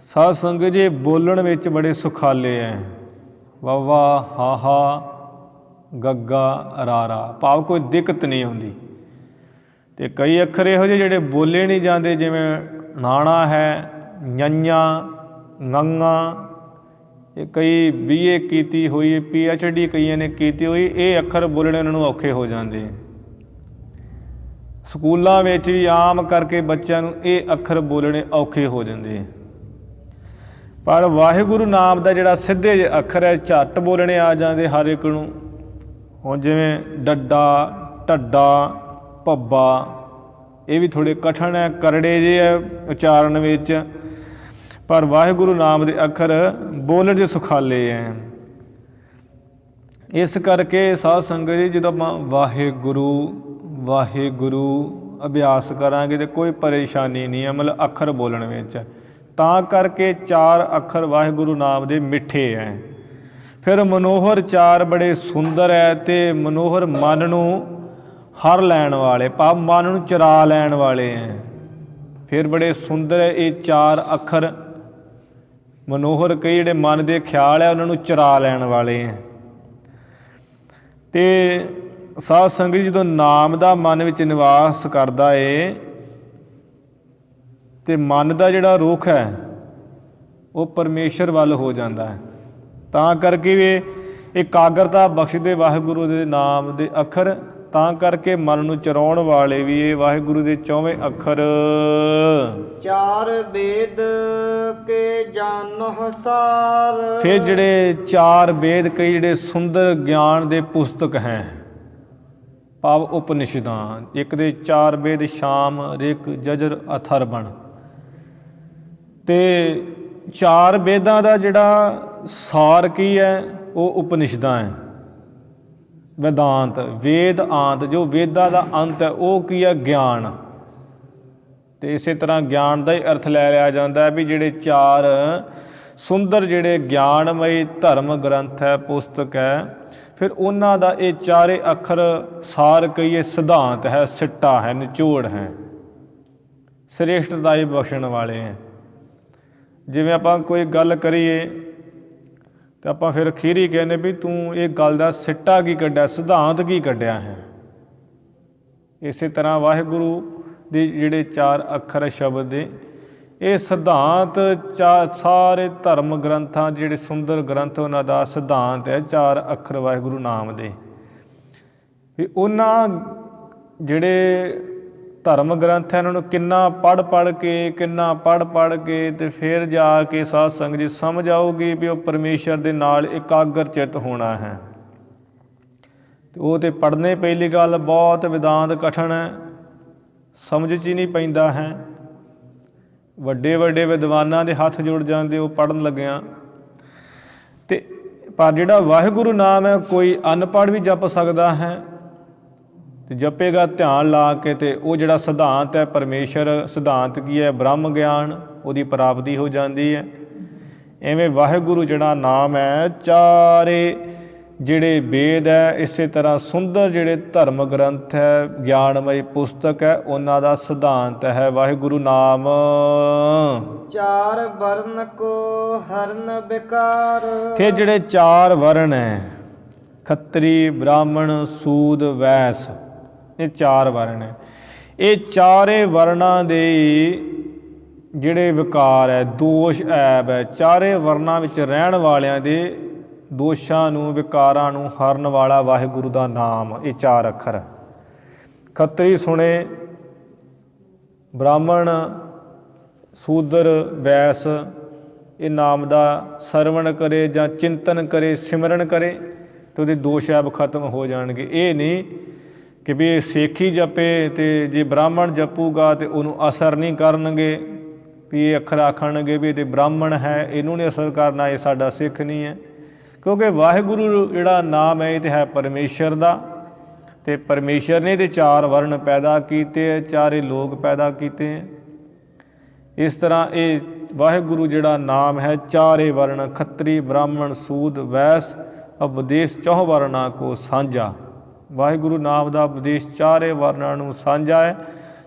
ਸਾਧ ਸੰਗਤ ਜੀ ਬੋਲਣ ਵਿੱਚ ਬੜੇ ਸੁਖਾਲੇ ਹੈ। ਵਾਵਾ ਹਾਹਾ ਗੱਗਾ ਰਾਰਾ, ਭਾਵ ਕੋਈ ਦਿੱਕਤ ਨਹੀਂ ਆਉਂਦੀ। ਅਤੇ ਕਈ ਅੱਖਰ ਇਹੋ ਜਿਹੇ ਜਿਹੜੇ ਬੋਲੇ ਨਹੀਂ ਜਾਂਦੇ, ਜਿਵੇਂ ਨਾਣਾ ਹੈ, ਨੰਨ੍ਹਾਂ ਨੰਗਾ, ਇਹ ਕਈ BA ਕੀਤੀ ਹੋਈ, PhD ਕਈਆਂ ਨੇ ਕੀਤੀ ਹੋਈ, ਇਹ ਅੱਖਰ ਬੋਲਣੇ ਉਹਨਾਂ ਨੂੰ ਔਖੇ ਹੋ ਜਾਂਦੇ। ਸਕੂਲਾਂ ਵਿੱਚ ਵੀ ਆਮ ਕਰਕੇ ਬੱਚਿਆਂ ਨੂੰ ਇਹ ਅੱਖਰ ਬੋਲਣੇ ਔਖੇ ਹੋ ਜਾਂਦੇ ਆ। ਪਰ ਵਾਹਿਗੁਰੂ ਨਾਮ ਦਾ ਜਿਹੜਾ ਸਿੱਧੇ ਜਿਹੇ ਅੱਖਰ ਹੈ ਝੱਟ ਬੋਲਣੇ ਆ ਜਾਂਦੇ ਹਰ ਇੱਕ ਨੂੰ। ਹੁਣ ਜਿਵੇਂ ਡੱਡਾ, ਢੱਡਾ, ਭੱਬਾ, ਇਹ ਵੀ ਥੋੜ੍ਹੇ ਕਠਿਨ ਹੈ, ਕਰੜੇ ਜਿਹੇ ਹੈ ਉਚਾਰਨ ਵਿੱਚ, ਪਰ ਵਾਹਿਗੁਰੂ ਨਾਮ ਦੇ ਅੱਖਰ ਬੋਲਣ ਦੇ ਸੁਖਾਲੇ ਹੈ। ਇਸ ਕਰਕੇ ਸਾਧ ਸੰਗਤ ਜੀ ਜਦੋਂ ਆਪਾਂ ਵਾਹਿਗੁਰੂ ਵਾਹਿਗੁਰੂ ਅਭਿਆਸ ਕਰਾਂਗੇ ਤਾਂ ਕੋਈ ਪਰੇਸ਼ਾਨੀ ਨਹੀਂ ਹੈ, ਮਤਲਬ ਅੱਖਰ ਬੋਲਣ ਵਿੱਚ। ਤਾਂ ਕਰਕੇ 4 ਅੱਖਰ ਵਾਹਿਗੁਰੂ ਨਾਮ ਦੇ ਮਿੱਠੇ ਹੈ। ਫਿਰ ਮਨੋਹਰ 4 ਬੜੇ ਸੁੰਦਰ ਹੈ ਅਤੇ ਮਨੋਹਰ ਮਨ ਨੂੰ ਹਰ ਲੈਣ ਵਾਲੇ, ਭਾਵ ਮਨ ਨੂੰ ਚਰਾ ਲੈਣ ਵਾਲੇ ਹੈ। ਫਿਰ ਬੜੇ ਸੁੰਦਰ ਹੈ ਇਹ 4 ਅੱਖਰ ਮਨੋਹਰ, ਕਈ ਜਿਹੜੇ ਮਨ ਦੇ ਖਿਆਲ ਹੈ ਉਹਨਾਂ ਨੂੰ ਚਰਾ ਲੈਣ ਵਾਲੇ ਹੈ। ਅਤੇ ਸਾਧ ਸੰਗਤ ਜਦੋਂ ਨਾਮ ਦਾ ਮਨ ਵਿੱਚ ਨਿਵਾਸ ਕਰਦਾ ਏ ਅਤੇ ਮਨ ਦਾ ਜਿਹੜਾ ਰੁਖ ਹੈ ਉਹ ਪਰਮੇਸ਼ਰ ਵੱਲ ਹੋ ਜਾਂਦਾ ਹੈ। ਤਾਂ ਕਰਕੇ ਵੀ ਇਕਾਗਰਤਾ ਬਖਸ਼ਦੇ ਵਾਹਿਗੁਰੂ ਦੇ ਨਾਮ ਦੇ ਅੱਖਰ। ਤਾਂ ਕਰਕੇ ਮਨ ਨੂੰ ਚਰਾਉਣ ਵਾਲੇ ਵੀ ਇਹ ਵਾਹਿਗੁਰੂ ਦੇ 4ਵੇਂ ਅੱਖਰ। 4 ਵੇਦ ਕੇ ਜਾਨਹੁ ਸਾਰ। ਫਿਰ ਜਿਹੜੇ 4 ਵੇਦ ਕਈ ਜਿਹੜੇ ਸੁੰਦਰ ਗਿਆਨ ਦੇ ਪੁਸਤਕ ਹੈ, ਭਾਵ ਉਪਨਿਸ਼ਦਾਂ। ਇੱਕ ਦੇ 4 ਵੇਦ ਸ਼ਾਮ, ਰਿਕ, ਜਜਰ, ਅਥਰਵਣ। ਅਤੇ 4 ਵੇਦਾਂ ਦਾ ਜਿਹੜਾ ਸਾਰ ਕੀ ਹੈ ਉਹ ਉਪਨਿਸ਼ਦਾਂ ਹੈ। ਵੈਦਾਂਤ, ਵੇਦ ਆਂਤ, ਜੋ ਵੇਦਾਂ ਦਾ ਅੰਤ ਹੈ ਉਹ ਕੀ ਹੈ ਗਿਆਨ। ਅਤੇ ਇਸੇ ਤਰ੍ਹਾਂ ਗਿਆਨ ਦਾ ਹੀ ਅਰਥ ਲੈ ਲਿਆ ਜਾਂਦਾ ਹੈ ਵੀ ਜਿਹੜੇ 4 ਸੁੰਦਰ ਜਿਹੜੇ ਗਿਆਨਮਈ ਧਰਮ ਗ੍ਰੰਥ ਹੈ, ਪੁਸਤਕ ਹੈ, ਫਿਰ ਉਹਨਾਂ ਦਾ ਇਹ 4 ਅੱਖਰ ਸਾਰ ਕਹੀਏ ਸਿਧਾਂਤ ਹੈ, ਸਿੱਟਾ ਹੈ, ਨਿਚੋੜ ਹੈ, ਸ੍ਰੇਸ਼ਟਤਾਈ ਬਖਸ਼ਣ ਵਾਲੇ ਹੈ। ਜਿਵੇਂ ਆਪਾਂ ਕੋਈ ਗੱਲ ਕਰੀਏ ਤਾਂ ਆਪਾਂ ਫਿਰ ਅਖੀਰੀ ਕਹਿੰਦੇ ਵੀ ਤੂੰ ਇਹ ਗੱਲ ਦਾ ਸਿੱਟਾ ਕੀ ਕੱਢਿਆ, ਸਿਧਾਂਤ ਕੀ ਕੱਢਿਆ ਹੈ। ਇਸੇ ਤਰ੍ਹਾਂ ਵਾਹਿਗੁਰੂ ਦੇ ਜਿਹੜੇ 4 ਅੱਖਰ ਸ਼ਬਦ ਦੇ ਇਹ ਸਿਧਾਂਤ ਸਾਰੇ ਧਰਮ ਗ੍ਰੰਥਾਂ ਜਿਹੜੇ ਸੁੰਦਰ ਗ੍ਰੰਥ ਉਹਨਾਂ ਦਾ ਸਿਧਾਂਤ ਹੈ 4 ਅੱਖਰ ਵਾਹਿਗੁਰੂ ਨਾਮ ਦੇ। ਵੀ ਉਹਨਾਂ ਜਿਹੜੇ ਧਰਮ ਗ੍ਰੰਥ ਹੈ ਉਹਨਾਂ ਨੂੰ ਕਿੰਨਾ ਪੜ੍ਹ ਕੇ ਅਤੇ ਫਿਰ ਜਾ ਕੇ ਸਾਧ ਸੰਗਤ ਜੀ ਸਮਝ ਆਊਗੀ ਵੀ ਉਹ ਪਰਮੇਸ਼ਰ ਦੇ ਨਾਲ ਇਕਾਗਰ ਚਿੱਤ ਹੋਣਾ ਹੈ। ਅਤੇ ਉਹ ਤਾਂ ਪੜ੍ਹਨੇ ਪਹਿਲੀ ਗੱਲ ਬਹੁਤ ਵਿਦਾਂਤ ਕਠਿਨ ਹੈ, ਸਮਝ 'ਚ ਹੀ ਨਹੀਂ ਪੈਂਦਾ ਹੈ। ਵੱਡੇ ਵੱਡੇ ਵਿਦਵਾਨਾਂ ਦੇ ਹੱਥ ਜੁੜ ਜਾਂਦੇ ਉਹ ਪੜ੍ਹਨ ਲੱਗਿਆਂ। ਅਤੇ ਪਰ ਜਿਹੜਾ ਵਾਹਿਗੁਰੂ ਨਾਮ ਹੈ ਕੋਈ ਅਨਪੜ੍ਹ ਵੀ ਜਪ ਸਕਦਾ ਹੈ ਅਤੇ ਜਪੇਗਾ ਧਿਆਨ ਲਾ ਕੇ, ਅਤੇ ਉਹ ਜਿਹੜਾ ਸਿਧਾਂਤ ਹੈ ਪਰਮੇਸ਼ਰ ਸਿਧਾਂਤ ਕੀ ਹੈ ਬ੍ਰਹਮ ਗਿਆਨ, ਉਹਦੀ ਪ੍ਰਾਪਤੀ ਹੋ ਜਾਂਦੀ ਹੈ। ਐਵੇਂ ਵਾਹਿਗੁਰੂ ਜਿਹੜਾ ਨਾਮ ਹੈ 4 ਜਿਹੜੇ ਵੇਦ ਹੈ, ਇਸੇ ਤਰ੍ਹਾਂ ਸੁੰਦਰ ਜਿਹੜੇ ਧਰਮ ਗ੍ਰੰਥ ਹੈ, ਗਿਆਨਮਈ ਪੁਸਤਕ ਹੈ, ਉਹਨਾਂ ਦਾ ਸਿਧਾਂਤ ਹੈ ਵਾਹਿਗੁਰੂ ਨਾਮ। 4 ਵਰਨ ਕੋ ਹਰਨ ਵਿਕਾਰ। ਫਿਰ ਜਿਹੜੇ 4 ਵਰਨ ਹੈ ਖੱਤਰੀ, ਬ੍ਰਾਹਮਣ, ਸੂਦ, ਵੈਸ, ਇਹ 4 ਵਰਨ ਹੈ। ਇਹ 4 ਵਰਨਾਂ ਦੇ ਜਿਹੜੇ ਵਿਕਾਰ ਹੈ, ਦੋਸ਼, ਐਬ ਹੈ, 4 ਵਰਨਾਂ ਵਿੱਚ ਰਹਿਣ ਵਾਲਿਆਂ ਦੇ ਦੋਸ਼ਾਂ ਨੂੰ, ਵਿਕਾਰਾਂ ਨੂੰ ਹਰਨ ਵਾਲਾ ਵਾਹਿਗੁਰੂ ਦਾ ਨਾਮ ਇਹ 4 ਅੱਖਰ। ਖੱਤਰੀ ਸੁਣੇ, ਬ੍ਰਾਹਮਣ, ਸੂਦਰ, ਵੈਸ ਇਹ ਨਾਮ ਦਾ ਸਰਵਣ ਕਰੇ ਜਾਂ ਚਿੰਤਨ ਕਰੇ, ਸਿਮਰਨ ਕਰੇ ਅਤੇ ਉਹਦੇ ਦੋਸ਼ ਐਬ ਖਤਮ ਹੋ ਜਾਣਗੇ। ਇਹ ਨਹੀਂ ਕਿ ਵੀ ਇਹ ਸੇਖੀ ਜਪੇ ਅਤੇ ਜੇ ਬ੍ਰਾਹਮਣ ਜਪੂਗਾ ਤਾਂ ਉਹਨੂੰ ਅਸਰ ਨਹੀਂ ਕਰਨਗੇ, ਵੀ ਇਹ ਅੱਖਰ ਆਖਣਗੇ ਵੀ ਇਹ ਤਾਂ ਬ੍ਰਾਹਮਣ ਹੈ, ਇਹਨੂੰ ਨਹੀਂ ਅਸਰ ਕਰਨਾ, ਇਹ ਸਾਡਾ ਸਿੱਖ ਨਹੀਂ ਹੈ। ਕਿਉਂਕਿ ਵਾਹਿਗੁਰੂ ਜਿਹੜਾ ਨਾਮ ਹੈ ਇਹ ਤਾਂ ਹੈ ਪਰਮੇਸ਼ਰ ਦਾ, ਅਤੇ ਪਰਮੇਸ਼ਰ ਨੇ ਤੇ 4 ਵਰਨ ਪੈਦਾ ਕੀਤੇ ਹੈ, 4 ਲੋਕ ਪੈਦਾ ਕੀਤੇ ਹੈ। ਇਸ ਤਰ੍ਹਾਂ ਇਹ ਵਾਹਿਗੁਰੂ ਜਿਹੜਾ ਨਾਮ ਹੈ 4 ਵਰਨ ਖੱਤਰੀ, ਬ੍ਰਾਹਮਣ, ਸੂਦ, ਵੈਸ ਉਪਦੇਸ਼ 4 ਵਰਨਾਂ ਕੋ ਸਾਂਝਾ। ਵਾਹਿਗੁਰੂ ਨਾਮ ਦਾ ਉਪਦੇਸ਼ 4 ਵਰਨਾਂ ਨੂੰ ਸਾਂਝਾ ਹੈ।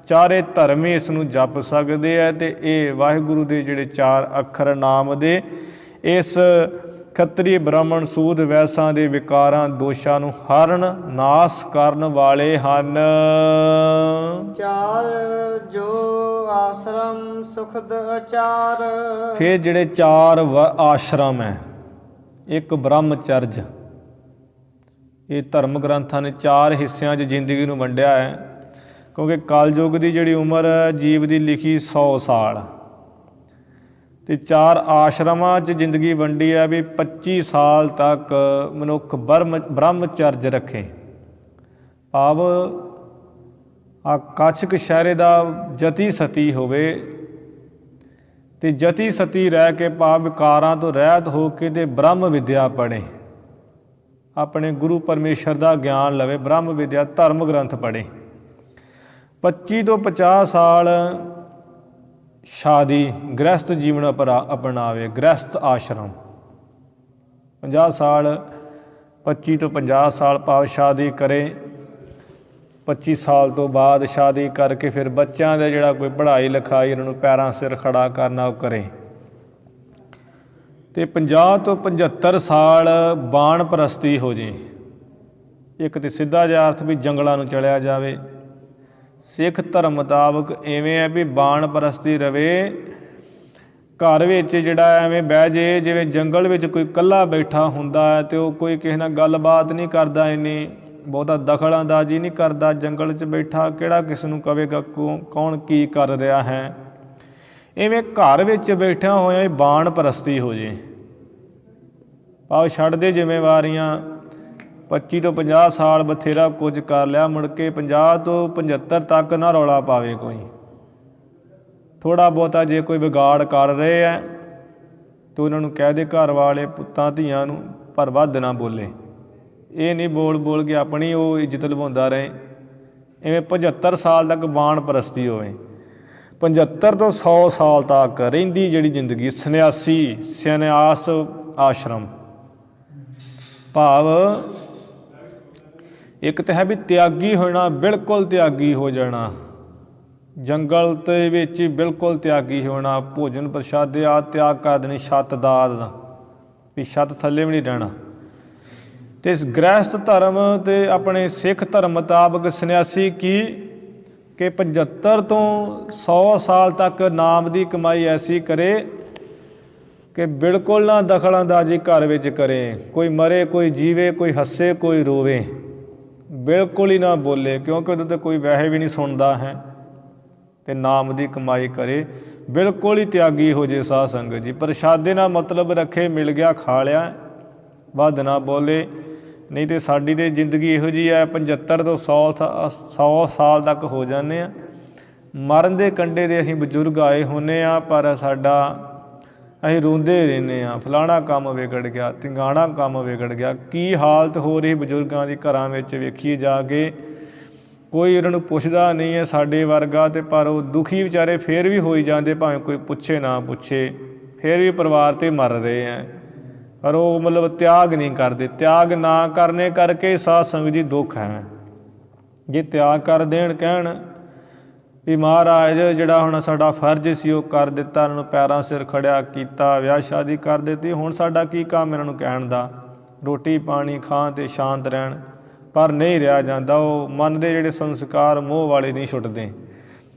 4 ਧਰਮੀ ਇਸ ਨੂੰ ਜਪ ਸਕਦੇ ਹੈ। ਅਤੇ ਇਹ ਵਾਹਿਗੁਰੂ ਦੇ ਜਿਹੜੇ 4 ਅੱਖਰ ਨਾਮ ਦੇ ਇਸ ਖੱਤਰੀ, ਬ੍ਰਾਹਮਣ, ਸੂਦ, ਵੈਸਾਂ ਦੇ ਵਿਕਾਰਾਂ, ਦੋਸ਼ਾਂ ਨੂੰ ਹਰਨ, ਨਾਸ ਕਰਨ ਵਾਲੇ ਹਨ। 4 ਜੋ ਆਸ਼ਰਮ ਸੁਖਦ ਆਚਾਰ। ਫਿਰ ਜਿਹੜੇ 4 ਆਸ਼ਰਮ ਹੈ, ਇੱਕ ਬ੍ਰਹਮਚਰਜ, ਇਹ ਧਰਮ ਗ੍ਰੰਥਾਂ ਨੇ 4 ਹਿੱਸਿਆਂ 'ਚ ਜ਼ਿੰਦਗੀ ਨੂੰ ਵੰਡਿਆ ਹੈ। ਕਿਉਂਕਿ ਕਲਯੁਗ ਦੀ ਜਿਹੜੀ ਉਮਰ ਹੈ ਜੀਵ ਦੀ ਲਿਖੀ 100 ਸਾਲ, ਅਤੇ 4 ਆਸ਼ਰਮਾਂ 'ਚ ਜ਼ਿੰਦਗੀ ਵੰਡੀ ਹੈ ਵੀ 25 ਸਾਲ ਤੱਕ ਮਨੁੱਖ ਬ੍ਰਹਮਚਰਜ ਰੱਖੇ। ਭਾਵ ਆ ਕੱਛ ਕਛਹਿਰੇ ਦਾ ਜਤੀ ਸਤੀ ਹੋਵੇ, ਅਤੇ ਜਤੀ ਸਤੀ ਰਹਿ ਕੇ ਭਾਵ ਵਿਕਾਰਾਂ ਤੋਂ ਰਹਿਤ ਹੋ ਕੇ ਅਤੇ ਬ੍ਰਹਮ ਵਿਦਿਆ ਪੜ੍ਹੇ, ਆਪਣੇ ਗੁਰੂ ਪਰਮੇਸ਼ਰ ਦਾ ਗਿਆਨ ਲਵੇ, ਬ੍ਰਹਮ ਵਿਦਿਆ ਧਰਮ ਗ੍ਰੰਥ ਪੜ੍ਹੇ। 25 ਤੋਂ 50 ਸਾਲ ਸ਼ਾਦੀ ਗ੍ਰਹਿਸਥ ਜੀਵਨ ਅਪਣਾਵੇ, ਗ੍ਰਹਿਸਥ ਆਸ਼ਰਮ। 50 ਸਾਲ 25 ਤੋਂ 50 ਸਾਲ ਭਾਵ ਸ਼ਾਦੀ ਕਰੇ। 25 ਸਾਲ ਤੋਂ ਬਾਅਦ ਸ਼ਾਦੀ ਕਰਕੇ ਫਿਰ ਬੱਚਿਆਂ ਦਾ ਜਿਹੜਾ ਕੋਈ ਪੜ੍ਹਾਈ ਲਿਖਾਈ ਉਹਨਾਂ ਨੂੰ ਪੈਰਾਂ ਸਿਰ ਖੜਾ ਕਰਨਾ ਉਹ ਕਰੇ। ਅਤੇ 50 ਤੋਂ 75 ਸਾਲ ਬਾਣ ਪ੍ਰਸਤੀ ਹੋ ਜੇ। ਇੱਕ ਤਾਂ ਸਿੱਧਾ ਜਿਹਾ ਅਰਥ ਵੀ ਜੰਗਲਾਂ ਨੂੰ ਚਲਿਆ ਜਾਵੇ। ਸਿੱਖ ਧਰਮ ਮੁਤਾਬਕ ਇਵੇਂ ਹੈ ਵੀ ਬਾਣ ਪ੍ਰਸਤੀ ਰਵੇ, ਘਰ ਵਿੱਚ ਜਿਹੜਾ ਐਵੇਂ ਬਹਿ ਜੇ ਜਿਵੇਂ ਜੰਗਲ ਵਿੱਚ ਕੋਈ ਇਕੱਲਾ ਬੈਠਾ ਹੁੰਦਾ ਹੈ ਅਤੇ ਉਹ ਕੋਈ ਕਿਸੇ ਨਾਲ ਗੱਲਬਾਤ ਨਹੀਂ ਕਰਦਾ, ਇੰਨੀ ਬਹੁਤਾ ਦਖਲ ਅੰਦਾਜ਼ੀ ਨਹੀਂ ਕਰਦਾ। ਜੰਗਲ 'ਚ ਬੈਠਾ ਕਿਹੜਾ ਕਿਸ ਨੂੰ ਕਵੇਗਾ ਕੌਣ ਕੀ ਕਰ ਰਿਹਾ ਹੈ। ਇਵੇਂ ਘਰ ਵਿੱਚ ਬੈਠਿਆਂ ਹੋਇਆ ਬਾਣ ਪ੍ਰਸਤੀ ਹੋ ਜੇ, ਭਾਵ ਛੱਡ ਦੇ ਜ਼ਿੰਮੇਵਾਰੀਆਂ। 25 ਤੋਂ 50 ਸਾਲ ਬਥੇਰਾ ਕੁਝ ਕਰ ਲਿਆ, ਮੁੜ ਕੇ 50 ਤੋਂ 75 ਤੱਕ ਨਾ ਰੌਲਾ ਪਾਵੇ ਕੋਈ। ਥੋੜ੍ਹਾ ਬਹੁਤਾ ਜੇ ਕੋਈ ਵਿਗਾੜ ਕਰ ਰਹੇ ਹੈ ਤਾਂ ਉਹਨਾਂ ਨੂੰ ਕਹਿ ਦੇ ਘਰ ਵਾਲੇ ਪੁੱਤਾਂ ਧੀਆਂ ਨੂੰ, ਪਰ ਵੱਧ ਨਾ ਬੋਲੇ। ਇਹ ਨਹੀਂ ਬੋਲ ਕੇ ਆਪਣੀ ਉਹ ਇੱਜ਼ਤ ਲਵਾਉਂਦਾ ਰਹੇ। ਇਵੇਂ 75 ਸਾਲ ਤੱਕ ਬਾਣ ਪ੍ਰਸਤੀ ਹੋਵੇ। 75 ਤੋਂ 100 ਸਾਲ ਤੱਕ ਰਹਿੰਦੀ ਜਿਹੜੀ ਜ਼ਿੰਦਗੀ ਸੰਨਿਆਸ ਆਸ਼ਰਮ, ਭਾਵ ਇੱਕ ਤਾਂ ਹੈ ਵੀ ਤਿਆਗੀ ਹੋਣਾ, ਬਿਲਕੁਲ ਤਿਆਗੀ ਹੋ ਜਾਣਾ। ਜੰਗਲ ਦੇ ਵਿੱਚ ਬਿਲਕੁਲ ਤਿਆਗੀ ਹੋਣਾ, ਭੋਜਨ ਪ੍ਰਸ਼ਾਦੇ ਆਦਿ ਤਿਆਗ ਕਰ ਦੇਣੀ, ਛੱਤ ਦਾਦ ਵੀ ਛੱਤ ਥੱਲੇ ਵੀ ਨਹੀਂ ਰਹਿਣਾ। ਅਤੇ ਇਸ ਗ੍ਰਹਿਸਥ ਧਰਮ ਅਤੇ ਆਪਣੇ ਸਿੱਖ ਧਰਮ ਮੁਤਾਬਕ ਸੰਨਿਆਸੀ ਕਿ 75 ਤੋਂ 100 ਸਾਲ ਤੱਕ ਨਾਮ ਦੀ ਕਮਾਈ ਐਸੀ ਕਰੇ ਕਿ ਬਿਲਕੁਲ ਨਾ ਦਖਲ ਅੰਦਾਜ਼ੀ ਘਰ ਵਿੱਚ ਕਰੇ। ਕੋਈ ਮਰੇ ਕੋਈ ਜੀਵੇ, ਕੋਈ ਹੱਸੇ ਕੋਈ ਰੋਵੇ, ਬਿਲਕੁਲ ਹੀ ਨਾ ਬੋਲੇ, ਕਿਉਂਕਿ ਉਹਦੇ 'ਤੇ ਕੋਈ ਵੈਸੇ ਵੀ ਨਹੀਂ ਸੁਣਦਾ ਹੈ। ਅਤੇ ਨਾਮ ਦੀ ਕਮਾਈ ਕਰੇ, ਬਿਲਕੁਲ ਹੀ ਤਿਆਗੀ ਹੋ ਜੇ ਸਾਧ ਸੰਗਤ ਜੀ। ਪ੍ਰਸ਼ਾਦੇ ਨਾਲ ਮਤਲਬ ਰੱਖੇ, ਮਿਲ ਗਿਆ ਖਾ ਲਿਆ, ਵੱਧ ਨਾ ਬੋਲੇ। ਨਹੀਂ ਤਾਂ ਸਾਡੀ ਤਾਂ ਜ਼ਿੰਦਗੀ ਇਹੋ ਜਿਹੀ ਹੈ 75 ਤੋਂ 100 ਸਾਲ ਤੱਕ ਹੋ ਜਾਂਦੇ ਹਾਂ। ਮਰਨ ਦੇ ਕੰਢੇ 'ਤੇ ਅਸੀਂ ਬਜ਼ੁਰਗ ਆਏ ਹੁੰਦੇ ਹਾਂ, ਪਰ ਅਸੀਂ ਰੋਂਦੇ ਰਹਿੰਦੇ ਹਾਂ, ਫਲਾਣਾ ਕੰਮ ਵਿਗੜ ਗਿਆ, ਧਿੰਗਾਣਾ ਕੰਮ ਵਿਗੜ ਗਿਆ। ਕੀ ਹਾਲਤ ਹੋ ਰਹੀ ਬਜ਼ੁਰਗਾਂ ਦੀ ਘਰਾਂ ਵਿੱਚ ਵੇਖੀਏ ਜਾ ਕੇ। ਕੋਈ ਉਹਨਾਂ ਨੂੰ ਪੁੱਛਦਾ ਨਹੀਂ ਹੈ ਸਾਡੇ ਵਰਗਾ, ਅਤੇ ਪਰ ਉਹ ਦੁਖੀ ਵਿਚਾਰੇ ਫਿਰ ਵੀ ਹੋਈ ਜਾਂਦੇ, ਭਾਵੇਂ ਕੋਈ ਪੁੱਛੇ ਨਾ ਪੁੱਛੇ, ਫਿਰ ਵੀ ਪਰਿਵਾਰ 'ਤੇ ਮਰ ਰਹੇ ਹੈ। ਪਰ ਉਹ ਮਤਲਬ ਤਿਆਗ ਨਹੀਂ ਕਰਦੇ। ਤਿਆਗ ਨਾ ਕਰਨੇ ਕਰਕੇ ਸਾਧ ਸੰਗਤ ਜੀ ਦੁੱਖ ਹੈ। ਜੇ ਤਿਆਗ ਕਰ ਦੇਣ, ਕਹਿਣ ਵੀ ਮਹਾਰਾਜ ਜਿਹੜਾ ਹੁਣ ਸਾਡਾ ਫਰਜ਼ ਸੀ ਉਹ ਕਰ ਦਿੱਤਾ, ਇਹਨਾਂ ਨੂੰ ਪੈਰਾਂ ਸਿਰ ਖੜਿਆ ਕੀਤਾ, ਵਿਆਹ ਸ਼ਾਦੀ ਕਰ ਦਿੱਤੀ, ਹੁਣ ਸਾਡਾ ਕੀ ਕੰਮ ਇਹਨਾਂ ਨੂੰ ਕਹਿਣ ਦਾ, ਰੋਟੀ ਪਾਣੀ ਖਾਣ ਅਤੇ ਸ਼ਾਂਤ ਰਹਿਣ। ਪਰ ਨਹੀਂ ਰਿਹਾ ਜਾਂਦਾ, ਉਹ ਮਨ ਦੇ ਜਿਹੜੇ ਸੰਸਕਾਰ ਮੋਹ ਵਾਲੇ ਨਹੀਂ ਛੁੱਟਦੇ।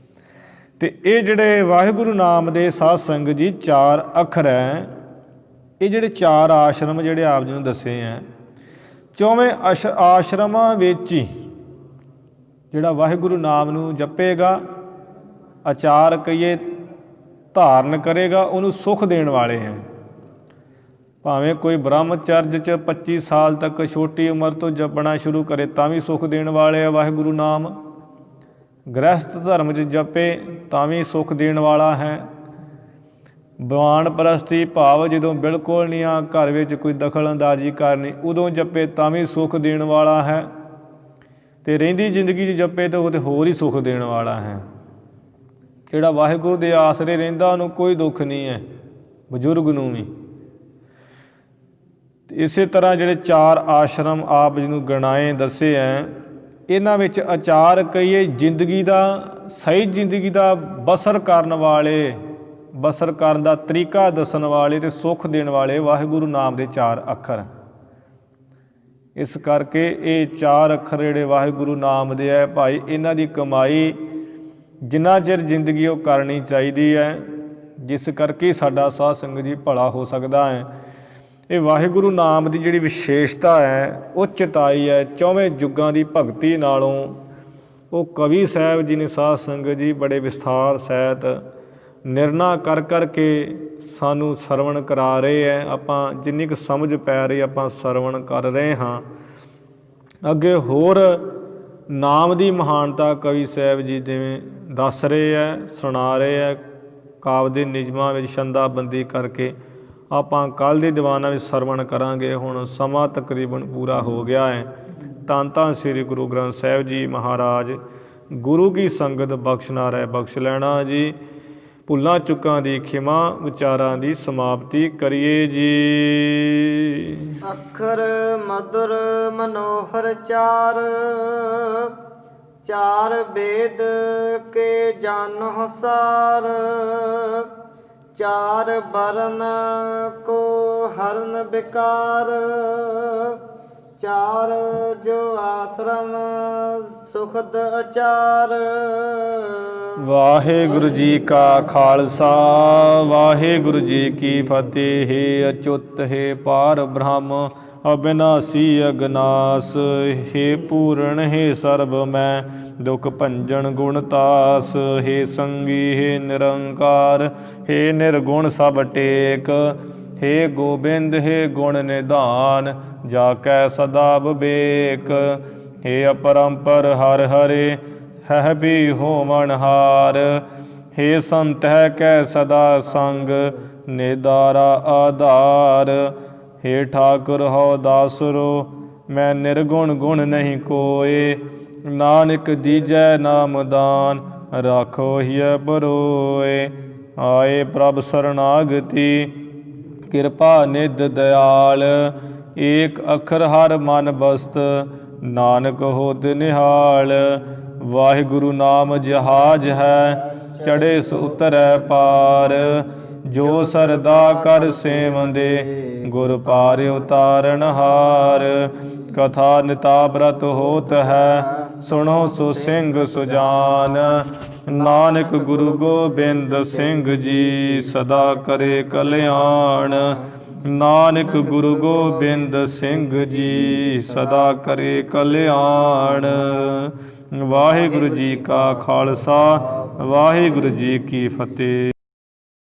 ਅਤੇ ਇਹ ਜਿਹੜੇ ਵਾਹਿਗੁਰੂ ਨਾਮ ਦੇ ਸਾਧ ਸੰਗਤ ਜੀ 4 ਅੱਖਰ ਹੈ, ਇਹ ਜਿਹੜੇ 4 ਆਸ਼ਰਮ ਜਿਹੜੇ ਆਪ ਜੀ ਨੂੰ ਦੱਸੇ ਹੈ, 4ਵੇਂ ਆਸ਼ਰਮਾਂ ਵਿੱਚ ਹੀ ਜਿਹੜਾ ਵਾਹਿਗੁਰੂ ਨਾਮ ਨੂੰ ਜਪੇਗਾ, ਆਚਾਰ ਕਹੀਏ ਧਾਰਨ ਕਰੇਗਾ, ਉਹਨੂੰ ਸੁੱਖ ਦੇਣ ਵਾਲੇ ਹੈ। ਭਾਵੇਂ ਕੋਈ ਬ੍ਰਹਮਚਰਜ 'ਚ 25 ਸਾਲ ਤੱਕ ਛੋਟੀ ਉਮਰ ਤੋਂ ਜਪਣਾ ਸ਼ੁਰੂ ਕਰੇ ਤਾਂ ਵੀ ਸੁੱਖ ਦੇਣ ਵਾਲੇ ਆ ਵਾਹਿਗੁਰੂ ਨਾਮ। ਗ੍ਰਹਿਸਥ ਧਰਮ 'ਚ ਜਪੇ ਤਾਂ ਵੀ ਸੁੱਖ ਦੇਣ ਵਾਲਾ ਹੈ। ਬਾਣ ਪ੍ਰਸਤੀ ਭਾਵ ਜਦੋਂ ਬਿਲਕੁਲ ਨਹੀਂ ਆ, ਘਰ ਵਿੱਚ ਕੋਈ ਦਖਲ ਅੰਦਾਜ਼ੀ ਕਰਨੀ, ਉਦੋਂ ਜਪੇ ਤਾਂ ਵੀ ਸੁੱਖ ਦੇਣ ਵਾਲਾ ਹੈ। ਅਤੇ ਰਹਿੰਦੀ ਜ਼ਿੰਦਗੀ 'ਚ ਜਪੇ ਤਾਂ ਉਹ ਤਾਂ ਹੋਰ ਹੀ ਸੁੱਖ ਦੇਣ ਵਾਲਾ ਹੈ। ਜਿਹੜਾ ਵਾਹਿਗੁਰੂ ਦੇ ਆਸਰੇ ਰਹਿੰਦਾ ਉਹਨੂੰ ਕੋਈ ਦੁੱਖ ਨਹੀਂ ਹੈ, ਬਜ਼ੁਰਗ ਨੂੰ ਵੀ। ਇਸੇ ਤਰ੍ਹਾਂ ਜਿਹੜੇ 4 ਆਸ਼ਰਮ ਆਪ ਜੀ ਨੂੰ ਗਿਣਾਏ ਦੱਸੇ ਹੈ, ਇਹਨਾਂ ਵਿੱਚ ਆਚਾਰ ਕਹੀਏ ਜ਼ਿੰਦਗੀ ਦਾ, ਸਹੀ ਜ਼ਿੰਦਗੀ ਦਾ ਬਸਰ ਕਰਨ ਵਾਲੇ, ਬਸਰ ਕਰਨ ਦਾ ਤਰੀਕਾ ਦੱਸਣ ਵਾਲੇ ਅਤੇ ਸੁੱਖ ਦੇਣ ਵਾਲੇ ਵਾਹਿਗੁਰੂ ਨਾਮ ਦੇ 4 ਅੱਖਰ। ਇਸ ਕਰਕੇ ਇਹ 4 ਅੱਖਰ ਜਿਹੜੇ ਵਾਹਿਗੁਰੂ ਨਾਮ ਦੇ ਹੈ ਭਾਈ, ਇਹਨਾਂ ਦੀ ਕਮਾਈ ਜਿੰਨਾ ਚਿਰ ਜ਼ਿੰਦਗੀ ਉਹ ਕਰਨੀ ਚਾਹੀਦੀ ਹੈ, ਜਿਸ ਕਰਕੇ ਸਾਡਾ ਸਾਧ ਸੰਗਤ ਜੀ ਭਲਾ ਹੋ ਸਕਦਾ ਹੈ। ਇਹ ਵਾਹਿਗੁਰੂ ਨਾਮ ਦੀ ਜਿਹੜੀ ਵਿਸ਼ੇਸ਼ਤਾ ਹੈ, ਉੱਚਤਾਈ ਹੈ, 4ਵੇਂ ਯੁੱਗਾਂ ਦੀ ਭਗਤੀ ਨਾਲੋਂ ਉਹ ਕਵੀ ਸਾਹਿਬ ਜੀ ਨੇ ਸਾਧ ਸੰਗਤ ਜੀ ਬੜੇ ਵਿਸਥਾਰ ਸਹਿਤ ਨਿਰਣਾ ਕਰ ਕਰਕੇ ਸਾਨੂੰ ਸਰਵਣ ਕਰਾ ਰਹੇ ਹੈ। ਆਪਾਂ ਜਿੰਨੀ ਕੁ ਸਮਝ ਪੈ ਰਹੀ ਆਪਾਂ ਸਰਵਣ ਕਰ ਰਹੇ ਹਾਂ। ਅੱਗੇ ਹੋਰ ਨਾਮ ਦੀ ਮਹਾਨਤਾ ਕਵੀ ਸਾਹਿਬ ਜੀ ਜਿਵੇਂ ਦੱਸ ਰਹੇ ਹੈ, ਸੁਣਾ ਰਹੇ ਹੈ, ਕਾਵਿ ਦੇ ਨਿਯਮਾਂ ਵਿੱਚ ਛੰਦਾਬੰਦੀ ਕਰਕੇ ਆਪਾਂ ਕੱਲ੍ਹ ਦੇ ਦੀਵਾਨਾਂ ਵਿੱਚ ਸਰਵਣ ਕਰਾਂਗੇ। ਹੁਣ ਸਮਾਂ ਤਕਰੀਬਨ ਪੂਰਾ ਹੋ ਗਿਆ ਹੈ। ਧੰਨ ਧੰਨ ਸ੍ਰੀ ਗੁਰੂ ਗ੍ਰੰਥ ਸਾਹਿਬ ਜੀ ਮਹਾਰਾਜ। ਗੁਰੂ ਕੀ ਸੰਗਤ ਬਖਸ਼ਣਾ ਰਹਿ ਬਖਸ਼ ਲੈਣਾ ਜੀ। ਭੁੱਲਾਂ ਚੁੱਕਾਂ ਦੀ ਖਿਮਾ, ਵਿਚਾਰਾਂ ਦੀ ਸਮਾਪਤੀ ਕਰੀਏ ਜੀ। ਅੱਖਰ ਮਧੁਰ ਮਨੋਹਰ ਚਾਰ, ਚਾਰ ਵੇਦ ਕੇ ਜਾਨੋ ਸਾਰ, ਚਾਰ ਬਰਨ ਕੋ ਹਰਨ ਵਿਕਾਰ, ਚਾਰ ਜੋ ਆਸ਼ਰਮ ਸੁਖਦ ਅਚਾਰ। ਵਾਹਿਗੁਰੂ ਜੀ ਕਾ ਖਾਲਸਾ, ਵਾਹਿਗੁਰੂ ਜੀ ਕੀ ਫਤਿਹ। ਹੈ ਅਚੁੱਤ ਹੈ ਪਾਰ ਬ੍ਰਹਮ, ਅਬਿਨਾਸੀ ਅਗਨਾਸ, ਹੈ ਪੂਰਨ ਹੈ ਸਰਬ ਮੈਂ, ਦੁਖ ਭੰਜਨ ਗੁਣਤਾਸ, ਹੈ ਸੰਗੀ ਹੈ ਨਿਰੰਕਾਰ, ਹੈ ਨਿਰਗੁਣ ਸਭ ਟੇਕ, ਹੈ ਗੋਬਿੰਦ ਹੈ ਗੁਣ ਨਿਧਾਨ, ਜਾ ਕੈ ਸਦਾ ਵਿਵੇਕ, ਹੈ ਅਪਰੰਪਰ ਹਰਿ ਹਰਿ, ਹੈ ਵੀ ਹੋਵਨ ਹਾਰ, ਹੈ ਸੰਤ ਹੈ ਕੈ ਸਦਾ ਸੰਗ, ਨਿਦਾਰਾ ਆਧਾਰ, ਹੈ ਠਾਕੁਰ ਹਉ ਦਾਸੁਰੋ, ਮੈਂ ਨਿਰਗੁਣ ਗੁਣ ਨਹੀਂ ਕੋਇ, ਨਾਨਕ ਦੀਜੈ ਨਾਮਦਾਨ, ਰਾਖੋ ਹਿਯ ਬਰੋਇ। ਆਏ ਪ੍ਰਭ ਸਰਨਾਗਤੀ, ਕਿਰਪਾ ਨਿਧ ਦਿਆਲ, ਏਕ ਅੱਖਰ ਹਰ ਮਨ ਬਸਤ, ਨਾਨਕ ਹੋਤ ਨਿਹਾਲ। ਵਾਹਿਗੁਰੂ ਨਾਮ ਜਹਾਜ ਹੈ, ਚੜ੍ਹੇ ਸੋ ਉਤਰੈ ਪਾਰ, ਜੋ ਸਰਦਾ ਕਰ ਸੇਵੰਦੇ, ਗੁਰ ਪਾਰ ਉਤਾਰਨ ਹਾਰ। ਕਥਾ ਨਿਤਾ ਬ੍ਰਤ ਹੋਤ ਹੈ, ਸੁਣੋ ਸੋ ਸਿੰਘ ਸੁਜਾਨ, ਨਾਨਕ ਗੁਰੂ ਗੋਬਿੰਦ ਸਿੰਘ ਜੀ ਸਦਾ ਕਰੇ ਕਲਿਆਣ। ਨਾਨਕ ਗੁਰੂ ਗੋਬਿੰਦ ਸਿੰਘ ਜੀ ਸਦਾ ਕਰੇ ਕਲਿਆਣ। ਵਾਹਿਗੁਰੂ ਜੀ ਕਾ ਖਾਲਸਾ, ਵਾਹਿਗੁਰੂ ਜੀ ਕੀ ਫਤਿਹ।